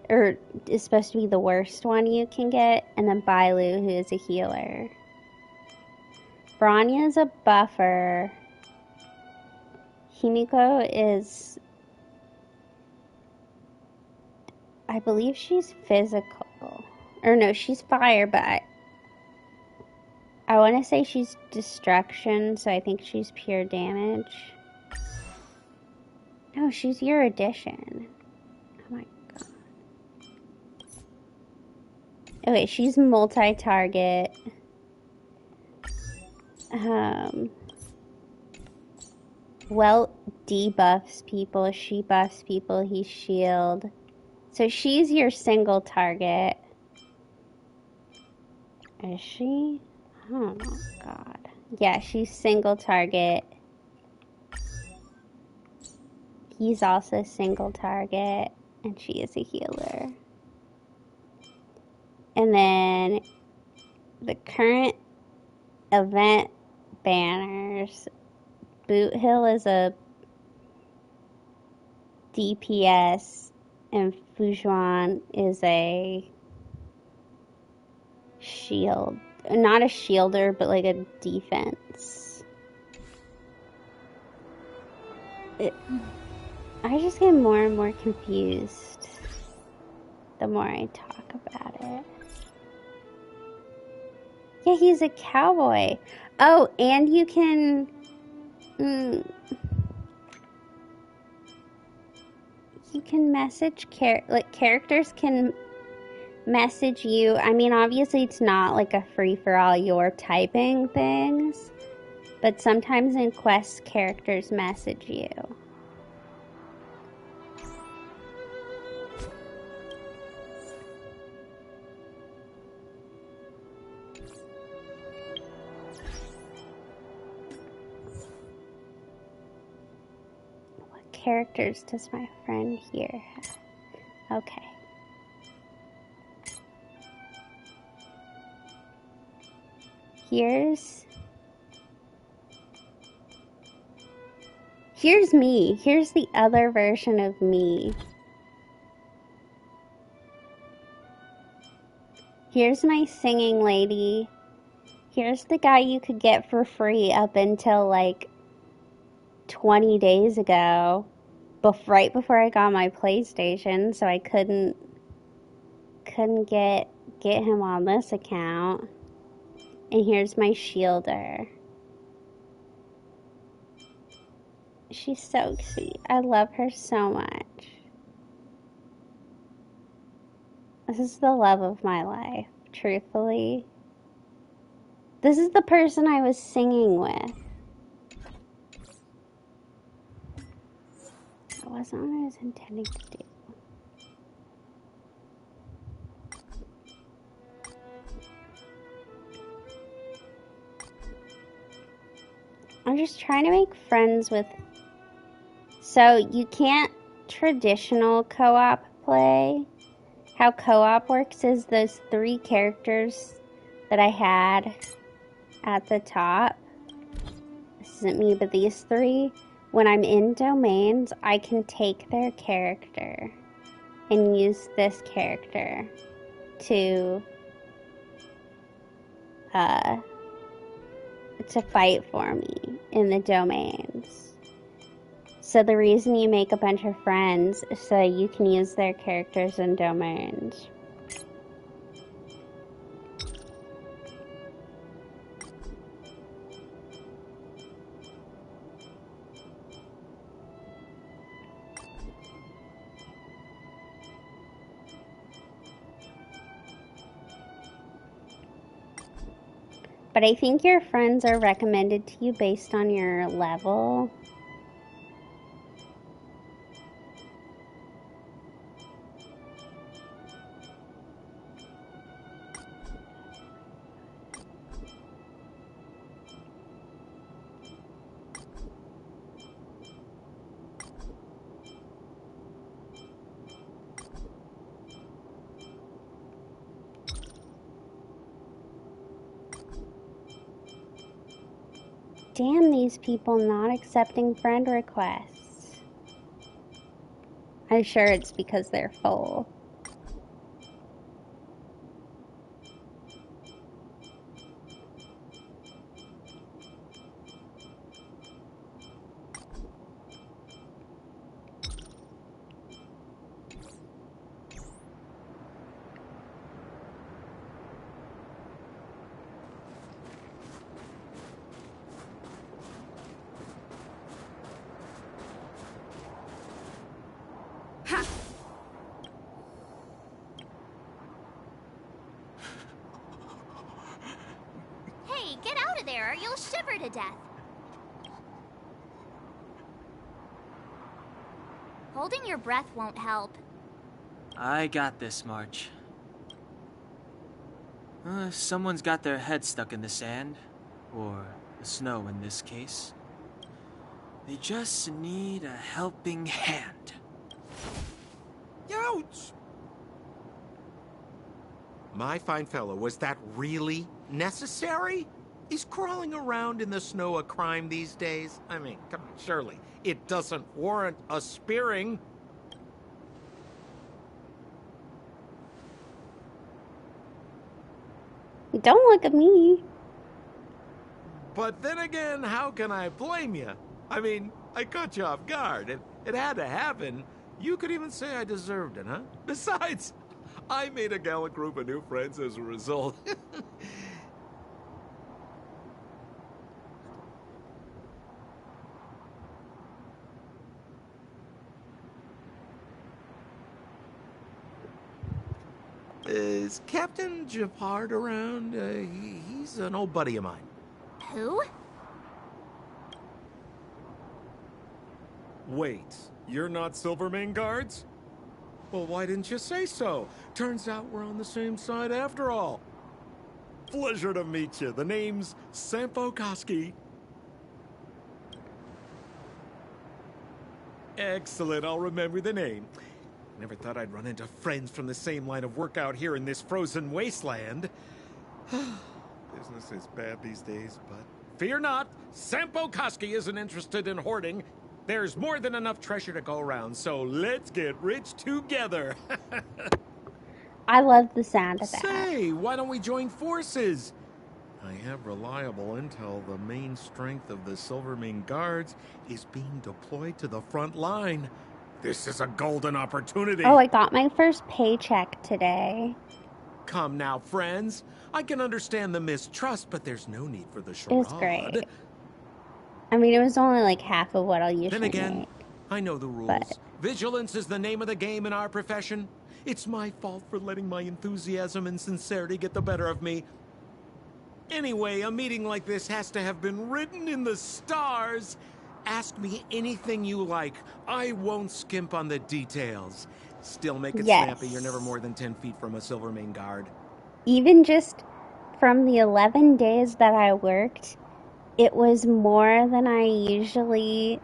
or is supposed to be the worst one you can get, and then Bailu, who is a healer. Bronya is a buffer. Himiko is, I believe she's physical. Or no, she's fire, but I want to say she's destruction, so I think she's pure damage. No, she's your addition. Oh my god. Okay, she's multi-target. Well, debuffs people, she buffs people, he's shield. So she's your single target. Is she? Oh god. Yeah, she's single target. He's also single target, and she is a healer. And then the current event banners. Boot Hill is a DPS, and Fujuan is a shield. Not a shielder, but like a defense. I just get more and more confused the more I talk about it. Yeah, he's a cowboy. Oh, and you can... you can message... characters can message you. I mean, obviously it's not like a free-for-all you're typing things. But sometimes in quests, characters message you. What characters does my friend here have? Okay. Here's me. Here's the other version of me. Here's my singing lady. Here's the guy you could get for free up until like 20 days ago, right before I got my PlayStation, so I couldn't get him on this account. And here's my shielder. She's so sweet. I love her so much. This is the love of my life, truthfully. This is the person I was singing with. That wasn't what I was intending to do. I'm just trying to make friends with... So, you can't traditional co-op play. How co-op works is those 3 characters that I had at the top. This isn't me, but these 3. When I'm in domains, I can take their character and use this character to fight for me in the domains. So the reason you make a bunch of friends is so you can use their characters in domains. But I think your friends are recommended to you based on your level. Damn these people not accepting friend requests. I'm sure it's because they're full. To death. Holding your breath won't help. I got this, March. Someone's got their head stuck in the sand, or the snow in this case. They just need a helping hand. Ouch! My fine fellow, was that really necessary? Is crawling around in the snow a crime these days? I mean, come on, surely it doesn't warrant a spearing. Don't look at me. But then again, how can I blame you? I mean, I caught you off guard. It had to happen. You could even say I deserved it, huh? Besides, I made a gallant group of new friends as a result. Is Captain Gepard around? He's an old buddy of mine. Who? Wait, you're not Silvermane guards? Well, why didn't you say so? Turns out we're on the same side after all. Pleasure to meet you. The name's Sampo Koski. Excellent, I'll remember the name. Never thought I'd run into friends from the same line of work out here in this frozen wasteland. Business is bad these days, but fear not, Sampo Koski isn't interested in hoarding. There's more than enough treasure to go around, so let's get rich together. I love the sound of that. Say, why don't we join forces? I have reliable intel the main strength of the Silvermane guards is being deployed to the front line. This is a golden opportunity. Oh, I got my first paycheck today. Come now, friends. I can understand the mistrust, but there's no need for the charade. It was great. I mean, it was only like half of what I'll usually Then again, make. I know the rules. But Vigilance is the name of the game in our profession. It's my fault for letting my enthusiasm and sincerity get the better of me. Anyway, a meeting like this has to have been written in the stars. Ask me anything you like. I won't skimp on the details. Still make it snappy. You're never more than 10 feet from a Silvermane guard. Even just from the 11 days that I worked, it was more than I usually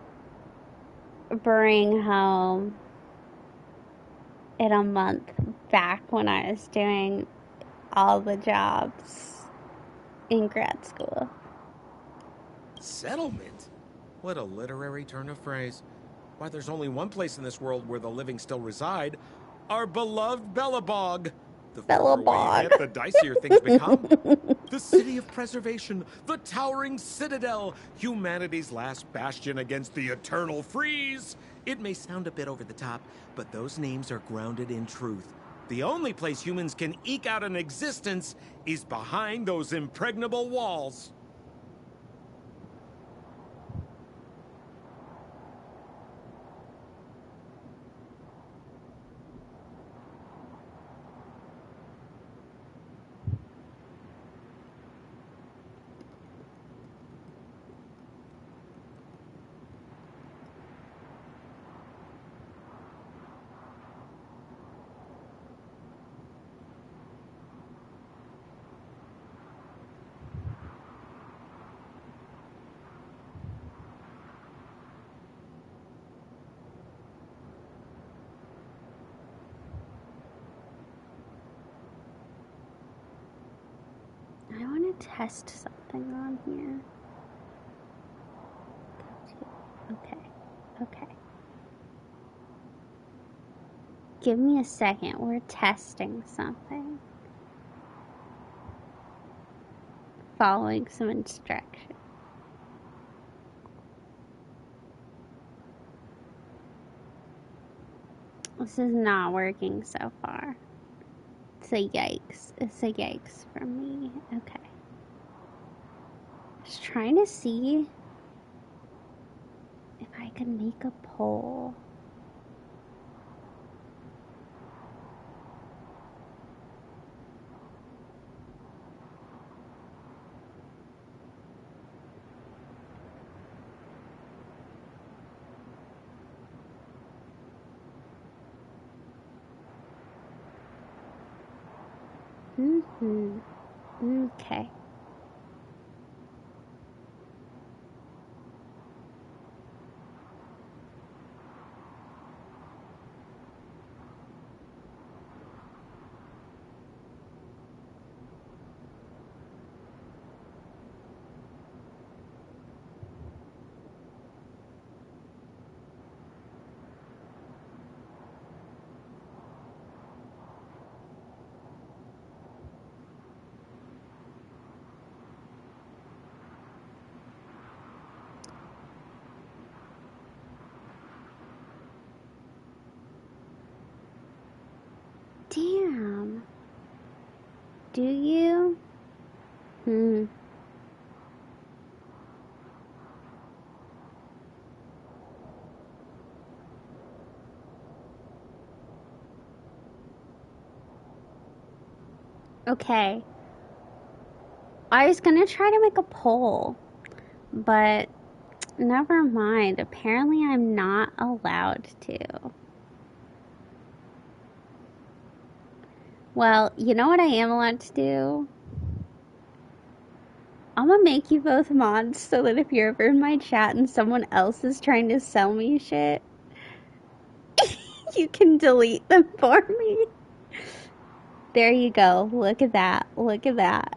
bring home in a month back when I was doing all the jobs in grad school. Settlement? What a literary turn of phrase. Why, there's only one place in this world where the living still reside. Our beloved Belobog. The further away you get, the dicier things become. The city of preservation, the towering citadel, humanity's last bastion against the eternal freeze. It may sound a bit over the top, but those names are grounded in truth. The only place humans can eke out an existence is behind those impregnable walls. I want to test something on here. Okay. Give me a second. We're testing something. Following some instructions. This is not working so far. It's a yikes. It's a yikes for me. Okay. Just trying to see if I can make a poll. Okay. Damn. Do you? Okay. I was gonna try to make a poll, but Never mind. Apparently I'm not allowed to. Well, you know what I am allowed to do? I'm gonna make you both mods so that if you're ever in my chat and someone else is trying to sell me shit, you can delete them for me. There you go. Look at that. Look at that.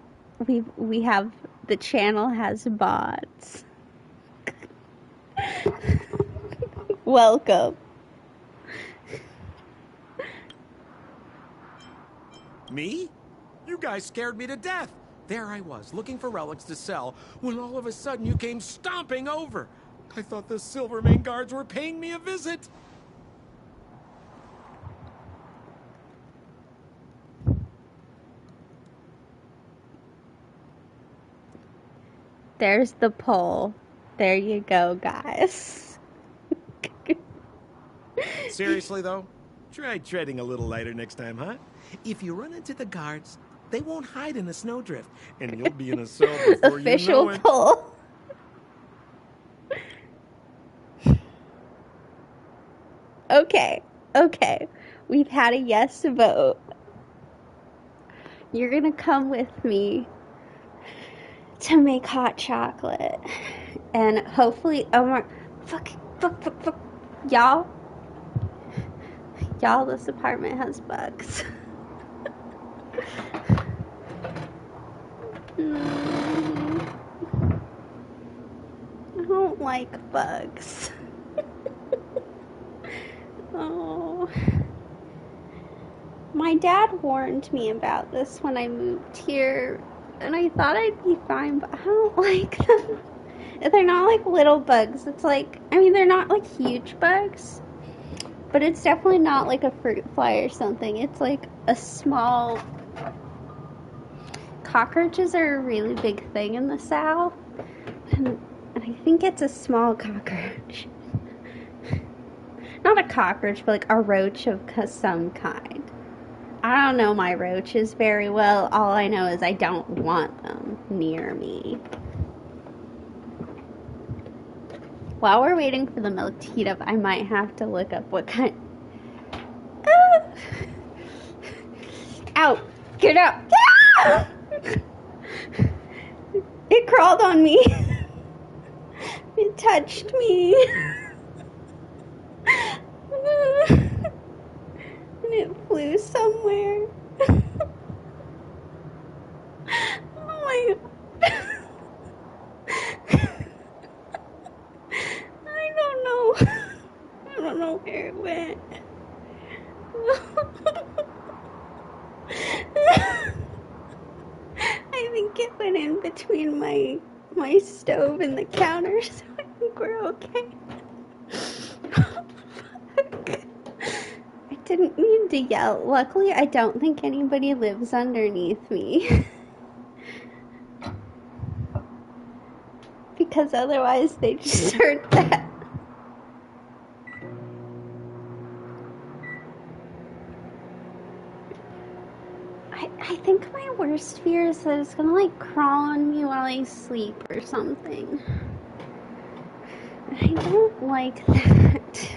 We have, the channel has bots. Welcome. Me? You guys scared me to death. There I was, looking for relics to sell, when all of a sudden you came stomping over. I thought the Silvermane guards were paying me a visit. There's the poll. There you go, guys. Seriously, though? Try treading a little lighter next time, huh? If you run into the guards, they won't hide in the snowdrift, and you'll be in a cell before Official you know it. poll. Okay, okay. We've had a yes vote. You're gonna come with me to make hot chocolate. And hopefully, oh my, fuck. Y'all, this apartment has bugs. I don't like bugs. Oh. My dad warned me about this when I moved here, and I thought I'd be fine, but I don't like them. They're not like little bugs. It's like, I mean, they're not like huge bugs, but it's definitely not like a fruit fly or something. It's like a small... Cockroaches are a really big thing in the South, and I think it's a small cockroach. Not a cockroach, but like a roach of some kind. I don't know my roaches very well. All I know is I don't want them near me. While we're waiting for the milk to heat up, I might have to look up what kind... Ow! Get out! Ah! It crawled on me. It touched me. And it flew somewhere. Oh my god. I don't know where it went. I think it went in between my stove and the counter, so I think we're okay. I didn't mean to yell. Luckily, I don't think anybody lives underneath me. Because otherwise they just heard that. I think my worst fear is that it's gonna like crawl on me while I sleep or something. I don't like that.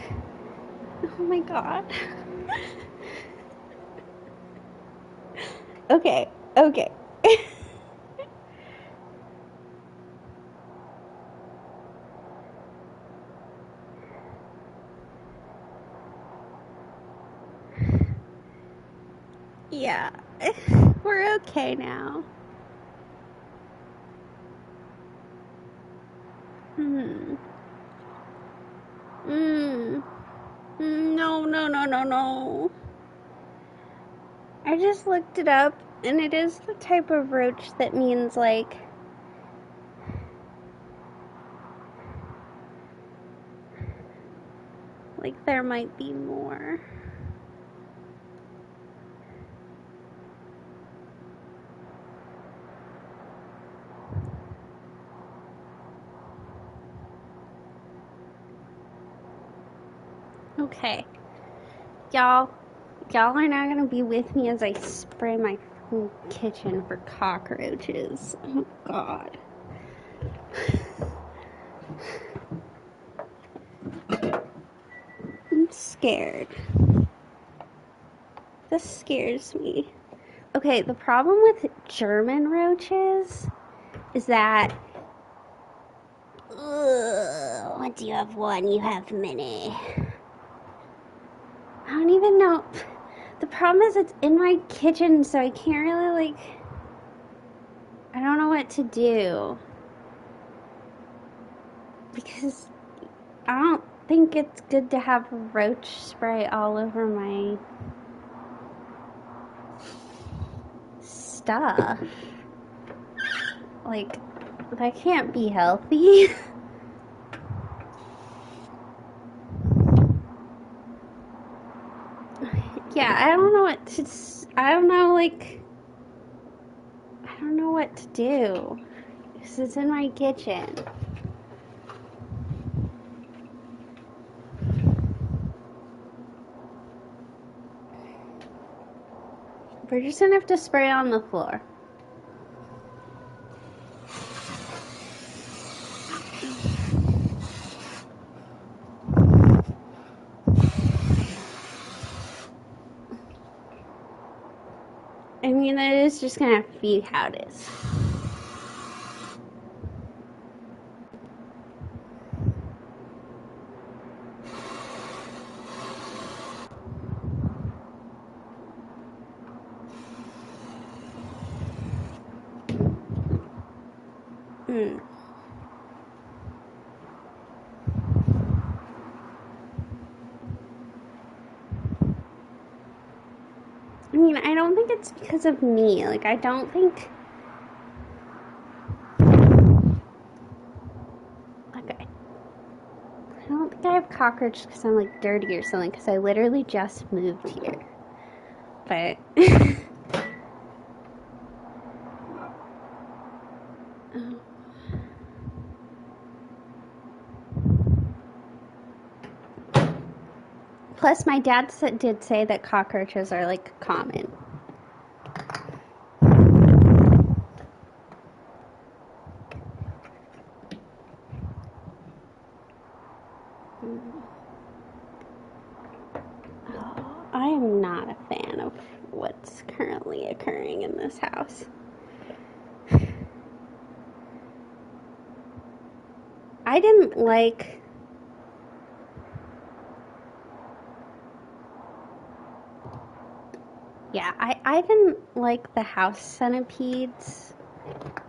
Oh my god. Okay. Yeah, we're okay now. No. I just looked it up, and it is the type of roach that means, like, there might be more. Okay. Y'all are not gonna be with me as I spray my kitchen for cockroaches. Oh god. scared. This scares me. Okay, the problem with German roaches is that... What do you have? One, you have many. I don't even know. The problem is it's in my kitchen, so I can't really, like... I don't know what to do. Because I don't think it's good to have roach spray all over my stuff. Like, that can't be healthy. Yeah, I don't know what to... I don't know, like... I don't know what to do. Because it's in my kitchen. We're just gonna have to spray on the floor. I mean, it is just gonna have to be how it is. I mean, I don't think it's because of me. Like, I don't think... Okay. I don't think I have cockroaches because I'm, like, dirty or something, because I literally just moved here. But... Plus, my dad did say that cockroaches are, like, common. Oh, I am not a fan of what's currently occurring in this house. I didn't like... Yeah, I didn't like the house centipedes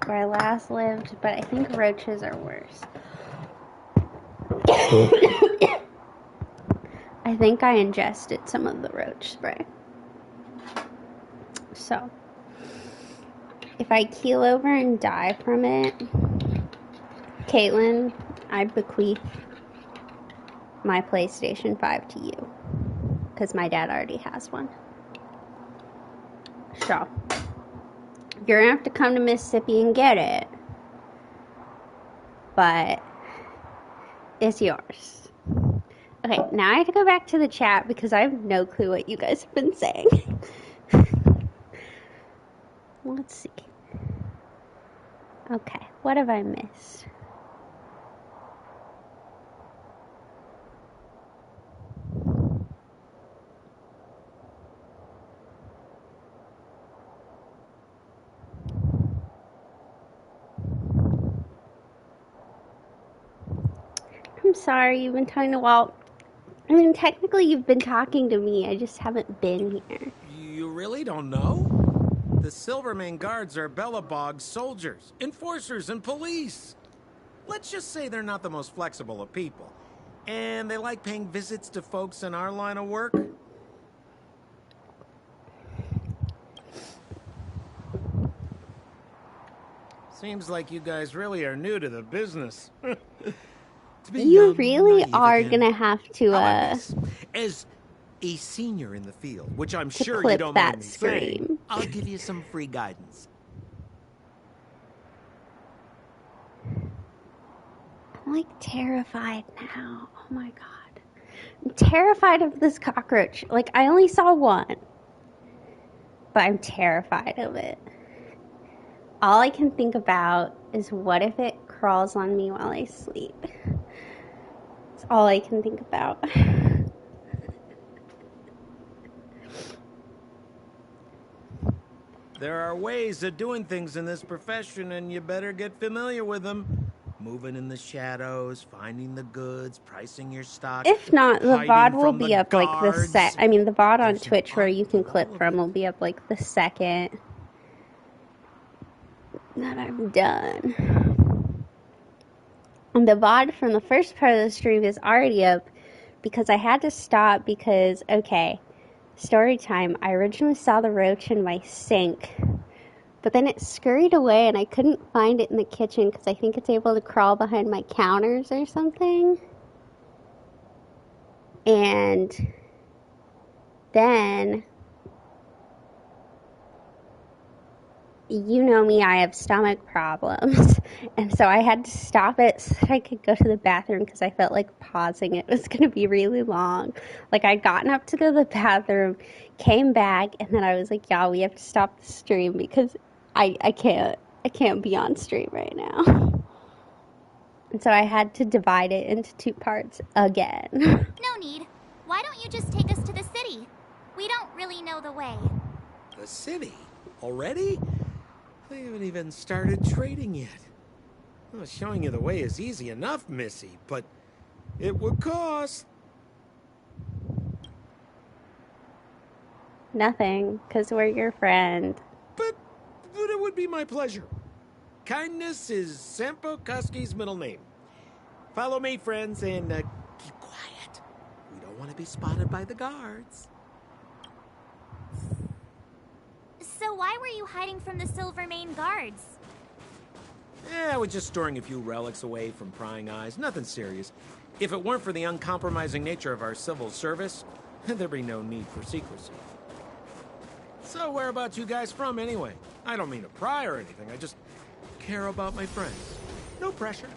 where I last lived, but I think roaches are worse. I think I ingested some of the roach spray. So, if I keel over and die from it, Caitlin, I bequeath my PlayStation 5 to you. Because my dad already has one. So, you're gonna have to come to Mississippi and get it. But, it's yours. Okay, now I have to go back to the chat because I have no clue what you guys have been saying. Let's see. Okay, what have I missed? I'm sorry, you've been talking to Walt. I mean, technically you've been talking to me, I just haven't been here. You really don't know? The Silvermane Guards are Belobog's soldiers, enforcers, and police. Let's just say they're not the most flexible of people. And they like paying visits to folks in our line of work. Seems like you guys really are new to the business. You really are gonna have to, As a senior in the field, which I'm sure clip you don't that mind me scream. saying, I'll give you some free guidance. I'm like terrified now. Oh my god. I'm terrified of this cockroach. Like, I only saw one. But I'm terrified of it. All I can think about is what if it crawls on me while I sleep. That's all I can think about. There are ways of doing things in this profession, and you better get familiar with them. Moving in the shadows, finding the goods, pricing your stock. If not, the hiding VOD will from be the up like the guards. the VOD on Twitch where you can click from will be up like the second that I'm done. And the VOD from the first part of the stream is already up because I had to stop because, okay, story time. I originally saw the roach in my sink, but then it scurried away and I couldn't find it in the kitchen because I think it's able to crawl behind my counters or something. And then, you know me, I have stomach problems. And so I had to stop it so that I could go to the bathroom because I felt like pausing it was going to be really long. Like, I'd gotten up to go to the bathroom, came back, and then I was like, y'all, we have to stop the stream because I can't be on stream right now. And so I had to divide it into 2 parts again. No need. Why don't you just take us to the city? We don't really know the way. The city? Already? They haven't even started trading yet. Well, showing you the way is easy enough, Missy, but it would cost... Nothing, because we're your friend. But it would be my pleasure. Kindness is Sampo Koski's middle name. Follow me, friends, and keep quiet. We don't want to be spotted by the guards. So why were you hiding from the Silvermane guards? I was just storing a few relics away from prying eyes. Nothing serious. If it weren't for the uncompromising nature of our civil service, there'd be no need for secrecy. So whereabouts you guys from, anyway? I don't mean to pry or anything. I just care about my friends. No pressure.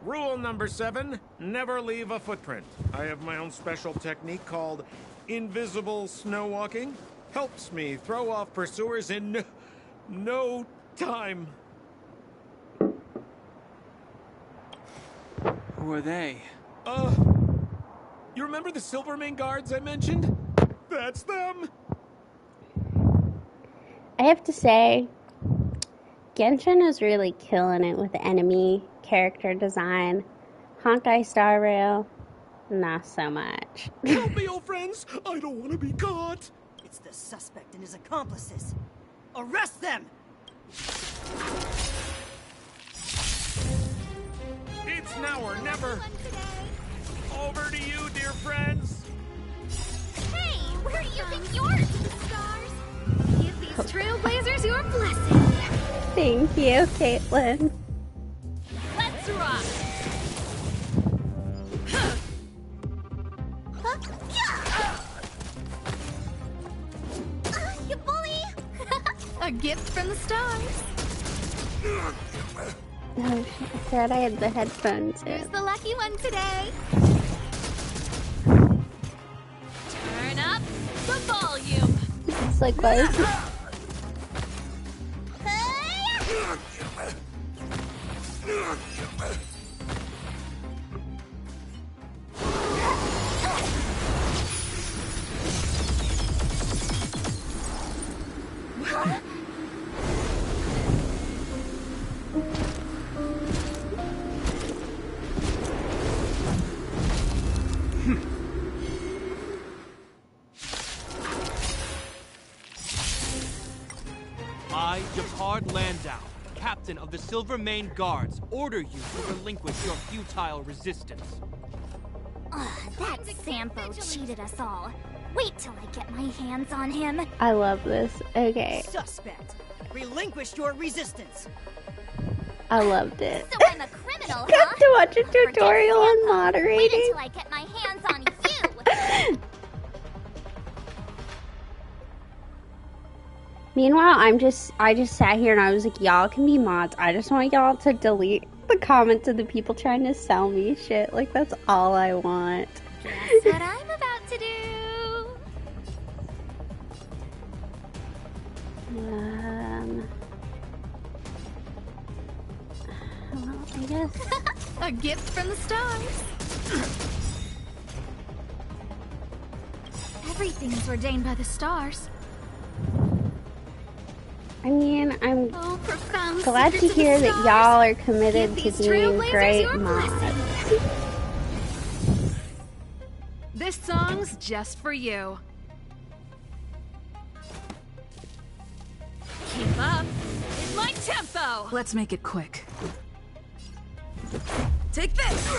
Rule number 7, never leave a footprint. I have my own special technique called invisible snow walking. Helps me throw off pursuers in no time. Who are they? You remember the Silvermane guards I mentioned? That's them! I have to say, Genshin is really killing it with enemy character design. Honkai Star Rail, not so much. Help me, old friends! I don't want to be caught! It's the suspect and his accomplices. Arrest them! It's now or never! Over to you, dear friends! Hey, where do you think you're to the stars? Give these trailblazers your blessing. Thank you, Caitlin. Let's rock! You bully! A gift from the stars. Oh, I said I had the headphones Who's in. the lucky one today? Turn up the volume. It's like, what is it? I, Gepard Landau, captain of the Silvermane Guards, order you to relinquish your futile resistance. That Sampo cheated us all. Wait till I get my hands on him. I love this. Okay. Suspect, relinquish your resistance. I loved it. So I'm a criminal, Got huh? to watch a tutorial on Wait moderating. until I get my hands on you. Meanwhile, I just sat here and I was like, y'all can be mods. I just want y'all to delete the comments of the people trying to sell me shit. Like, that's all I want. Guess what I'm about to do? Well, I guess. A gift from the stars. Everything's ordained by the stars. I mean, I'm profound glad to secrets of the hear that stars. y'all are committed Give to these being trailblazers great your mods. This song's just for you. Keep up with my tempo. Let's make it quick. Take this!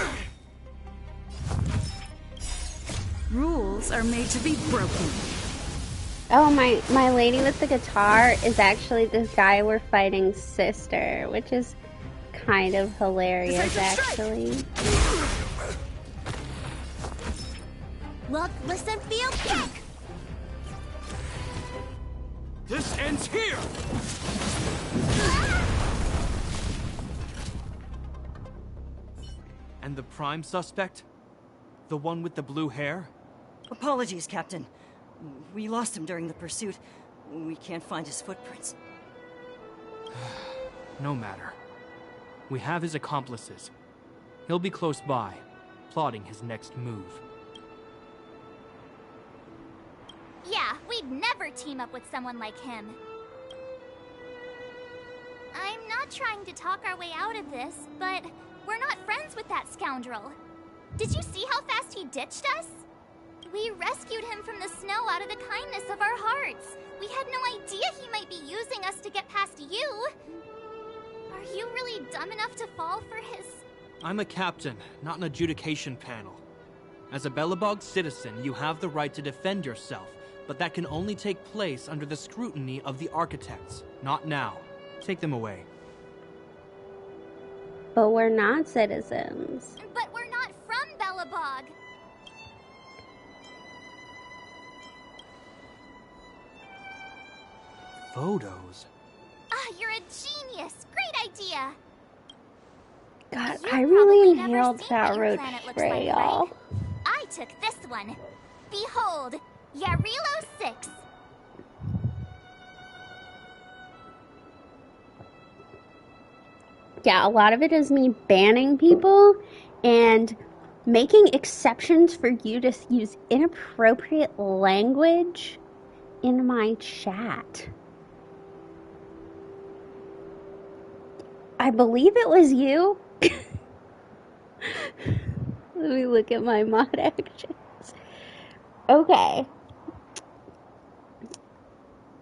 Rules are made to be broken. Oh, my lady with the guitar is actually this guy we're fighting's sister, which is kind of hilarious, actually. Look, listen, feel, kick! This ends here! And the prime suspect? The one with the blue hair? Apologies, Captain. We lost him during the pursuit. We can't find his footprints. No matter. We have his accomplices. He'll be close by, plotting his next move. Yeah, we'd never team up with someone like him. I'm not trying to talk our way out of this, but we're not friends with that scoundrel. Did you see how fast he ditched us? We rescued him from the snow out of the kindness of our hearts. We had no idea he might be using us to get past you. Are you really dumb enough to fall for his... I'm a captain, not an adjudication panel. As a Belobog citizen, you have the right to defend yourself, but that can only take place under the scrutiny of the architects, not now. Take them away. But we're not citizens. But we're not from Belobog. Photos? Ah, you're a genius! Great idea! God, You've I really probably never inhaled seen that what your roach planet looks spray, like, y'all. right? I took this one. Behold, Yarilo 6. Yeah, a lot of it is me banning people and making exceptions for you to use inappropriate language in my chat. I believe it was you. Let me look at my mod actions. Okay.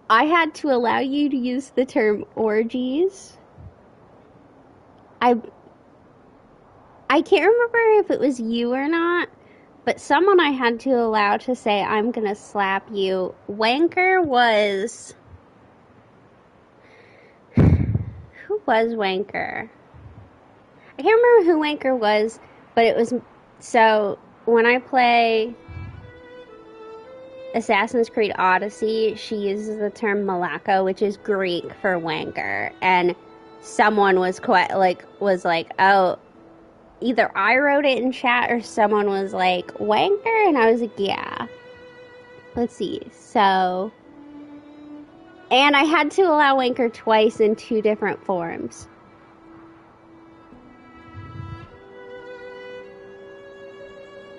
I had to allow you to use the term orgies. I can't remember if it was you or not, but someone I had to allow to say, I'm gonna slap you. Wanker was... Who was Wanker? I can't remember who Wanker was, but it was... So, when I play Assassin's Creed Odyssey, she uses the term Malaka, which is Greek for wanker, and someone was like, oh, either I wrote it in chat or someone was like, wanker? And I was like, yeah. Let's see. So, and I had to allow wanker twice in 2 different forms.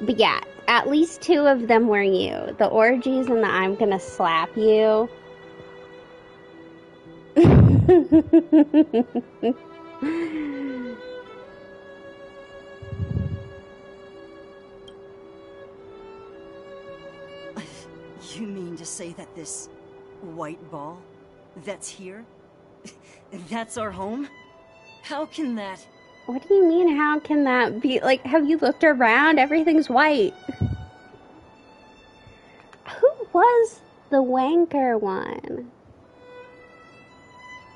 But yeah, at least 2 of them were you. The orgies and the I'm gonna slap you. You mean to say that this white ball that's here, that's our home? How can that... What do you mean, how can that be? Like, have you looked around? Everything's white. Who was the wanker one?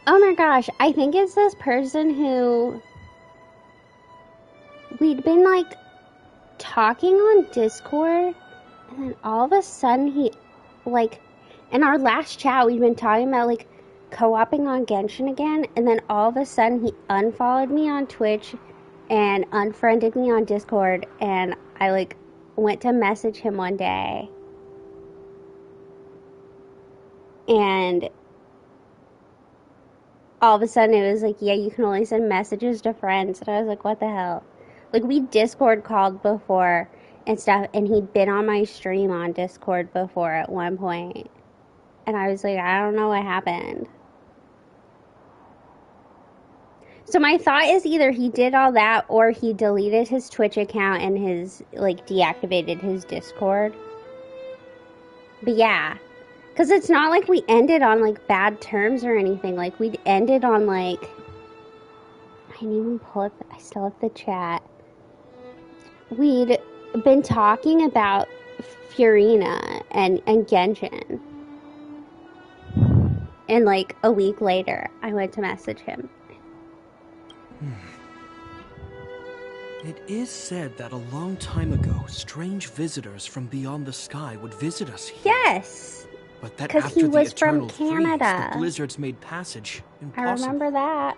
Oh my gosh, I think it's this person who... We'd been, like, talking on Discord, and then all of a sudden he, like, in our last chat, we'd been talking about, like, co-oping on Genshin again, and then all of a sudden he unfollowed me on Twitch and unfriended me on Discord, and I like went to message him one day, and all of a sudden it was like, yeah, you can only send messages to friends, and I was like, what the hell? Like, we Discord called before and stuff, and he'd been on my stream on Discord before at one point, and I was like, I don't know what happened. So my thought is either he did all that or he deleted his Twitch account and deactivated his Discord. But yeah. Because it's not like we ended on, bad terms or anything. We ended on, I didn't even pull up, I still have the chat. We'd been talking about Furina and Genshin. And, a week later, I went to message him. It is said that a long time ago, strange visitors from beyond the sky would visit us here. Yes! But that because after he was the eternal from Canada. Freeze, the blizzards made passage impossible. I remember that.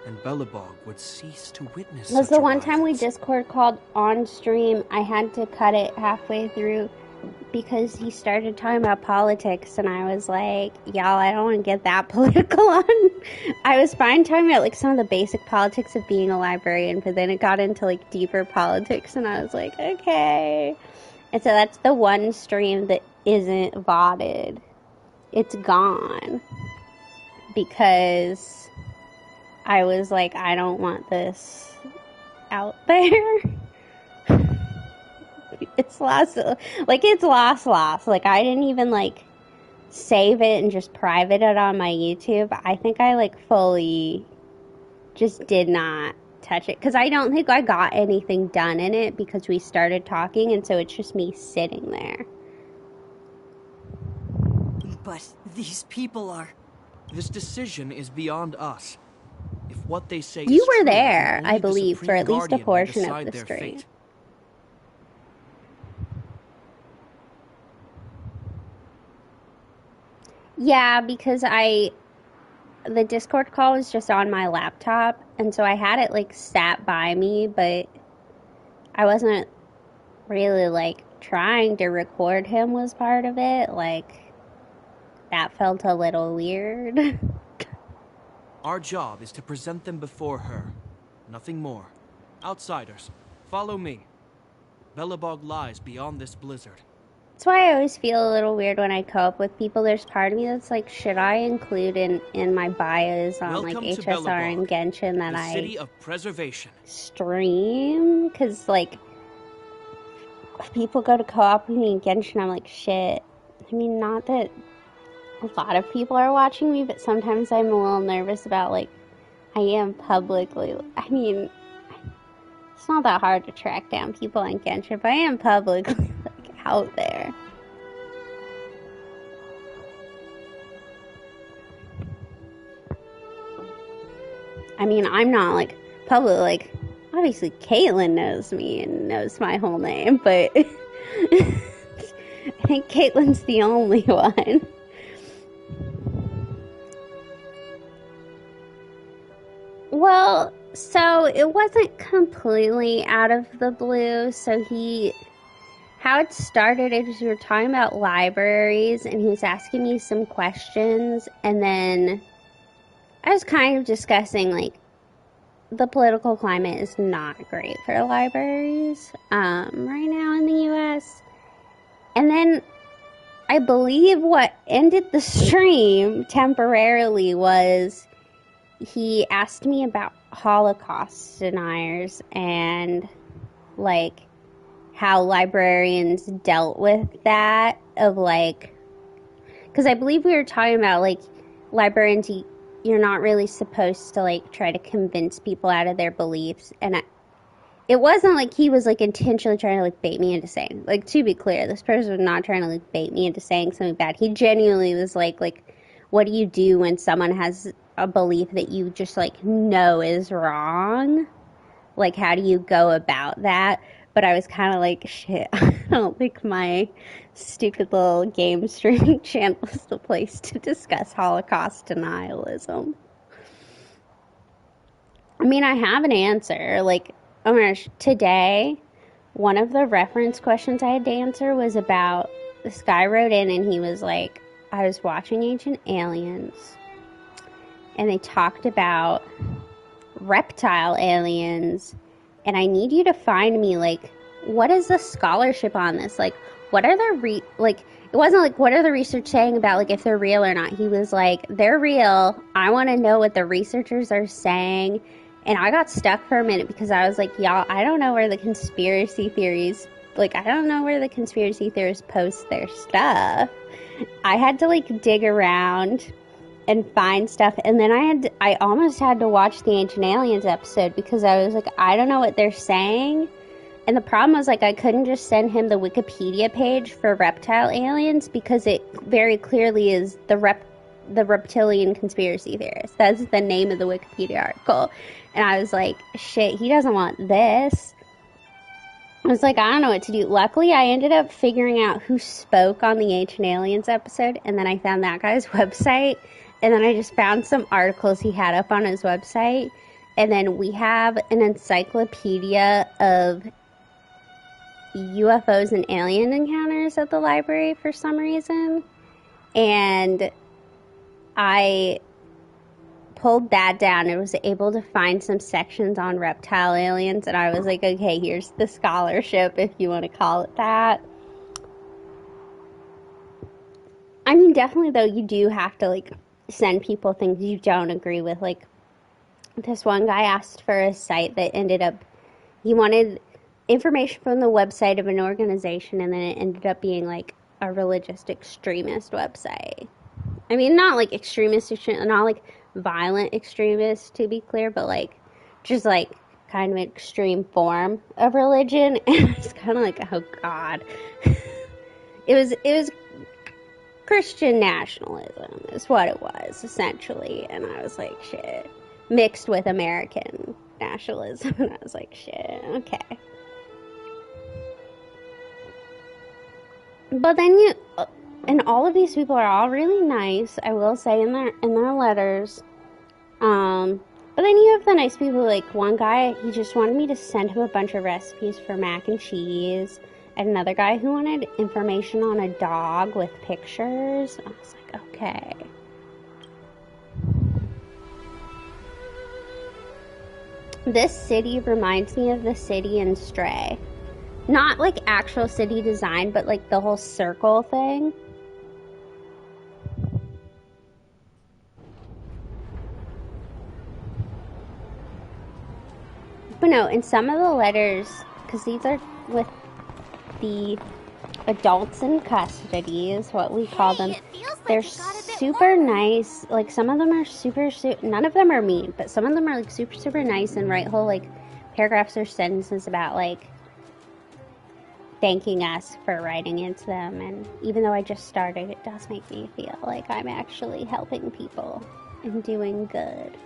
And Belobog would cease to witness It was such the one arrivals. time we Discord called on stream. I had to cut it halfway through because he started talking about politics, and I was like, y'all, I don't want to get that political on. I was fine talking about some of the basic politics of being a librarian, but then it got into deeper politics, and I was like, okay. And so that's the one stream that isn't VODed. It's gone because I was like, I don't want this out there. It's lost. It's lost. I didn't even save it and just private it on my YouTube. I think I fully just did not touch it because I don't think I got anything done in it because we started talking, and so it's just me sitting there. But these people are... This decision is beyond us. If what they say You is were true, there, only I the believe, Supreme for at least a Guardian may portion decide of the their stream. fate. Yeah, because the Discord call was just on my laptop, and so I had it sat by me, but I wasn't really trying to record him was part of it. That felt a little weird. Our job is to present them before her. Nothing more. Outsiders, follow me. Belobog lies beyond this blizzard. That's why I always feel a little weird when I co-op with people. There's part of me that's should I include in my bios on Welcome to HSR and Genshin that the city of preservation. Stream? Because people go to co-op with me in Genshin, I'm like, shit. I mean, not that a lot of people are watching me, but sometimes I'm a little nervous about I am publicly, I mean, it's not that hard to track down people on Genshin, but I am publicly out there. I mean, I'm not public, obviously Caitlin knows me and knows my whole name, but I think Caitlin's the only one. Well, so it wasn't completely out of the blue. So how it started is we were talking about libraries, and he was asking me some questions, and then I was kind of discussing the political climate is not great for libraries right now in the US. And then I believe what ended the stream temporarily was he asked me about Holocaust deniers and how librarians dealt with that because I believe we were talking about librarians, you're not really supposed to try to convince people out of their beliefs, and it wasn't he was intentionally trying to bait me into saying, to be clear, this person was not trying to bait me into saying something bad. He genuinely was what do you do when someone has a belief that you just know is wrong? How do you go about that? But I was kind of shit, I don't think my stupid little game streaming channel is the place to discuss Holocaust denialism. I mean, I have an answer. Oh my gosh, today, one of the reference questions I had to answer was about, this guy wrote in and he was I was watching Ancient Aliens, and they talked about reptile aliens, and I need you to find me, what is the scholarship on this? what are the it wasn't like, what are the research saying about, like, if they're real or not. He was like, they're real. I want to know what the researchers are saying. And I got stuck for a minute because I was like, y'all, I don't know where the conspiracy theories, like, I don't know where the conspiracy theorists post their stuff. I had to, like, dig around and find stuff. And then I almost had to watch the Ancient Aliens episode because I was like, I don't know what they're saying. And the problem was, like, I couldn't just send him the Wikipedia page for reptile aliens because it very clearly is the reptilian conspiracy theorist. That's the name of the Wikipedia article. And I was like, shit, he doesn't want this. I was like, I don't know what to do. Luckily, I ended up figuring out who spoke on the Ancient Aliens episode, and then I found that guy's website, and then I just found some articles he had up on his website, and then we have an encyclopedia of UFOs and alien encounters at the library for some reason, and I pulled that down and was able to find some sections on reptile aliens, and I was like, okay, here's the scholarship, if you want to call it that. I mean, definitely, though, you do have to, like, send people things you don't agree with. Like, this one guy asked for a site that ended up, he wanted information from the website of an organization, and then it ended up being, like, a religious extremist website. I mean, not, like, extremist, not, like, violent extremists, to be clear, but, like, just, like, kind of an extreme form of religion. And it's kind of like, oh god. it was Christian nationalism is what it was, essentially. And I was like, shit, mixed with American nationalism. And I was like, shit, okay. But then and all of these people are all really nice, I will say, in their letters. But then you have the nice people, like one guy, he just wanted me to send him a bunch of recipes for mac and cheese. And another guy who wanted information on a dog with pictures. I was like, okay. This city reminds me of the city in Stray. Not like actual city design, but like the whole circle thing. But no, in some of the letters, because these are with the adults in custody, is what we call them. They're super nice. Like, some of them are super, none of them are mean, but some of them are like super, super nice and write whole like paragraphs or sentences about like thanking us for writing into them. And even though I just started, it does make me feel like I'm actually helping people and doing good.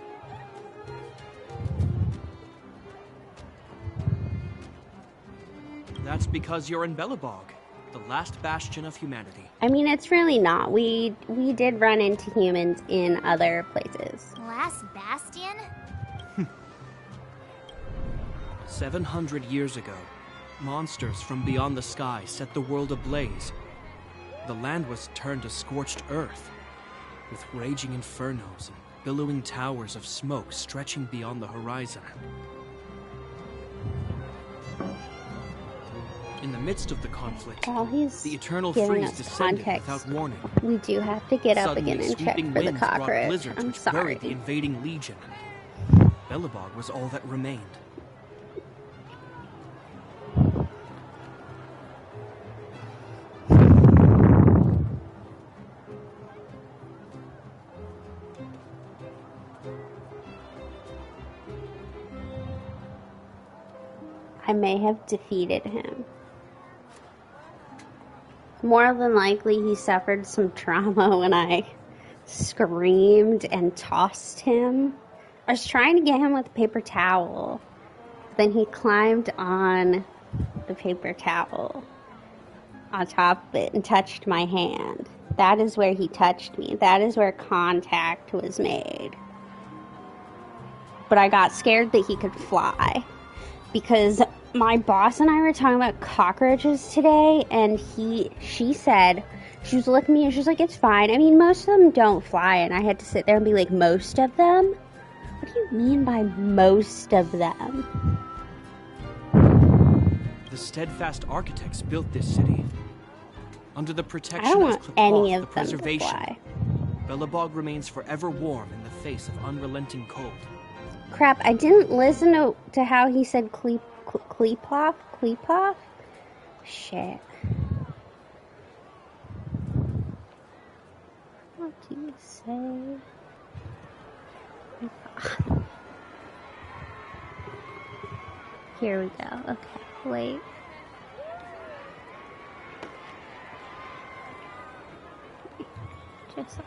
That's because you're in Belobog, the last bastion of humanity. I mean, it's really not. We did run into humans in other places. Last bastion? 700 years ago, monsters from beyond the sky set the world ablaze. The land was turned to scorched earth, with raging infernos and billowing towers of smoke stretching beyond the horizon. In the midst of the conflict, the eternal freeze descended without warning. We do have to get up again and check for the cockroach. I'm sorry. The invading legion. Belobog was all that remained. I may have defeated him. More than likely, he suffered some trauma when I screamed and tossed him. I was trying to get him with a paper towel. Then he climbed on the paper towel on top of it and touched my hand. That is where he touched me. That is where contact was made. But I got scared that he could fly. Because my boss and I were talking about cockroaches today, and she said, she was looking at me and she was like, it's fine. I mean, most of them don't fly. And I had to sit there and be like, most of them? What do you mean by most of them? The steadfast architects built this city. under the I protection don't of want Qlipoth, any the of them to preservation. fly. Belobog remains forever warm in the face of unrelenting cold. Crap, I didn't listen to how he said Qlipoth? Qlipoth? Shit. What do you say? Here we go. Okay, wait. Just...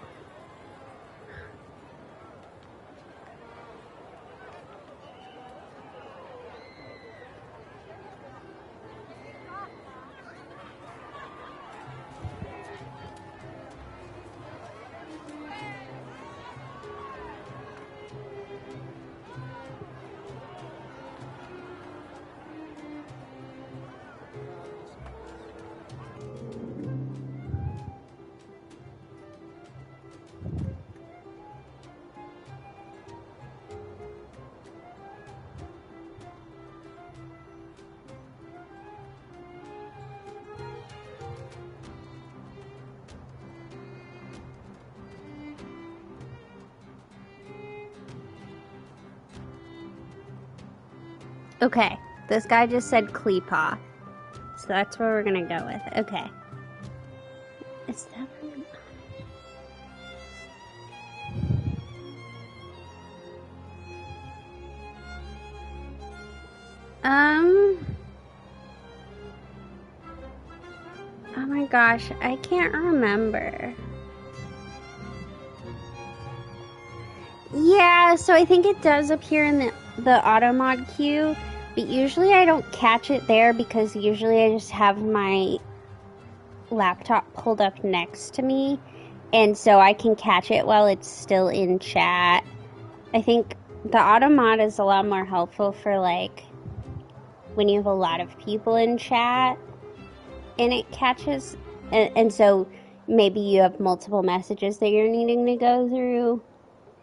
Okay, this guy just said Qlipoth, so that's where we're gonna go with. Okay. Is that one? Oh my gosh, I can't remember. Yeah, so I think it does appear in the Automod queue, but usually I don't catch it there because usually I just have my laptop pulled up next to me, and so I can catch it while it's still in chat. I think the Automod is a lot more helpful for like when you have a lot of people in chat and it catches, and so maybe you have multiple messages that you're needing to go through.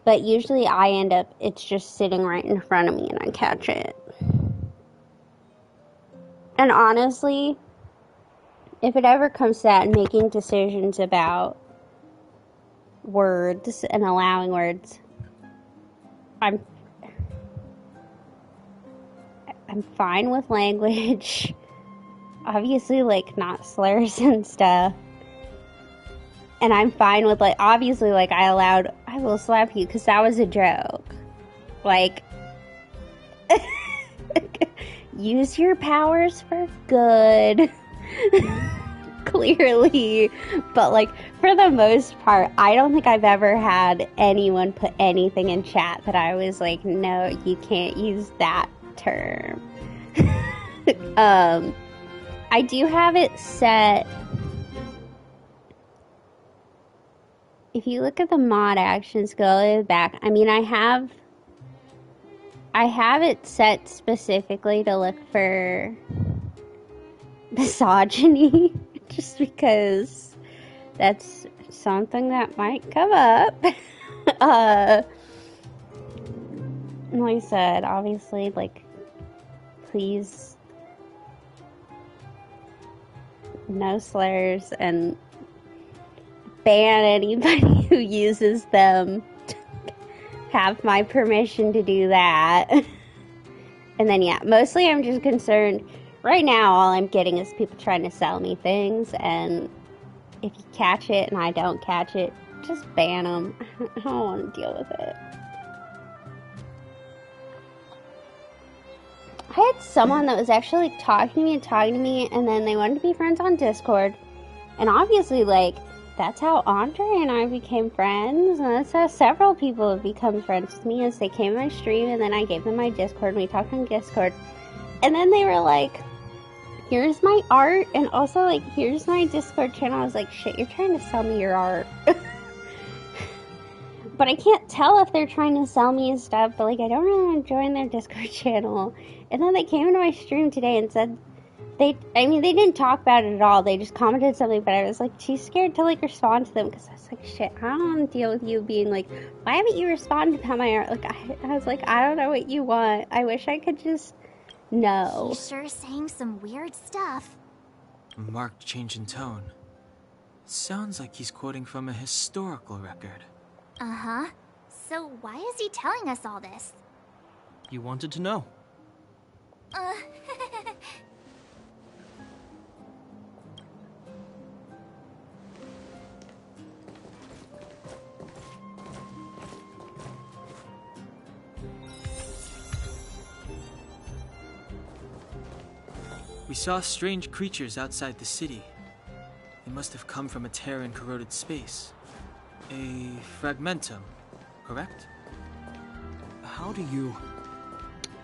But usually I end up, it's just sitting right in front of me and I catch it. And honestly, if it ever comes to that and making decisions about words and allowing words, I'm fine with language. Obviously, like, not slurs and stuff. And I'm fine with, like, obviously, like, I will slap you because that was a joke. Like, use your powers for good. Clearly. But, like, for the most part, I don't think I've ever had anyone put anything in chat that I was like, no, you can't use that term. I do have it set. If you look at the mod actions, go back. I mean, I have it set specifically to look for misogyny, just because that's something that might come up. Like I said, obviously, like, please, no slurs, and ban anybody who uses them. Have my permission to do that. And then, yeah, mostly I'm just concerned. Right now, all I'm getting is people trying to sell me things, and if you catch it and I don't catch it, just ban them. I don't want to deal with it. I had someone that was actually like, talking to me, and then they wanted to be friends on Discord. And obviously, like, that's how Andre and I became friends, and that's how several people have become friends with me, as they came to my stream, and then I gave them my Discord, and we talked on Discord. And then they were like, here's my art, and also, like, here's my Discord channel. I was like, shit, you're trying to sell me your art. But I can't tell if they're trying to sell me and stuff, but, like, I don't really want to join their Discord channel. And then they came into my stream today and said, they didn't talk about it at all. They just commented something, but I was, like, too scared to, like, respond to them, because I was like, shit, I don't want to deal with you being like, why haven't you responded to my art? Like, I was like, I don't know what you want. I wish I could just know. He's sure saying some weird stuff. A marked change in tone. sounds like he's quoting from a historical record. Uh-huh. So why is he telling us all this? You wanted to know. We saw strange creatures outside the city. They must have come from a Terran-corroded space. A fragmentum, correct? How do you...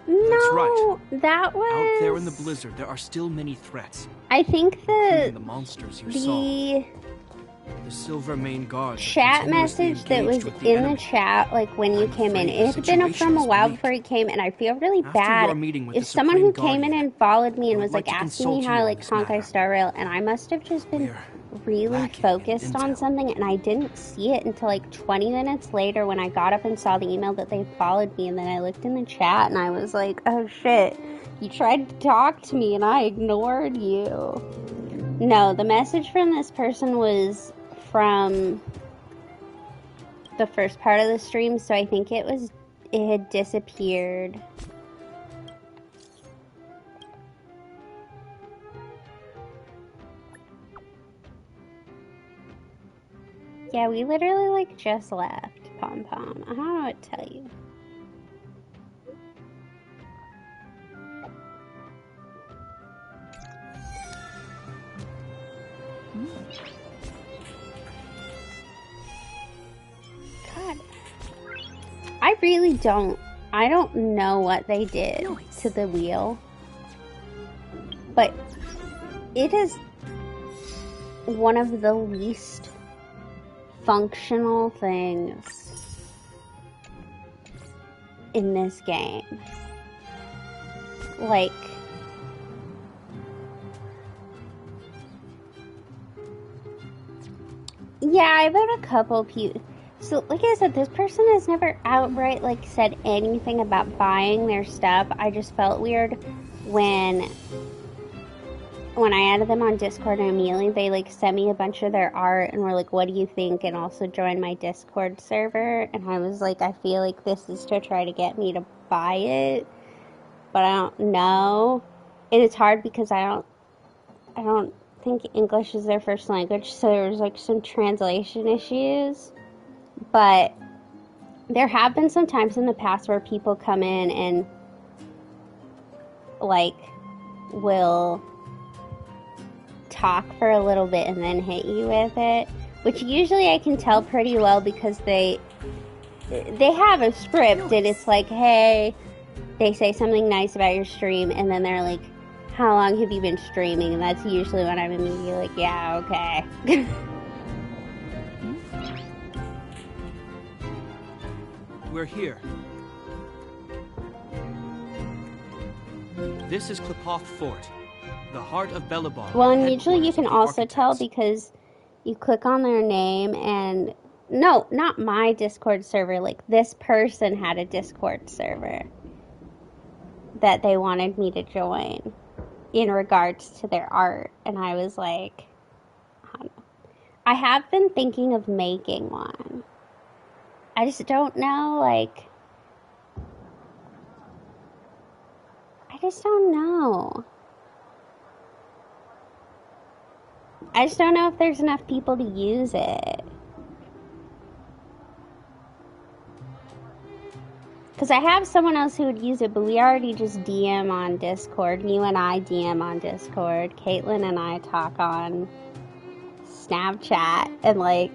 No, That's right. that was... Out there in the blizzard, there are still many threats. I think Including the monsters you saw. the The Silvermane Guards are chat continuously message that engaged was with the in enemy. the chat, like when you came in, afraid it the had been from situation a is while bleak. before you came, and I feel really After bad your meeting with if the someone who Supreme came in Guardian, and followed me and I was would like like to asking consult me you how to on like this conquer matter. Star Rail, and I must have just been really lacking in focused on intel. something, and I didn't see it until like 20 minutes later when I got up and saw the email that they followed me, and then I looked in the chat and I was like, oh shit, you tried to talk to me and I ignored you. No, the message from this person was from the first part of the stream, so I think it had disappeared. Yeah, we literally like just left Pom Pom. I don't know what to tell you. God. I really don't. I don't know what they did to the wheel. But it is one of the least functional things in this game. Like, yeah, I've had a couple people. So, like I said, this person has never outright, like, said anything about buying their stuff. I just felt weird when I added them on Discord, and immediately they, like, sent me a bunch of their art and were like, what do you think? And also joined my Discord server. And I was like, I feel like this is to try to get me to buy it. But I don't know. And it's hard because I don't think English is their first language, so there was, like, some translation issues. But there have been some times in the past where people come in and, like, will talk for a little bit and then hit you with it, which usually I can tell pretty well because they have a script and it's like, hey, they say something nice about your stream and then they're like, how long have you been streaming? And that's usually when I'm immediately like, yeah, okay. We're here. This is Klipoth Fort, the heart of Belobog. Well, and usually you can also tell because you click on their name and... No, not my Discord server. Like, this person had a Discord server that they wanted me to join in regards to their art. And I was like, I don't know. I have been thinking of making one. I just don't know, like... I just don't know. I just don't know if there's enough people to use it. Because I have someone else who would use it, but we already just DM on Discord. You and I DM on Discord. Caitlin and I talk on Snapchat. And, like,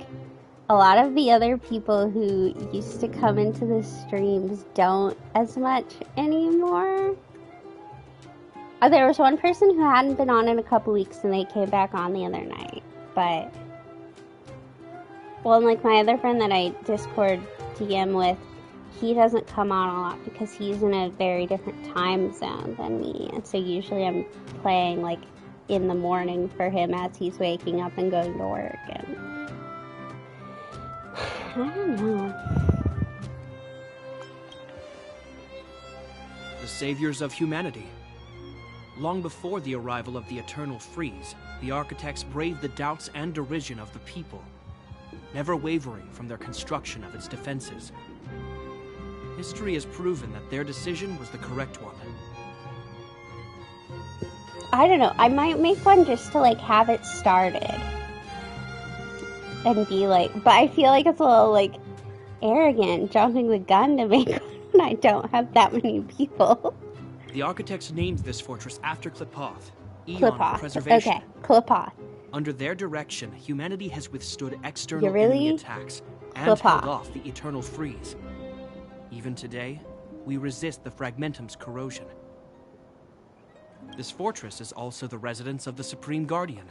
a lot of the other people who used to come into the streams don't as much anymore. There was one person who hadn't been on in a couple weeks and they came back on the other night. But, well, and like my other friend that I Discord DM with, he doesn't come on a lot because he's in a very different time zone than me. And so usually I'm playing like in the morning for him as he's waking up and going to work. And I don't know. The saviors of humanity. Long before the arrival of the Eternal Freeze, the architects braved the doubts and derision of the people, never wavering from their construction of its defenses. History has proven that their decision was the correct one. I don't know. I might make one just to, like, have it started. And be like... But I feel like it's a little, like, arrogant jumping the gun to make one when I don't have that many people. The architects named this fortress after Qlipoth, Eon Qlipoth. of Preservation. Okay, Qlipoth. Under their direction, humanity has withstood external really? enemy attacks and Qlipoth. held off the Eternal Freeze. Even today, we resist the Fragmentum's corrosion. This fortress is also the residence of the Supreme Guardian.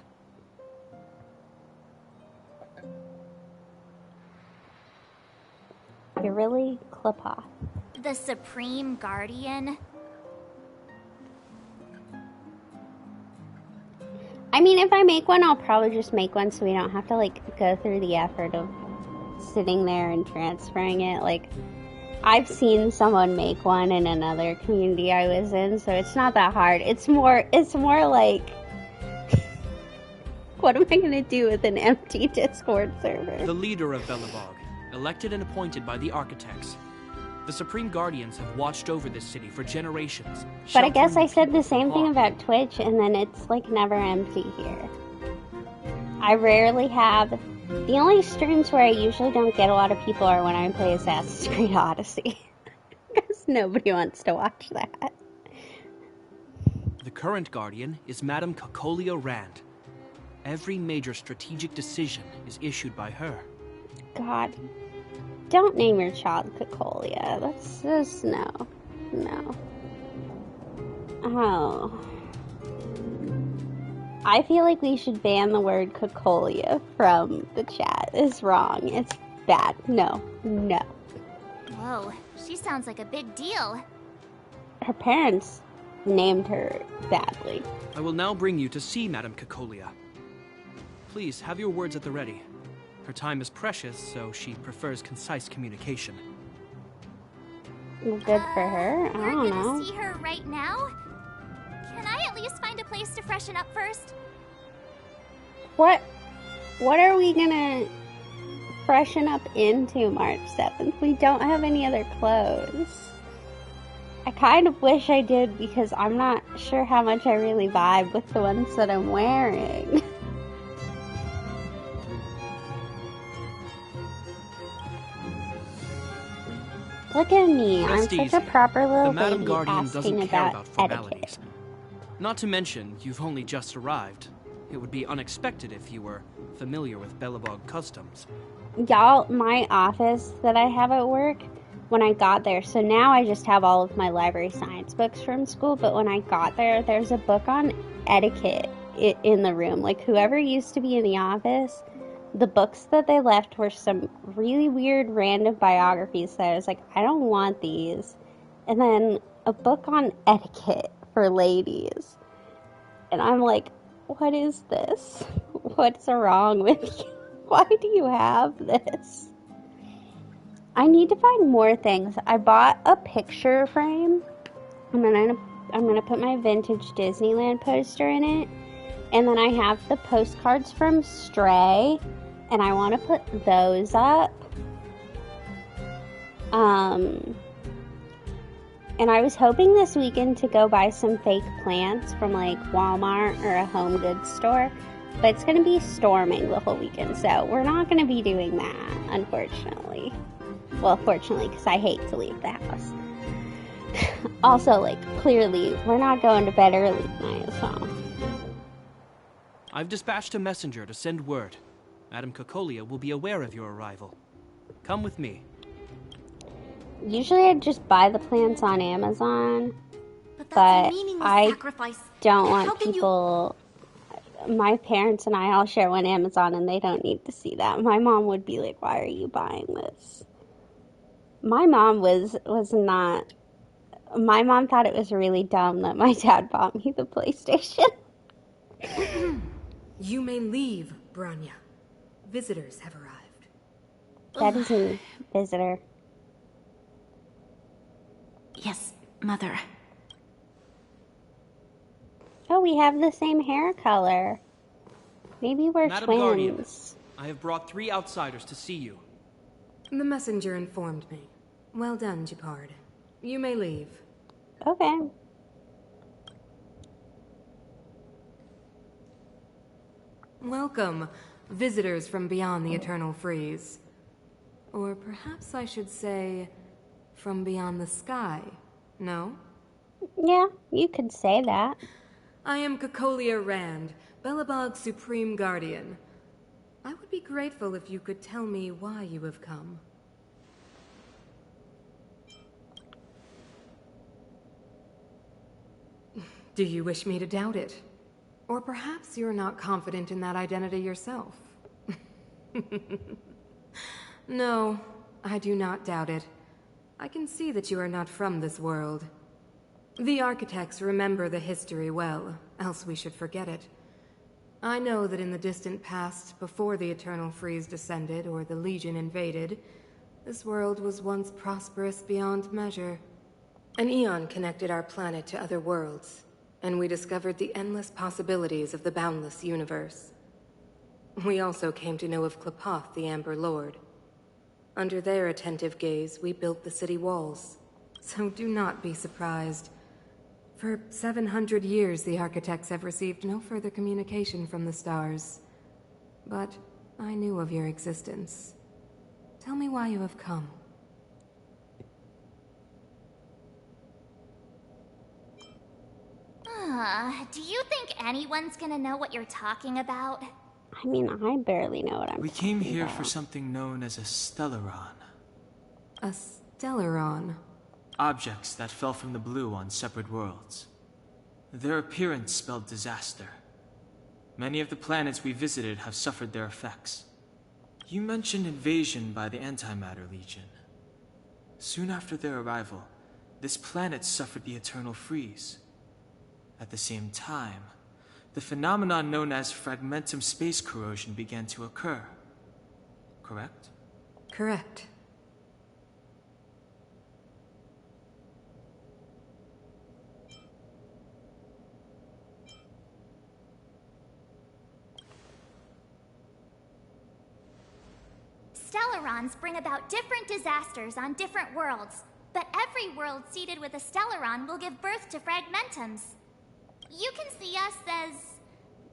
You're really Qlipoth. The Supreme Guardian? I mean, if I make one, I'll probably just make one so we don't have to, like, go through the effort of sitting there and transferring it. Like, I've seen someone make one in another community I was in, so it's not that hard. It's more like, what am I gonna do with an empty Discord server? The leader of Belobog, elected and appointed by the architects. The Supreme Guardians have watched over this city for generations. But I guess I said the same thing about Twitch, and then it's, like, never empty here. I rarely have... The only streams where I usually don't get a lot of people are when I play Assassin's Creed Odyssey. Because nobody wants to watch that. The current Guardian is Madame Cocolia Rand. Every major strategic decision is issued by her. God. Don't name your child Cocolia. That's just... No. No. Oh. I feel like we should ban the word Cocolia from the chat. It's wrong. It's bad. No. No. Whoa, she sounds like a big deal. Her parents named her badly. I will now bring you to see Madame Cocolia. Please, have your words at the ready. Her time is precious, so she prefers concise communication. Good for her. I don't We're know. gonna see her right now? Can I at least find a place to freshen up first? What are we gonna freshen up into March 7th? We don't have any other clothes. I kind of wish I did because I'm not sure how much I really vibe with the ones that I'm wearing. Look at me. I'm Rest such easy. a proper little The Madame baby Guardian doesn't asking care about about formalities. etiquette. Not to mention, you've only just arrived. It would be unexpected if you were familiar with Belobog customs. Y'all, my office that I have at work, when I got there, so now I just have all of my library science books from school, but when I got there, there's a book on etiquette in the room. Like, whoever used to be in the office, the books that they left were some really weird random biographies that I was like, I don't want these. And then a book on etiquette for ladies. And I'm like, what is this? What's wrong with you? Why do you have this? I need to find more things. I bought a picture frame. And then I'm gonna put my vintage Disneyland poster in it. And then I have the postcards from Stray. And I want to put those up. And I was hoping this weekend to go buy some fake plants from like Walmart or a home goods store. But it's going to be storming the whole weekend. So we're not going to be doing that, unfortunately. Well, fortunately, because I hate to leave the house. Also, like, clearly, we're not going to bed early tonight, so. I've dispatched a messenger to send word. Madame Cocolia will be aware of your arrival. Come with me. Usually I'd just buy the plants on Amazon, but I don't want people... My parents and I all share one Amazon and they don't need to see that. My mom would be like, why are you buying this? My mom was not... My mom thought it was really dumb that my dad bought me the PlayStation. You may leave, Bronya. Visitors have arrived. That is a visitor. Yes, Mother. Oh, we have the same hair color. Maybe we're Madam twins. Guardian, I have brought 3 outsiders to see you. The messenger informed me. Well done, Gepard. You may leave. Okay. Welcome, visitors from beyond the Eternal Freeze. Or perhaps I should say, from beyond the sky, no? Yeah, you could say that. I am Cocolia Rand, Belobog's Supreme Guardian. I would be grateful if you could tell me why you have come. Do you wish me to doubt it? Or perhaps you're not confident in that identity yourself? No, I do not doubt it. I can see that you are not from this world. The architects remember the history well, else we should forget it. I know that in the distant past, before the Eternal Freeze descended or the Legion invaded, this world was once prosperous beyond measure. An eon connected our planet to other worlds, and we discovered the endless possibilities of the boundless universe. We also came to know of Klapoth, the Amber Lord. Under their attentive gaze, we built the city walls. So do not be surprised. For 700 years, the architects have received no further communication from the stars. But I knew of your existence. Tell me why you have come. Do you think anyone's gonna know what you're talking about? I mean, I barely know what I'm We came here for something known as a Stellaron. A Stellaron? Objects that fell from the blue on separate worlds. Their appearance spelled disaster. Many of the planets we visited have suffered their effects. You mentioned invasion by the Antimatter Legion. Soon after their arrival, this planet suffered the Eternal Freeze. At the same time, the phenomenon known as fragmentum space corrosion began to occur. Correct? Correct. Stellarons bring about different disasters on different worlds, but every world seeded with a Stellaron will give birth to fragmentums. You can see us as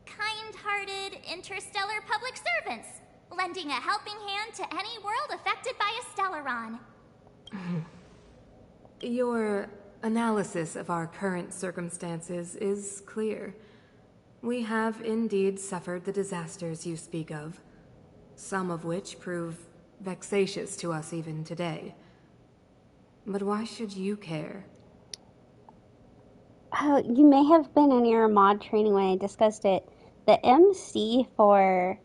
kind-hearted interstellar public servants, lending a helping hand to any world affected by a Stellaron. Your analysis of our current circumstances is clear. We have indeed suffered the disasters you speak of, some of which prove vexatious to us even today. But why should you care? Oh, you may have been in your mod training when I discussed it. The MC for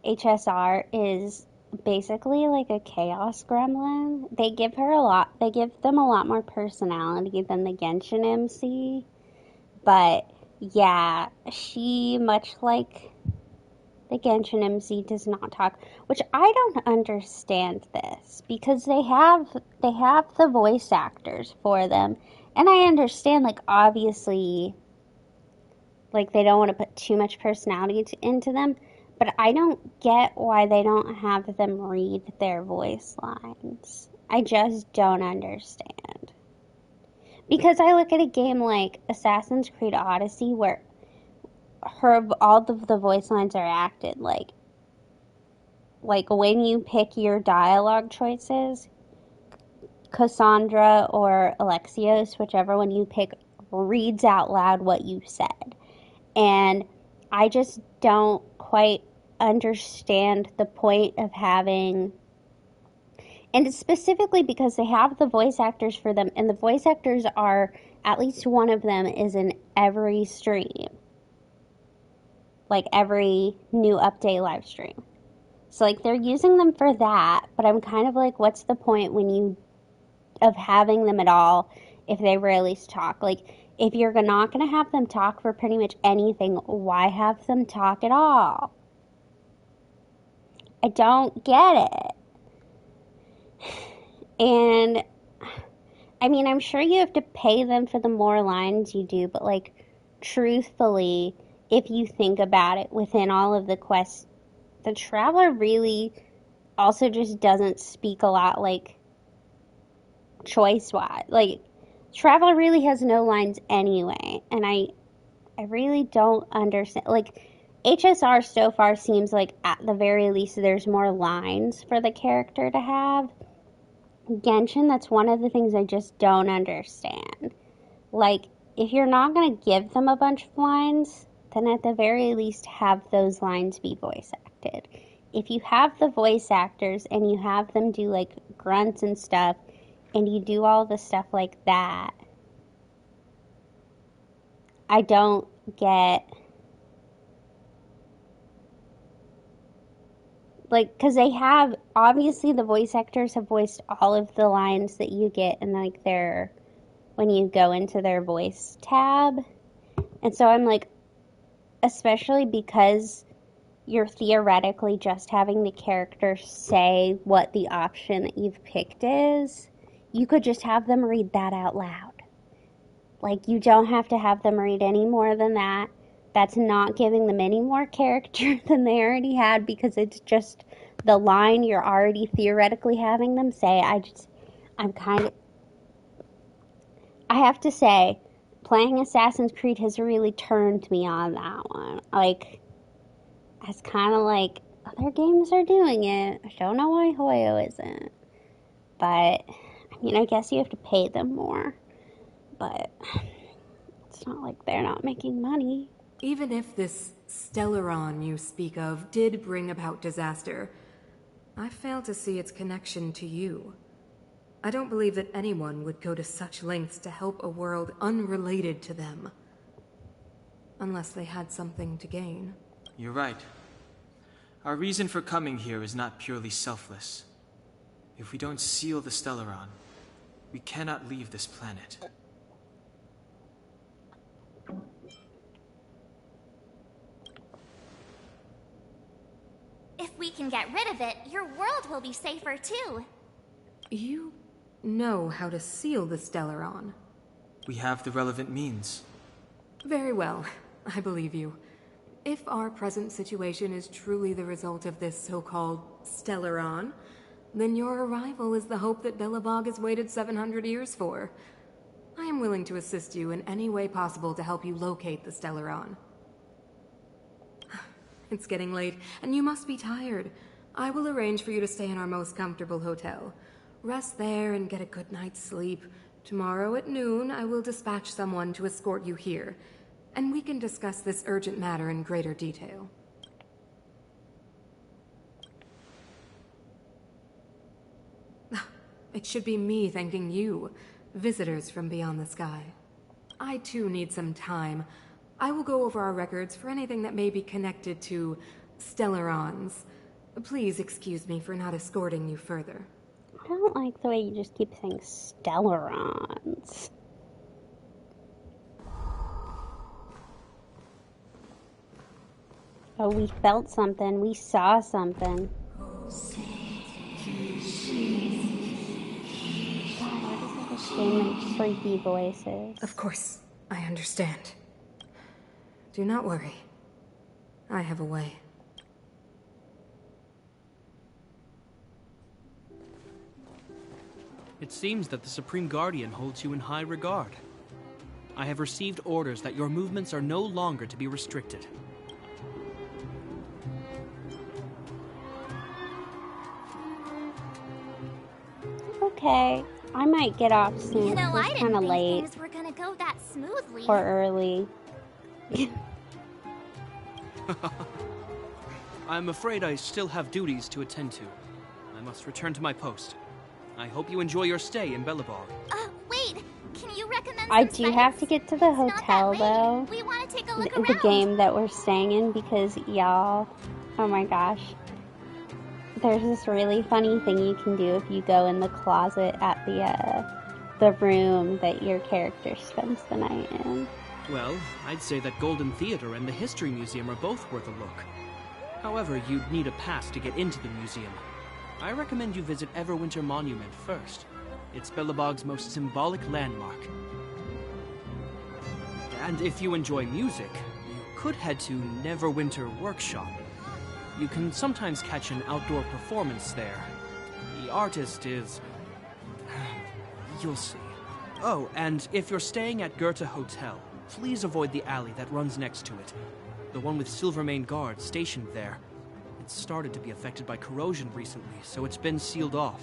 HSR is basically like a chaos gremlin. They give them a lot more personality than the Genshin MC. But yeah, she, much like the Genshin MC, does not talk, which I don't understand this, because they have the voice actors for them. And I understand, like, obviously, like, they don't want to put too much personality into them, but I don't get why they don't have them read their voice lines. I just don't understand. Because I look at a game like Assassin's Creed Odyssey, where all of the voice lines are acted, like when you pick your dialogue choices, Cassandra or Alexios, whichever one you pick, reads out loud what you said. And I just don't quite understand the point of having... And it's specifically because they have the voice actors for them, and the voice actors are, at least one of them, is in every stream. Like, every new update live stream. So, like, they're using them for that, but I'm kind of like, what's the point of having them at all if they rarely talk? Like, if you're not going to have them talk for pretty much anything, why have them talk at all? I don't get it. And, I mean, I'm sure you have to pay them for the more lines you do, but, like, truthfully, if you think about it, within all of the quests, the Traveler really also just doesn't speak a lot, like, choice-wise. Like, Traveler really has no lines anyway, and I really don't understand. Like, HSR so far seems like, at the very least, there's more lines for the character to have. Genshin, that's one of the things I just don't understand. Like, if you're not going to give them a bunch of lines, then at the very least have those lines be voice acted. If you have the voice actors and you have them do, like, grunts and stuff, and you do all the stuff like that, I don't get... Like, because they have... Obviously, the voice actors have voiced all of the lines that you get in, like, their... when you go into their voice tab. And so I'm like, especially because you're theoretically just having the character say what the option that you've picked is, you could just have them read that out loud. Like, you don't have to have them read any more than that. That's not giving them any more character than they already had, because it's just the line you're already theoretically having them say. I'm kind of... I have to say, playing Assassin's Creed has really turned me on that one. Like, it's kind of like, other games are doing it. I don't know why Hoyo isn't. But, I mean, I guess you have to pay them more. But, it's not like they're not making money. Even if this Stellaron you speak of did bring about disaster, I fail to see its connection to you. I don't believe that anyone would go to such lengths to help a world unrelated to them. Unless they had something to gain. You're right. Our reason for coming here is not purely selfless. If we don't seal the Stellaron, we cannot leave this planet. If we can get rid of it, your world will be safer too. You know how to seal the Stellaron. We have the relevant means. Very well. I believe you. If our present situation is truly the result of this so-called Stellaron, then your arrival is the hope that Belobog has waited 700 years for. I am willing to assist you in any way possible to help you locate the Stellaron. It's getting late, and you must be tired. I will arrange for you to stay in our most comfortable hotel. Rest there and get a good night's sleep. Tomorrow at noon, I will dispatch someone to escort you here, and we can discuss this urgent matter in greater detail. It should be me thanking you, visitors from beyond the sky. I too need some time. I will go over our records for anything that may be connected to Stellarons. Please excuse me for not escorting you further. I don't like the way you just keep saying Stellarons. Oh, we felt something. We saw something. Freaky voices. Of course, I understand. Do not worry. I have a way. It seems that the Supreme Guardian holds you in high regard. I have received orders that your movements are no longer to be restricted. Okay, I might get off soon. You know, I It's didn't kind of think late things were gonna go that smoothly. or early. I'm afraid I still have duties to attend to. I must return to my post. I hope you enjoy your stay in Belobog. Wait, can you recommend I some do have to get to the hotel though. We want to take a look The around. game that we're staying in, because y'all, oh my gosh. There's this really funny thing you can do if you go in the closet at the room that your character spends the night in. Well, I'd say that Golden Theater and the History Museum are both worth a look. However, you'd need a pass to get into the museum. I recommend you visit Everwinter Monument first. It's Belobog's most symbolic landmark. And if you enjoy music, you could head to Neverwinter Workshop. You can sometimes catch an outdoor performance there. The artist is... you'll see. Oh, and if you're staying at Goethe Hotel, please avoid the alley that runs next to it. The one with Silvermane guards stationed there. It's started to be affected by corrosion recently, so it's been sealed off.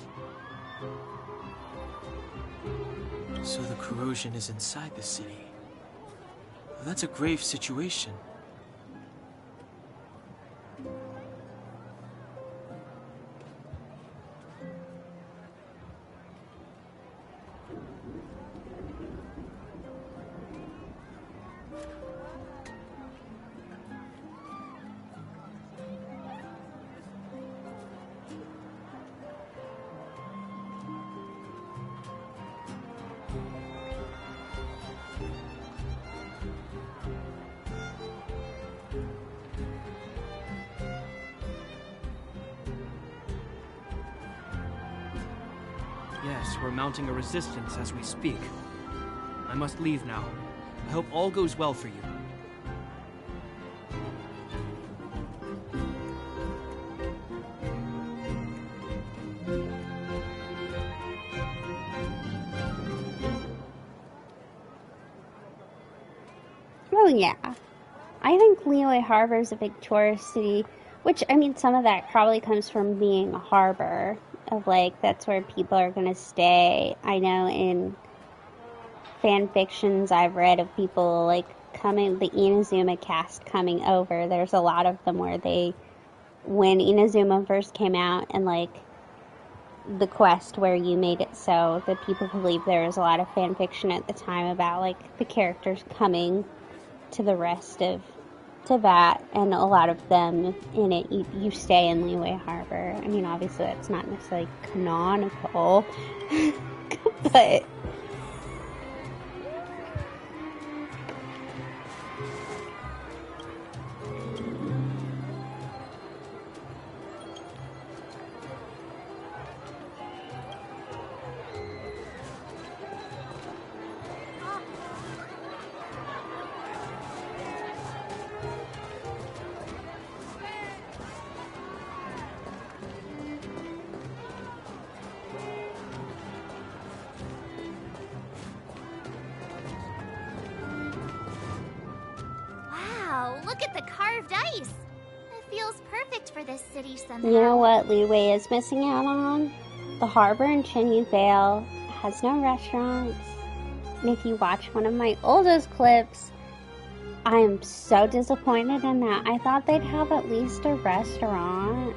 So the corrosion is inside the city. Well, that's a grave situation. Yes, we're mounting a resistance as we speak. I must leave now. I hope all goes well for you. Oh yeah. I think Liyue Harbor is a big tourist city, which, I mean, some of that probably comes from being a harbor, of like, that's where people are gonna stay. I know in fan fictions I've read of people, like, coming, the Inazuma cast coming over, there's a lot of them where they, when Inazuma first came out, and like, the quest where you made it so that people could leave, there was a lot of fan fiction at the time about, like, the characters coming to the rest of Teyvat, and a lot of them in it, you stay in Liyue Harbor. I mean, obviously that's not necessarily canonical, but Wow, look at the carved ice. It feels perfect for this city somehow. you know what Liyue is missing out on? The harbor in Chenyu Vale has no restaurants. And if you watch one of my oldest clips, I am so disappointed in that. I thought they'd have at least a restaurant.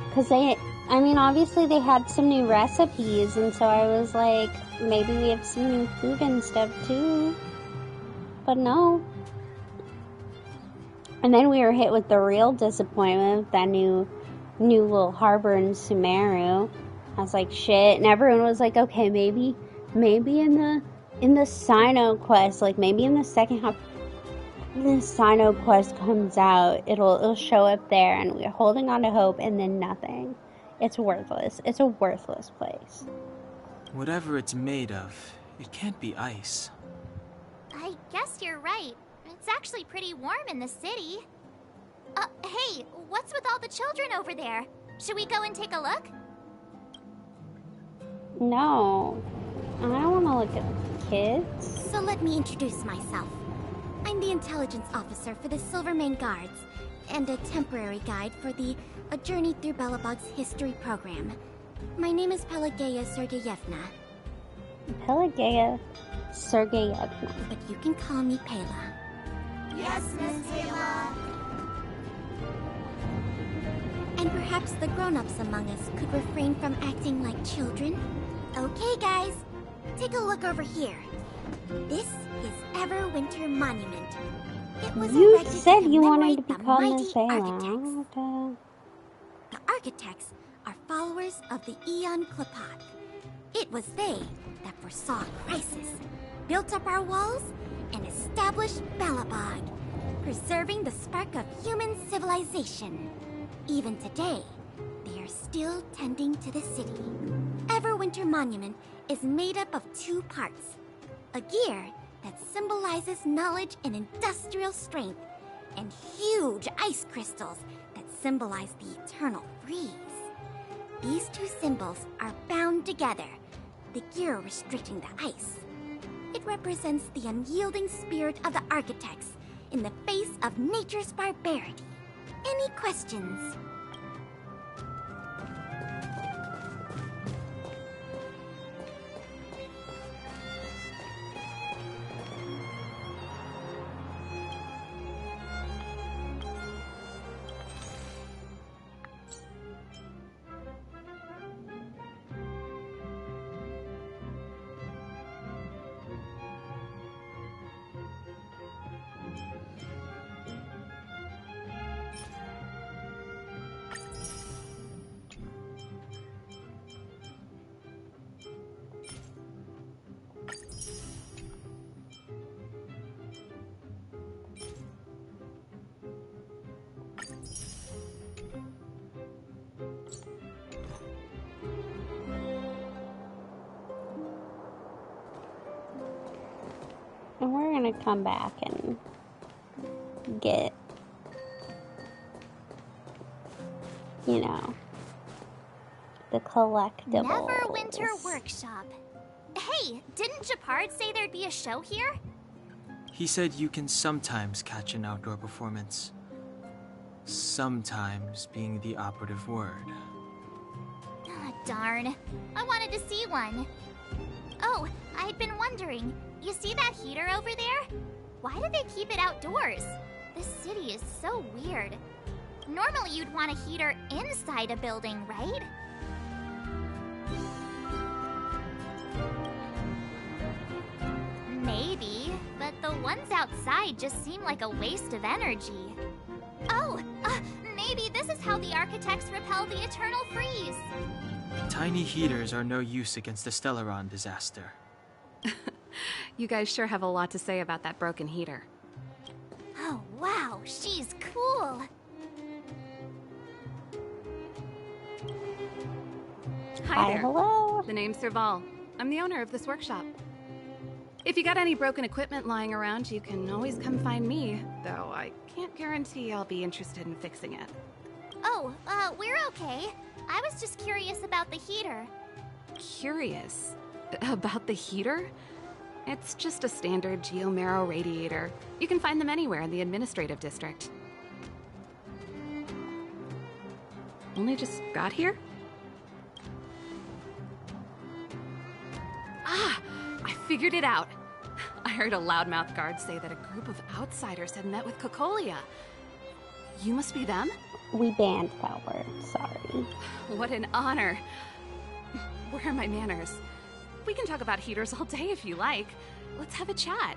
Because I mean, obviously they had some new recipes, and so I was like, maybe we have some new food and stuff too. But no. And then we were hit with the real disappointment with that new little harbor in Sumeru. I was like, shit. And everyone was like, okay, maybe in the Sino quest, like maybe in the second half, the Sino quest comes out, it'll show up there, and we're holding on to hope, and then nothing. It's worthless. It's a worthless place. Whatever it's made of, it can't be ice. I guess you're right. It's actually pretty warm in the city. Hey, what's with all the children over there? Should we go and take a look? No. I don't want to look at kids. So let me introduce myself. I'm the intelligence officer for the Silvermane Guards, and a temporary guide for the A Journey Through Belobog's History program. My name is Pelageya Sergeyevna. Pelageya Sergeyevna. But you can call me Pela. Yes, Miss Taylor. And perhaps the grown-ups among us could refrain from acting like children. Okay, guys, take a look over here. This is Everwinter Monument. It was You erected said to you wanted to commemorate the become a mighty sailor. architects. The architects are followers of the Aeon Klapat. It was they that foresaw crisis, built up our walls, and established Belobog, preserving the spark of human civilization. Even today, they are still tending to the city. Everwinter Monument is made up of two parts: a gear that symbolizes knowledge and industrial strength, and huge ice crystals that symbolize the eternal freeze. These two symbols are bound together, the gear restricting the ice. It represents the unyielding spirit of the architects in the face of nature's barbarity. Any questions? And we're gonna come back and get, you know, the collectibles. Neverwinter Workshop. Hey, didn't Gepard say there'd be a show here? He said you can sometimes catch an outdoor performance. Sometimes being the operative word. Ah, darn. I wanted to see one. Oh, I'd been wondering, you see that heater over there? Why do they keep it outdoors? This city is so weird. Normally you'd want a heater inside a building, right? Maybe, but the ones outside just seem like a waste of energy. Oh, maybe this is how the architects repel the eternal freeze. Tiny heaters are no use against the Stellaron disaster. You guys sure have a lot to say about that broken heater. Oh, wow, she's cool. Hi there. Hello. The name's Serval. I'm the owner of this workshop. If you got any broken equipment lying around, you can always come find me, though I can't guarantee I'll be interested in fixing it. Oh, we're okay. I was just curious about the heater. Curious? About the heater? It's just a standard Geomero radiator. You can find them anywhere in the administrative district. Only just got here? Ah! I figured it out. I heard a loudmouth guard say that a group of outsiders had met with Cocolia. You must be them? We banned that word, sorry. What an honor. Where are my manners? We can talk about heaters all day if you like. Let's have a chat.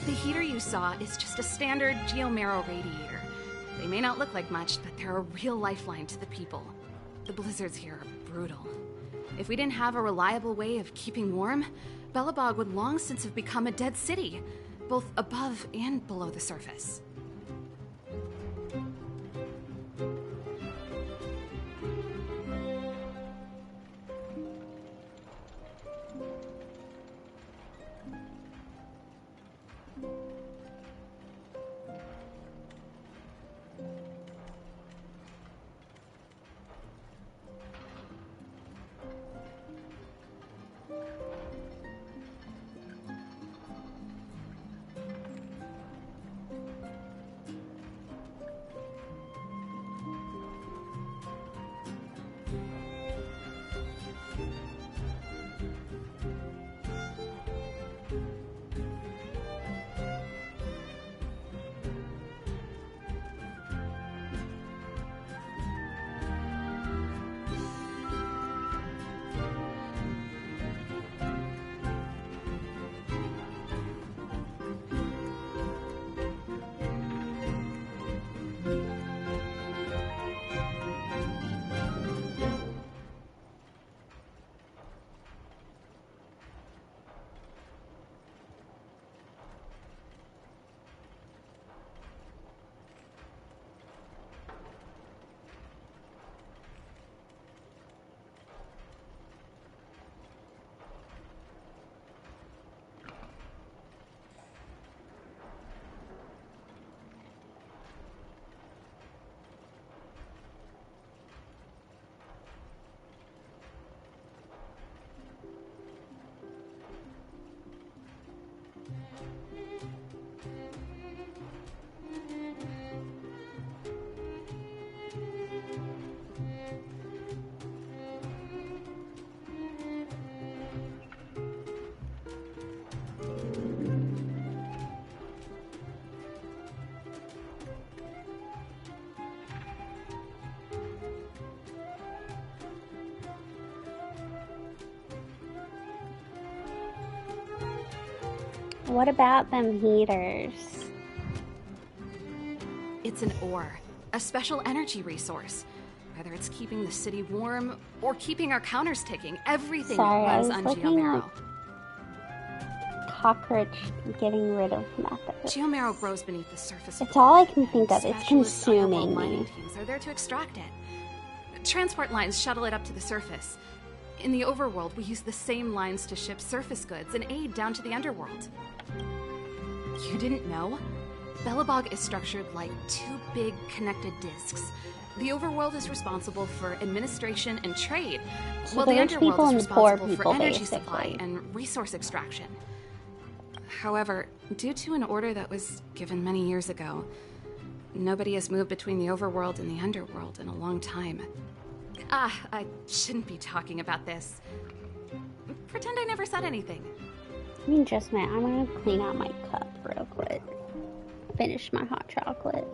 The heater you saw is just a standard Geomero radiator. They may not look like much, but they're a real lifeline to the people. The blizzards here are brutal. If we didn't have a reliable way of keeping warm, Belobog would long since have become a dead city, both above and below the surface. What about them heaters? It's an ore, a special energy resource. Whether it's keeping the city warm or keeping our counters ticking, everything runs on Geomero. Cockroach getting rid of method. Geomero grows beneath the surface. It's all I can think of. It's consuming me. Teams are there to extract it. Transport lines shuttle it up to the surface. In the overworld, we use the same lines to ship surface goods and aid down to the underworld. You didn't know? Belobog is structured like two big connected discs. The overworld is responsible for administration and trade, So while the the rich underworld people is and the poor responsible people, for energy basically. supply and resource extraction. However, due to an order that was given many years ago, nobody has moved between the overworld and the underworld in a long time. I shouldn't be talking about this. Pretend I never said anything. I mean, just a minute. I'm gonna clean out my cup real quick. Finish my hot chocolate.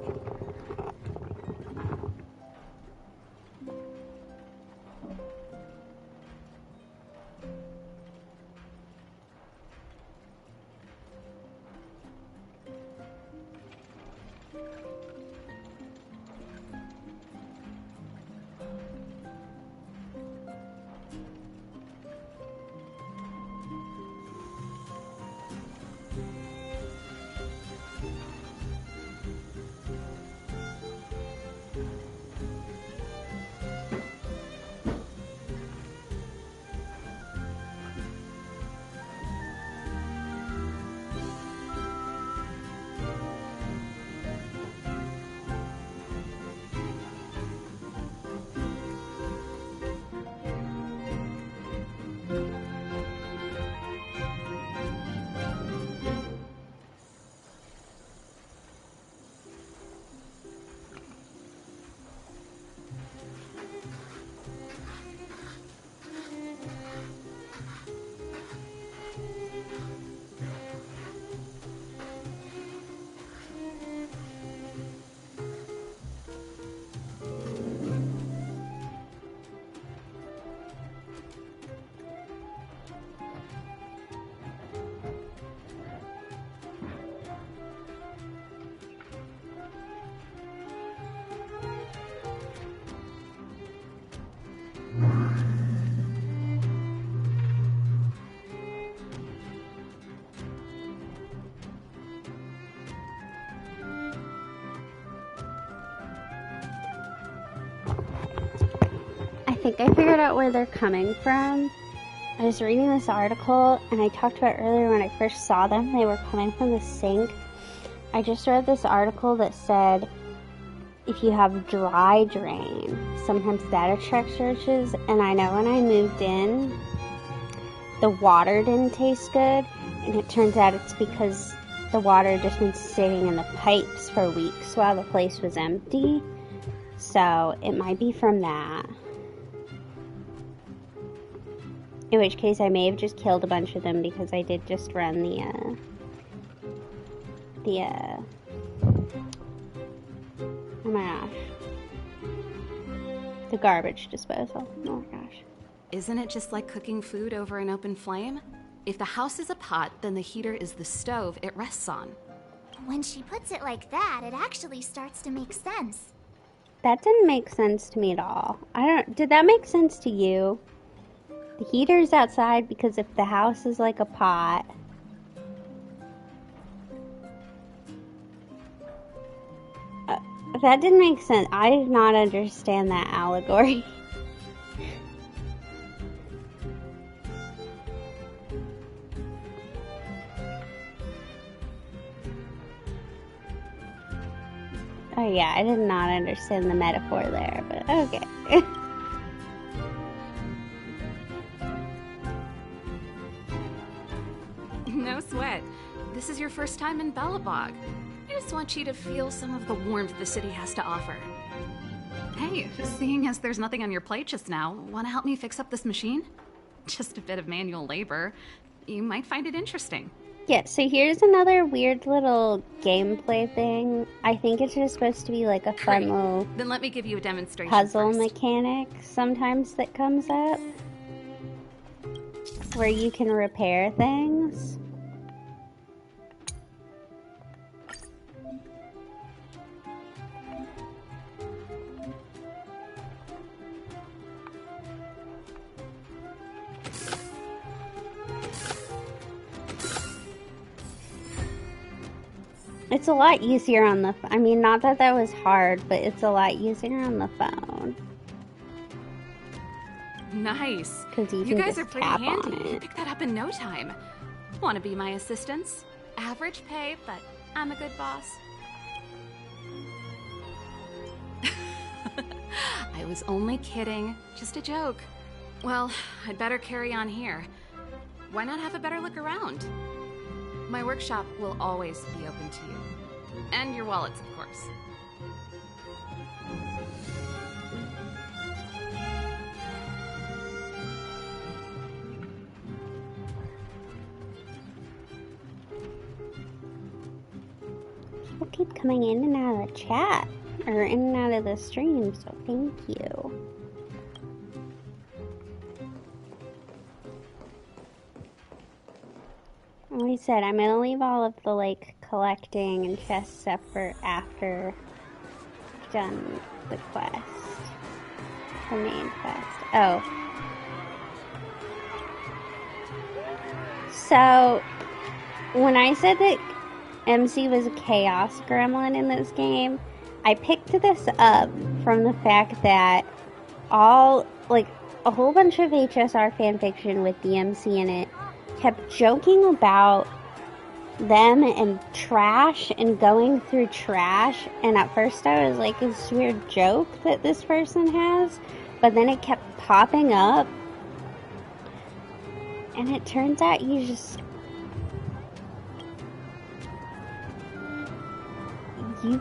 I think I figured out where they're coming from. I was reading this article, and I talked about earlier when I first saw them, they were coming from the sink. I just read this article that said if you have dry drain, sometimes that attracts roaches. And I know when I moved in, the water didn't taste good, and it turns out it's because the water had just been sitting in the pipes for weeks while the place was empty. So it might be from that. In which case, I may have just killed a bunch of them because I did just run the oh my gosh. The garbage disposal. Oh my gosh. Isn't it just like cooking food over an open flame? If the house is a pot, then the heater is the stove it rests on. When she puts it like that, it actually starts to make sense. That didn't make sense to me at all. Did that make sense to you? The heater's outside because if the house is like a pot, that didn't make sense. I did not understand that allegory. Oh yeah, I did not understand the metaphor there, but okay. No sweat. This is your first time in Belobog. I just want you to feel some of the warmth the city has to offer. Hey, seeing as there's nothing on your plate just now, want to help me fix up this machine? Just a bit of manual labor. You might find it interesting. Yeah, so here's another weird little gameplay thing. I think it's just supposed to be like a fun little Then let me give you a demonstration puzzle first. mechanic sometimes that comes up where you can repair things. It's a lot easier on the I mean, not that that was hard, but it's a lot easier on the phone. Nice. Because you guys can are just pretty tap handy. on You it. picked that up in no time. Want to be my assistants? Average pay, but I'm a good boss. I was only kidding. Just a joke. Well, I'd better carry on here. Why not have a better look around? My workshop will always be open to you. And your wallets, of course. People keep coming in and out of the chat, or in and out of the stream, so thank you. Like I said, I'm gonna leave all of the, like, collecting and chests up for after I've done the quest. The main quest. Oh. So, when I said that MC was a chaos gremlin in this game, I picked this up from the fact that a whole bunch of HSR fanfiction with the MC in it kept joking about them and trash and going through trash, and at first I was like, it's this weird joke that this person has, but then it kept popping up, and it turns out you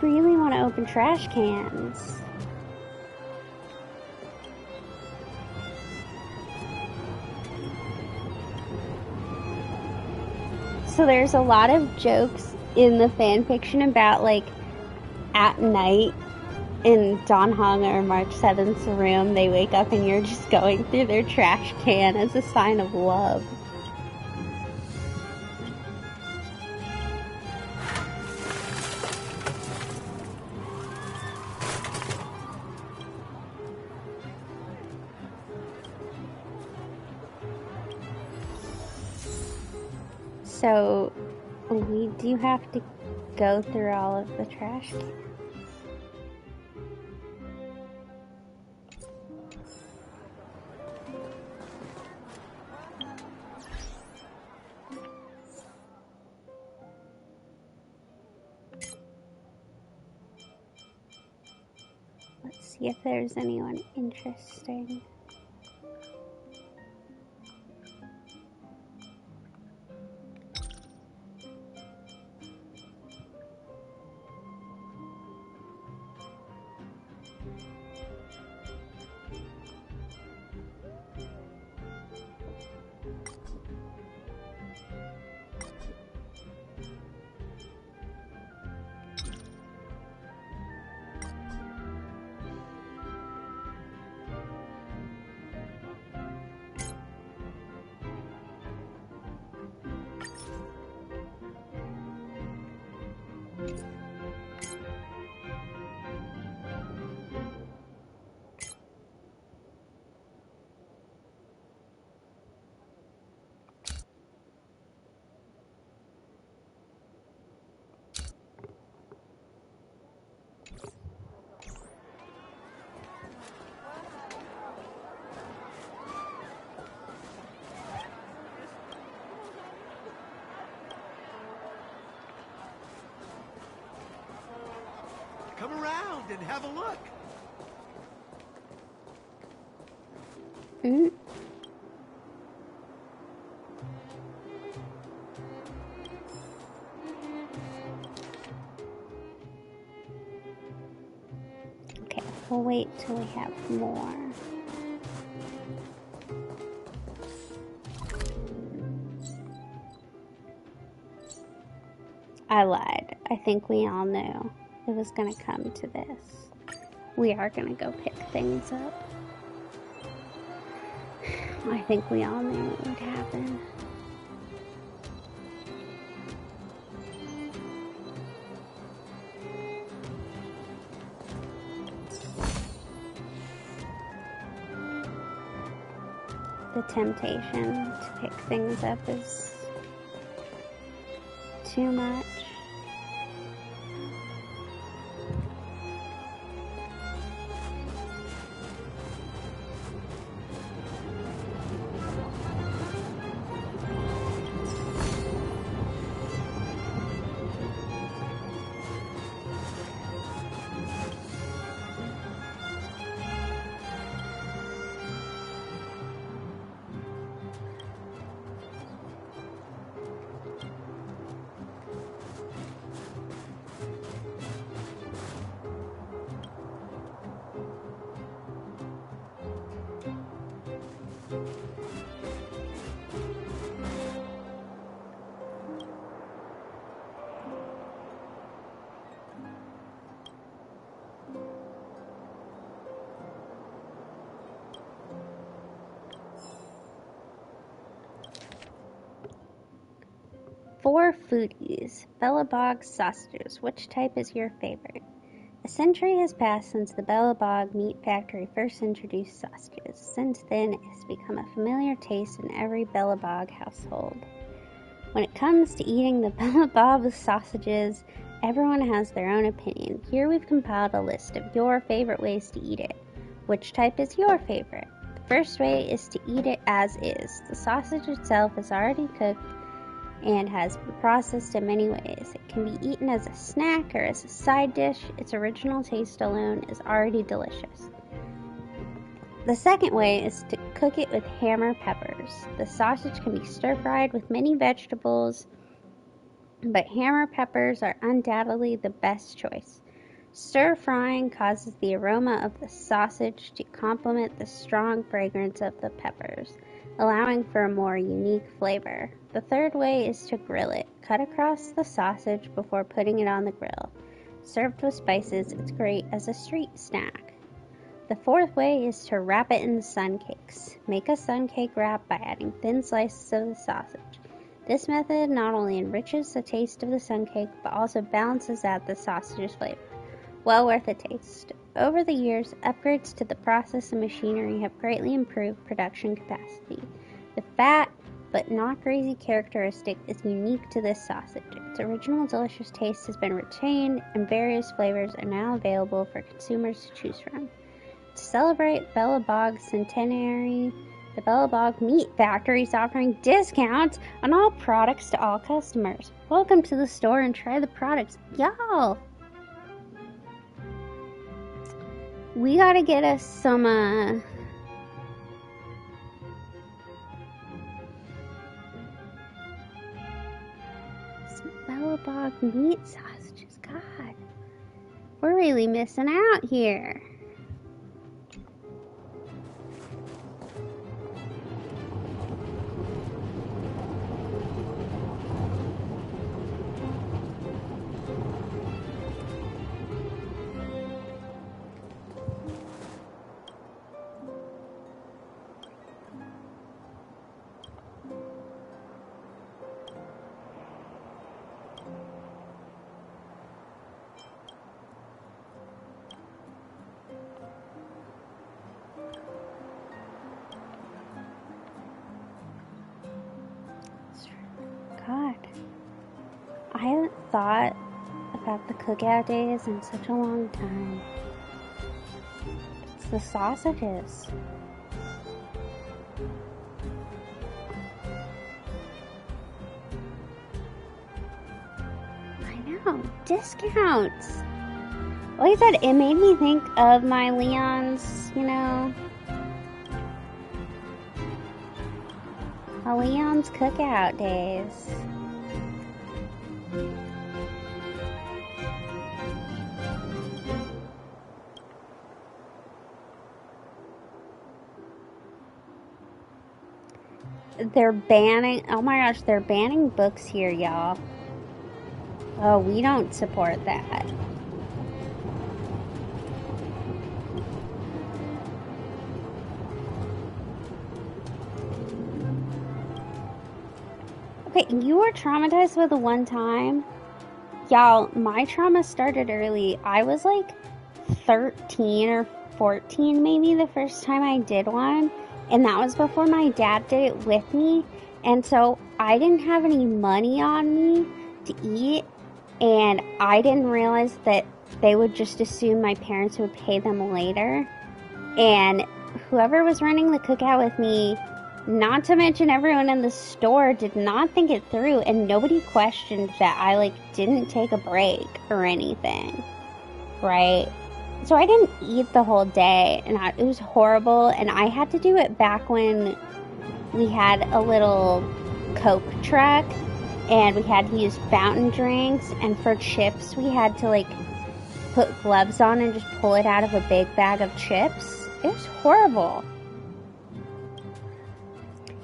really want to open trash cans. So there's a lot of jokes in the fanfiction about, like, at night in Don Hong or March 7th's room, they wake up and you're just going through their trash can as a sign of love. So, we do have to go through all of the trash cans. Let's see if there's anyone interesting. Come around and have a look. Mm. Okay, we'll wait till we have more. I lied. I think we all knew it was gonna come to this. We are gonna go pick things up. I think we all knew it would happen. The temptation to pick things up is too much. For foodies, Belobog sausages. Which type is your favorite? A century has passed since the Belobog Meat Factory first introduced sausages. Since then, it has become a familiar taste in every Belobog household. When it comes to eating the Belobog sausages, everyone has their own opinion. Here we've compiled a list of your favorite ways to eat it. Which type is your favorite? The first way is to eat it as is. The sausage itself is already cooked and has been processed in many ways. It can be eaten as a snack or as a side dish. Its original taste alone is already delicious. The second way is to cook it with hammer peppers. The sausage can be stir-fried with many vegetables, but hammer peppers are undoubtedly the best choice. Stir-frying causes the aroma of the sausage to complement the strong fragrance of the peppers, allowing for a more unique flavor. The third way is to grill it. Cut across the sausage before putting it on the grill. Served with spices, it's great as a street snack. The fourth way is to wrap it in sun cakes. Make a sun cake wrap by adding thin slices of the sausage. This method not only enriches the taste of the sun cake, but also balances out the sausage's flavor. Well worth a taste. Over the years, upgrades to the process and machinery have greatly improved production capacity. The fat, but not greasy characteristic is unique to this sausage. Its original delicious taste has been retained, and various flavors are now available for consumers to choose from. To celebrate Belobog's centenary, the Belobog Meat Factory is offering discounts on all products to all customers. Welcome to the store and try the products. Y'all! We gotta get us some, Belobog meat sausages. God, we're really missing out here. God, I haven't thought about the cookout days in such a long time. It's the sausages. I know, discounts. Like I said, it made me think of my Leon's, Leon's cookout days. They're banning, oh my gosh, they're banning books here, y'all. Oh, we don't support that. Okay, you were traumatized with the one time. Y'all, my trauma started early. I was like 13 or 14 maybe the first time I did one. And that was before my dad did it with me. And so I didn't have any money on me to eat. And I didn't realize that they would just assume my parents would pay them later. And whoever was running the cookout with me, not to mention everyone in the store, did not think it through, and nobody questioned that I didn't take a break or anything, right? So I didn't eat the whole day, and it was horrible, and I had to do it back when we had a little Coke truck, and we had to use fountain drinks, and for chips we had to put gloves on and just pull it out of a big bag of chips. It was horrible.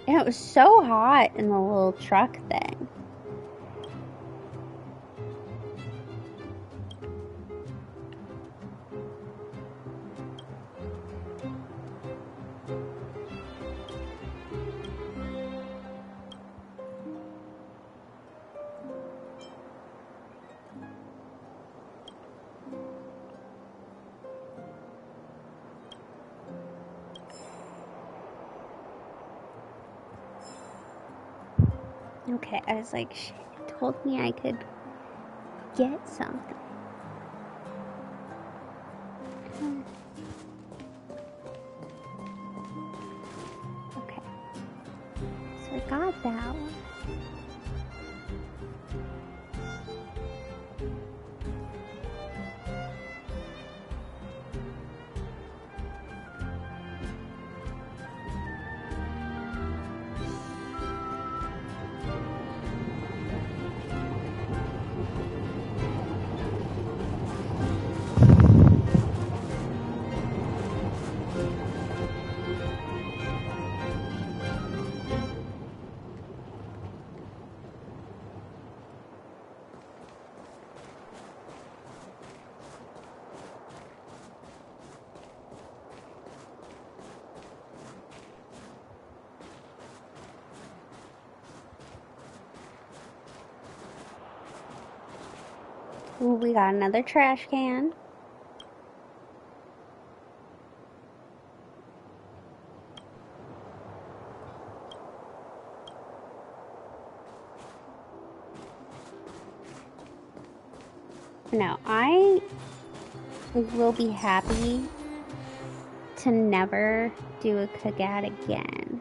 And it was so hot in the little truck thing. Okay, I was like, shit, it told me I could get something. Okay. So I got that one. Ooh, we got another trash can. No, I will be happy to never do a Kagat again.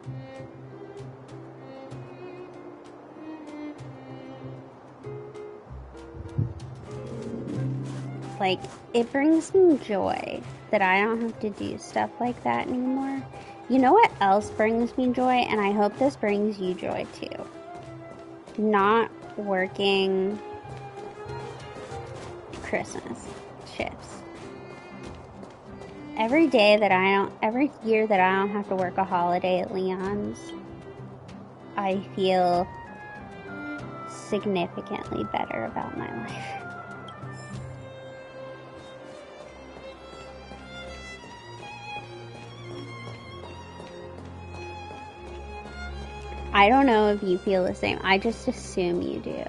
Like, it brings me joy that I don't have to do stuff like that anymore. You know what else brings me joy? And I hope this brings you joy too. Not working Christmas shifts. Every year that I don't have to work a holiday at Leon's, I feel significantly better about my life. I don't know if you feel the same. I just assume you do.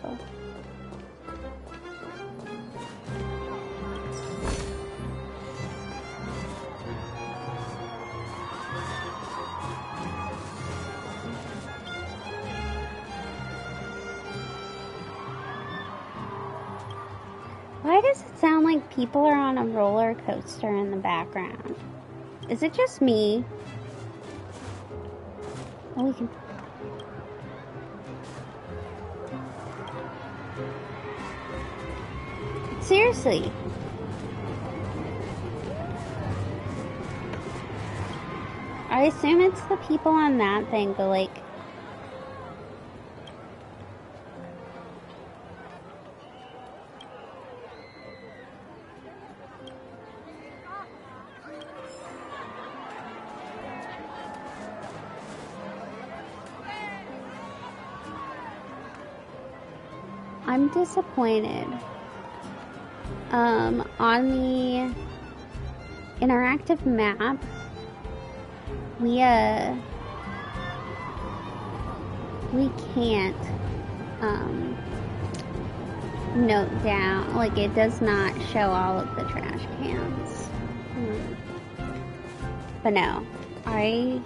Why does it sound like people are on a roller coaster in the background? Is it just me? Oh, we can... Seriously. I assume it's the people on that thing, but like... I'm disappointed. On the interactive map, we can't note down, like it does not show all of the trash cans. But no, I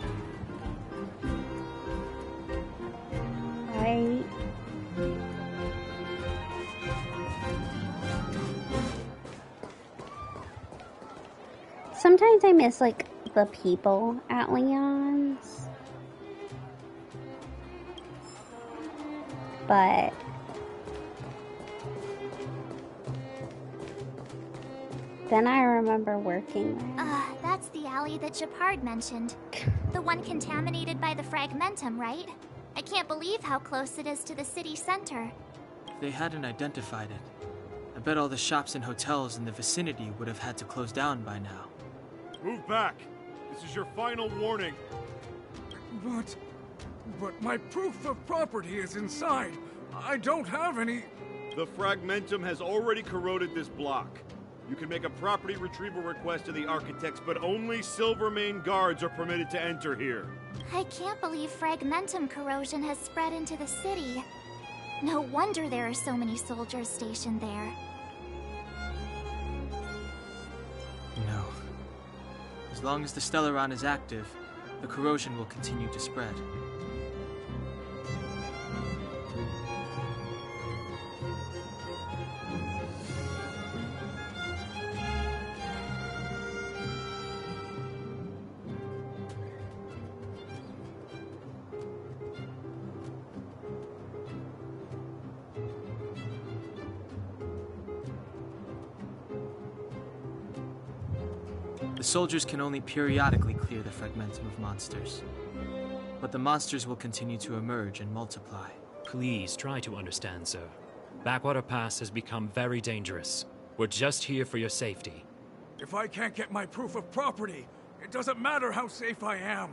sometimes I miss, like, the people at Leon's. But... then I remember working there. That's the alley that Shepard mentioned. The one contaminated by the fragmentum, right? I can't believe how close it is to the city center. They hadn't identified it. I bet all the shops and hotels in the vicinity would have had to close down by now. Move back! This is your final warning. But But my proof of property is inside. I don't have any... The fragmentum has already corroded this block. You can make a property retrieval request to the architects, but only Silvermane guards are permitted to enter here. I can't believe fragmentum corrosion has spread into the city. No wonder there are so many soldiers stationed there. No. As long as the Stellaron is active, the corrosion will continue to spread. The soldiers can only periodically clear the fragmentum of monsters. But the monsters will continue to emerge and multiply. Please try to understand, sir. Backwater Pass has become very dangerous. We're just here for your safety. If I can't get my proof of property, it doesn't matter how safe I am.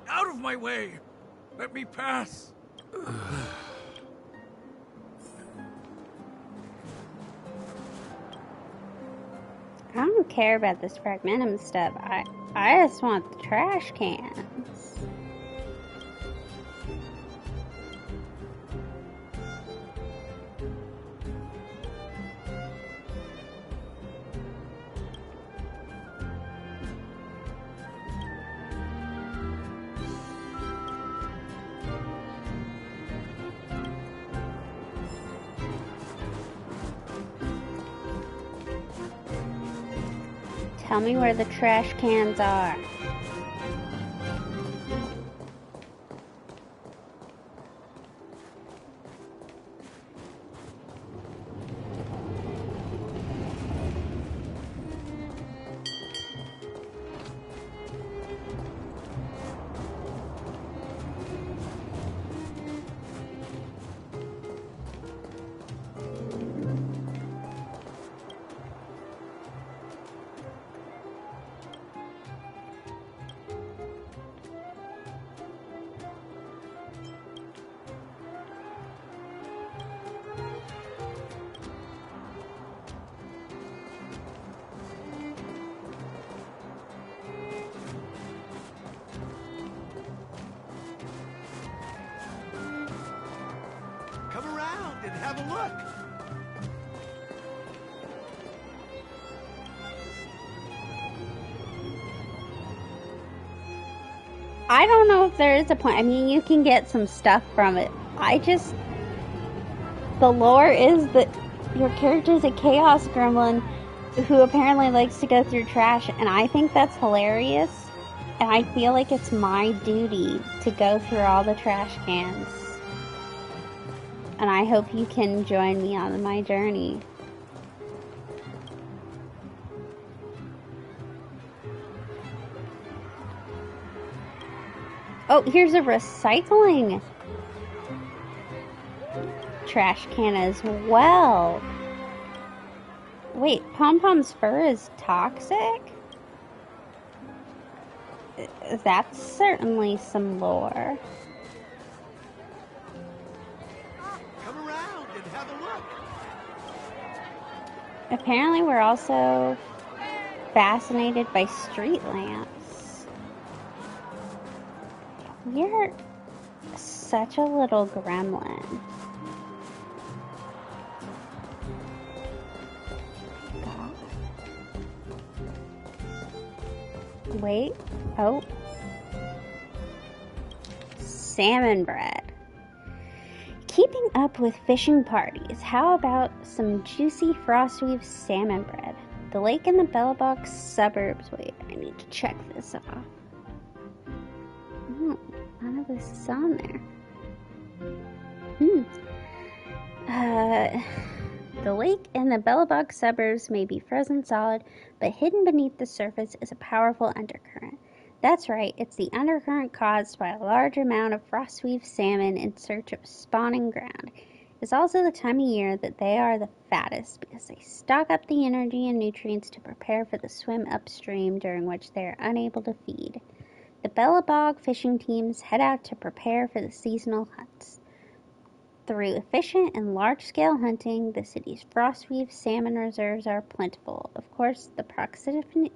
Out of my way! Let me pass! I don't care about this fragmentum stuff. I just want the trash cans. Tell me where the trash cans are. Come around and have a look. I don't know if there is a point. I mean, you can get some stuff from it. The lore is that your character's a chaos gremlin who apparently likes to go through trash, and I think that's hilarious. And I feel like it's my duty to go through all the trash cans. And I hope you can join me on my journey. Oh, here's a recycling trash can as well. Wait, Pom Pom's fur is toxic? That's certainly some lore. Come around and have a look. Apparently we're also fascinated by street lamps. You're such a little gremlin. God. Wait. Oh. Salmon bread. Keeping up with fishing parties, how about some juicy Frostweave salmon bread? The lake in the Belobog suburbs. Wait, I need to check this off. Oh, none of this is on there. The lake in the Belobog suburbs may be frozen solid, but hidden beneath the surface is a powerful undercurrent. That's right, it's the undercurrent caused by a large amount of Frostweave salmon in search of spawning ground. It's also the time of year that they are the fattest because they stock up the energy and nutrients to prepare for the swim upstream during which they are unable to feed. The Belobog fishing teams head out to prepare for the seasonal hunts. Through efficient and large-scale hunting, the city's frostweave salmon reserves are plentiful. Of course, the proximity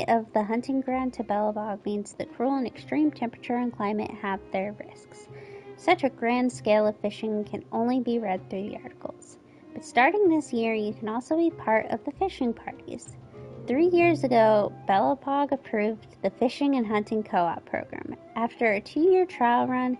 of the hunting ground to Belobog means the cruel and extreme temperature and climate have their risks. Such a grand scale of fishing can only be read through the articles. But starting this year, you can also be part of the fishing parties. 3 years ago, Belobog approved the Fishing and Hunting Co-op program. After a 2-year trial run,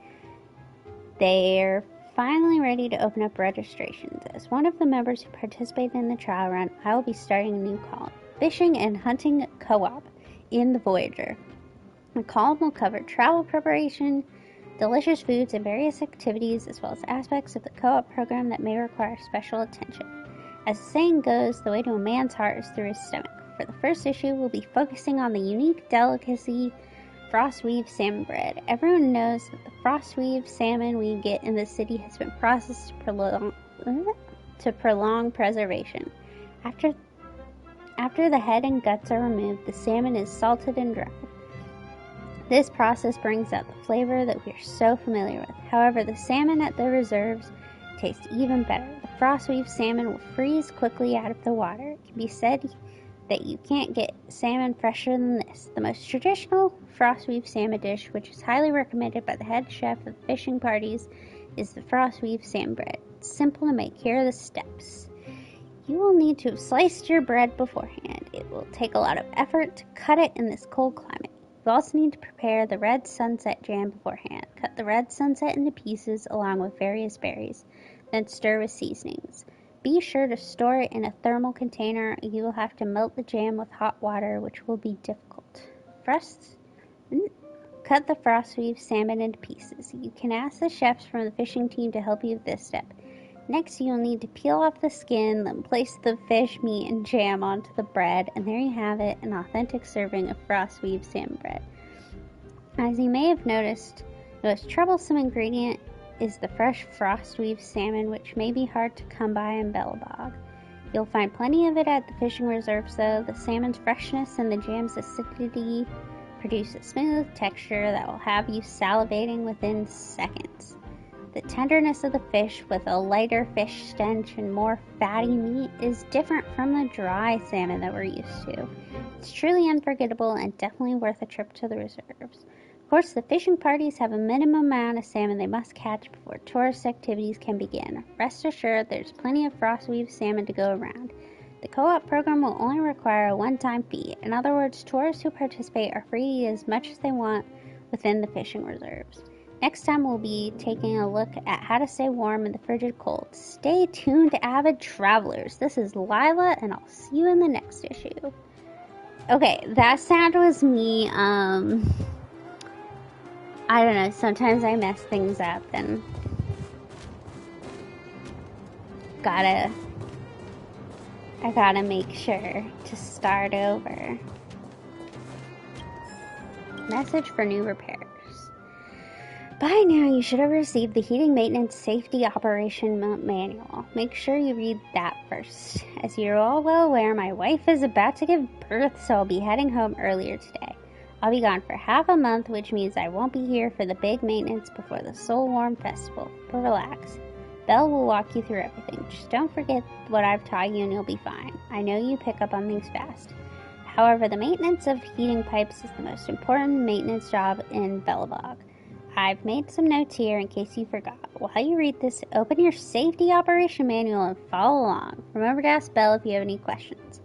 they're finally ready to open up registrations. As one of the members who participated in the trial run, I will be starting a new column, Fishing and Hunting Co-op, in the Voyager. The column will cover travel preparation, delicious foods, and various activities, as well as aspects of the co-op program that may require special attention. As the saying goes, the way to a man's heart is through his stomach. For the first issue, we'll be focusing on the unique delicacy, frostweave salmon bread. Everyone knows that the frostweave salmon we get in the city has been processed to prolong preservation. After the head and guts are removed, the salmon is salted and dried. This process brings out the flavor that we are so familiar with. However, the salmon at the reserves tastes even better. The frostweave salmon will freeze quickly out of the water. It can be said that you can't get salmon fresher than this. The most traditional frostweave salmon dish, which is highly recommended by the head chef of fishing parties, is the frostweave salmon bread. It's simple to make. Here are the steps. You will need to have sliced your bread beforehand. It will take a lot of effort to cut it in this cold climate. You also need to prepare the red sunset jam beforehand. Cut the red sunset into pieces along with various berries, then stir with seasonings. Be sure to store it in a thermal container. You will have to melt the jam with hot water, which will be difficult. First, cut the frostweave salmon into pieces. You can ask the chefs from the fishing team to help you with this step. Next, you'll need to peel off the skin, then place the fish, meat, and jam onto the bread, and there you have it, an authentic serving of frostweave salmon bread. As you may have noticed, the most troublesome ingredient is the fresh frostweave salmon, which may be hard to come by in Belobog. You'll find plenty of it at the fishing reserves, though. The salmon's freshness and the jam's acidity produce a smooth texture that will have you salivating within seconds. The tenderness of the fish with a lighter fish stench and more fatty meat is different from the dry salmon that we're used to. It's truly unforgettable and definitely worth a trip to the reserves. Of course, the fishing parties have a minimum amount of salmon they must catch before tourist activities can begin. Rest assured, there's plenty of frostweave salmon to go around. The co-op program will only require a one-time fee. In other words, tourists who participate are free to eat as much as they want within the fishing reserves. Next time, we'll be taking a look at how to stay warm in the frigid cold. Stay tuned, avid travelers. This is Lila, and I'll see you in the next issue. Okay, that sound was me, I don't know, sometimes I mess things up and I gotta make sure to start over. Message for new repairs. By now you should have received the Heating Maintenance Safety Operation Manual. Make sure you read that first. As you're all well aware, my wife is about to give birth, so I'll be heading home earlier today. I'll be gone for half a month, which means I won't be here for the big maintenance before the Soul Warm Festival. But relax. Belle will walk you through everything. Just don't forget what I've taught you and you'll be fine. I know you pick up on things fast. However, the maintenance of heating pipes is the most important maintenance job in Belobog. I've made some notes here in case you forgot. While you read this, open your Safety Operation Manual and follow along. Remember to ask Belle if you have any questions.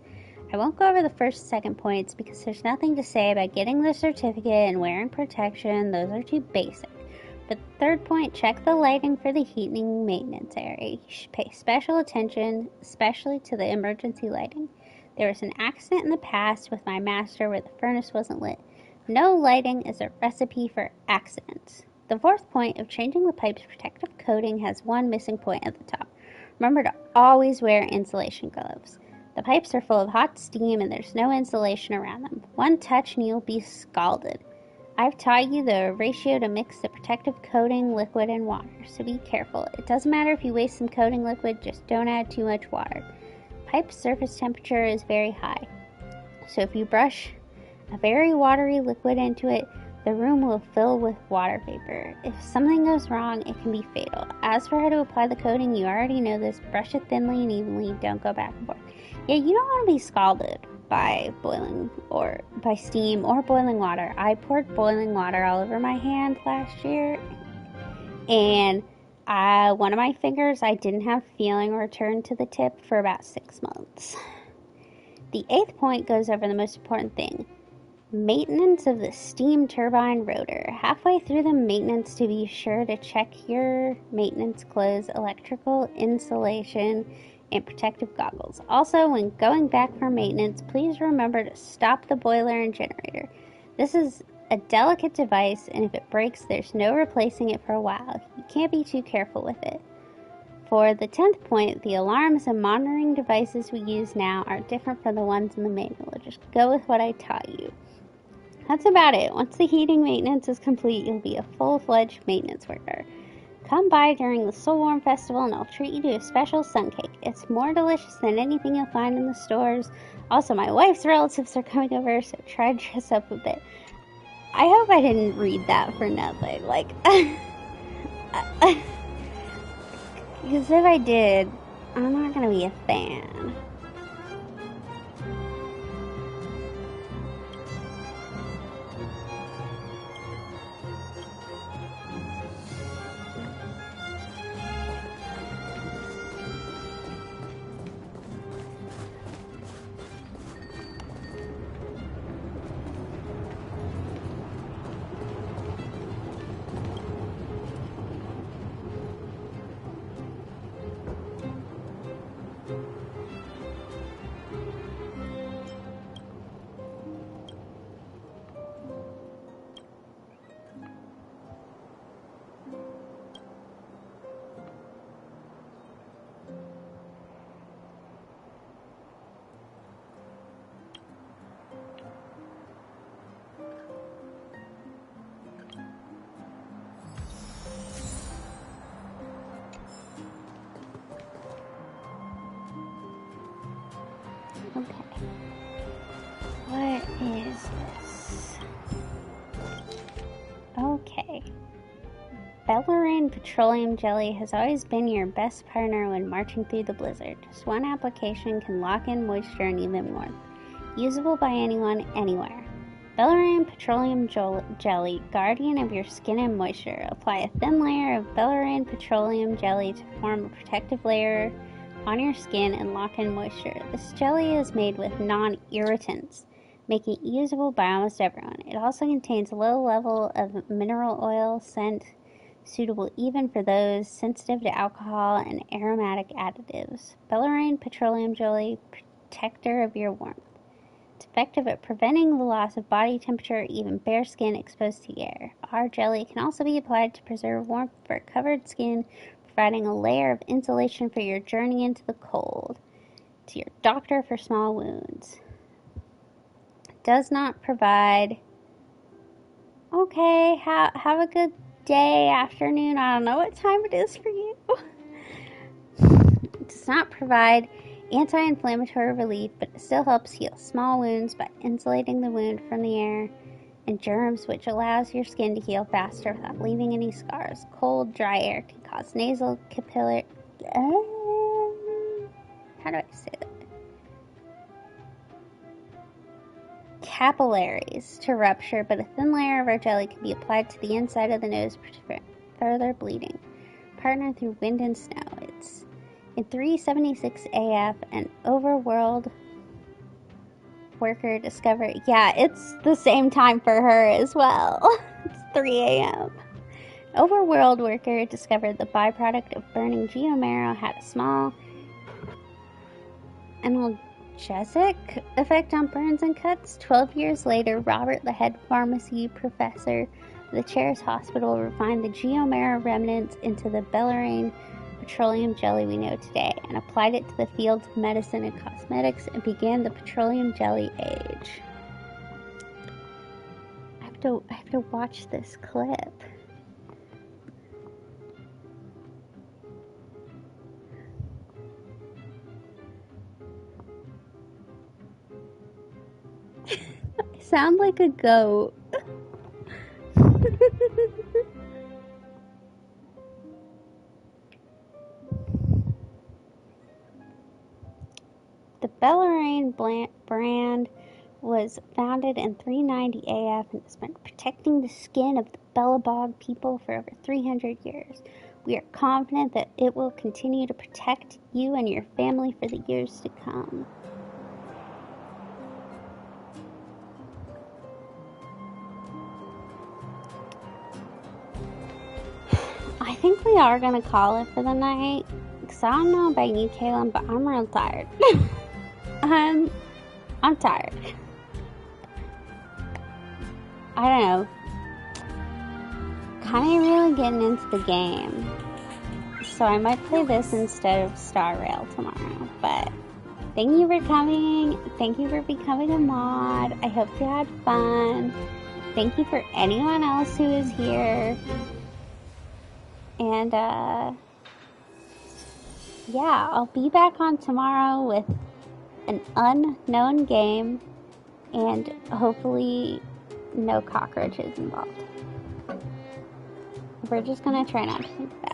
I won't go over the first and second points because there's nothing to say about getting the certificate and wearing protection. Those are too basic. But the third point, check the lighting for the heating maintenance area. You should pay special attention, especially to the emergency lighting. There was an accident in the past with my master where the furnace wasn't lit. No lighting is a recipe for accidents. The fourth point of changing the pipe's protective coating has one missing point at the top. Remember to always wear insulation gloves. The pipes are full of hot steam and there's no insulation around them. One touch and you'll be scalded. I've taught you the ratio to mix the protective coating, liquid, and water, so be careful. It doesn't matter if you waste some coating liquid, just don't add too much water. Pipe's surface temperature is very high, so if you brush a very watery liquid into it, the room will fill with water vapor. If something goes wrong, it can be fatal. As for how to apply the coating, you already know this. Brush it thinly and evenly. Don't go back and forth. Yeah, you don't want to be scalded by boiling or by steam or boiling water. I poured boiling water all over my hand last year, and one of my fingers, I didn't have feeling return to the tip for about 6 months. The 8th point goes over the most important thing. Maintenance of the steam turbine rotor. Halfway through the maintenance, to be sure to check your maintenance clothes, electrical insulation, and protective goggles. Also, when going back for maintenance, please remember to stop the boiler and generator. This is a delicate device, and if it breaks, there's no replacing it for a while. You can't be too careful with it. For the 10th point, the alarms and monitoring devices we use now are different from the ones in the manual. Just go with what I taught you. That's about it. Once the heating maintenance is complete, you'll be a full-fledged maintenance worker. Come by during the Soulworm Festival and I'll treat you to a special sun cake. It's more delicious than anything you'll find in the stores. Also, my wife's relatives are coming over, so try to dress up a bit. I hope I didn't read that for nothing. Because if I did, I'm not going to be a fan. What is this? Okay. Bellarine Petroleum Jelly has always been your best partner when marching through the blizzard. Just one application can lock in moisture and even warmth. Usable by anyone, anywhere. Bellarine Petroleum Jelly, guardian of your skin and moisture. Apply a thin layer of Bellarine Petroleum Jelly to form a protective layer on your skin and lock in moisture. This jelly is made with non-irritants, making it usable by almost everyone. It also contains a low level of mineral oil scent, suitable even for those sensitive to alcohol and aromatic additives. Bellarine Petroleum Jelly, protector of your warmth. It's effective at preventing the loss of body temperature, even bare skin exposed to air. Our jelly can also be applied to preserve warmth for covered skin, providing a layer of insulation for your journey into the cold. To your doctor for small wounds. Does not provide... Okay, have a good day, afternoon, I don't know what time it is for you. It does not provide anti-inflammatory relief, but it still helps heal small wounds by insulating the wound from the air and germs, which allows your skin to heal faster without leaving any scars. Cold, dry air can cause nasal capillary... how do I say that? Capillaries to rupture, but a thin layer of our jelly can be applied to the inside of the nose to prevent further bleeding. Partner through wind and snow. It's in 376 AF, an overworld worker discovered... Yeah, it's the same time for her as well. It's 3 a.m. Overworld worker discovered the byproduct of burning geomarrow had a small analgesic effect on burns and cuts. 12 years later, Robert, the head pharmacy professor of the Charis Hospital, refined the geomarrow remnants into the Bellarine Petroleum Jelly we know today and applied it to the fields of medicine and cosmetics and began the petroleum jelly age. I have to watch this clip. sound like a goat. The Bellarine brand was founded in 390 AF and has been protecting the skin of the Belobog people for over 300 years. We are confident that it will continue to protect you and your family for the years to come. I think we are going to call it for the night. Because I don't know about you, Caleb, but I'm real tired. I'm tired. I don't know. Kind of really getting into the game. So I might play this instead of Star Rail tomorrow. But thank you for coming. Thank you for becoming a mod. I hope you had fun. Thank you for anyone else who is here. And, yeah, I'll be back on tomorrow with an unknown game and hopefully no cockroaches involved. We're just gonna try not to think about it.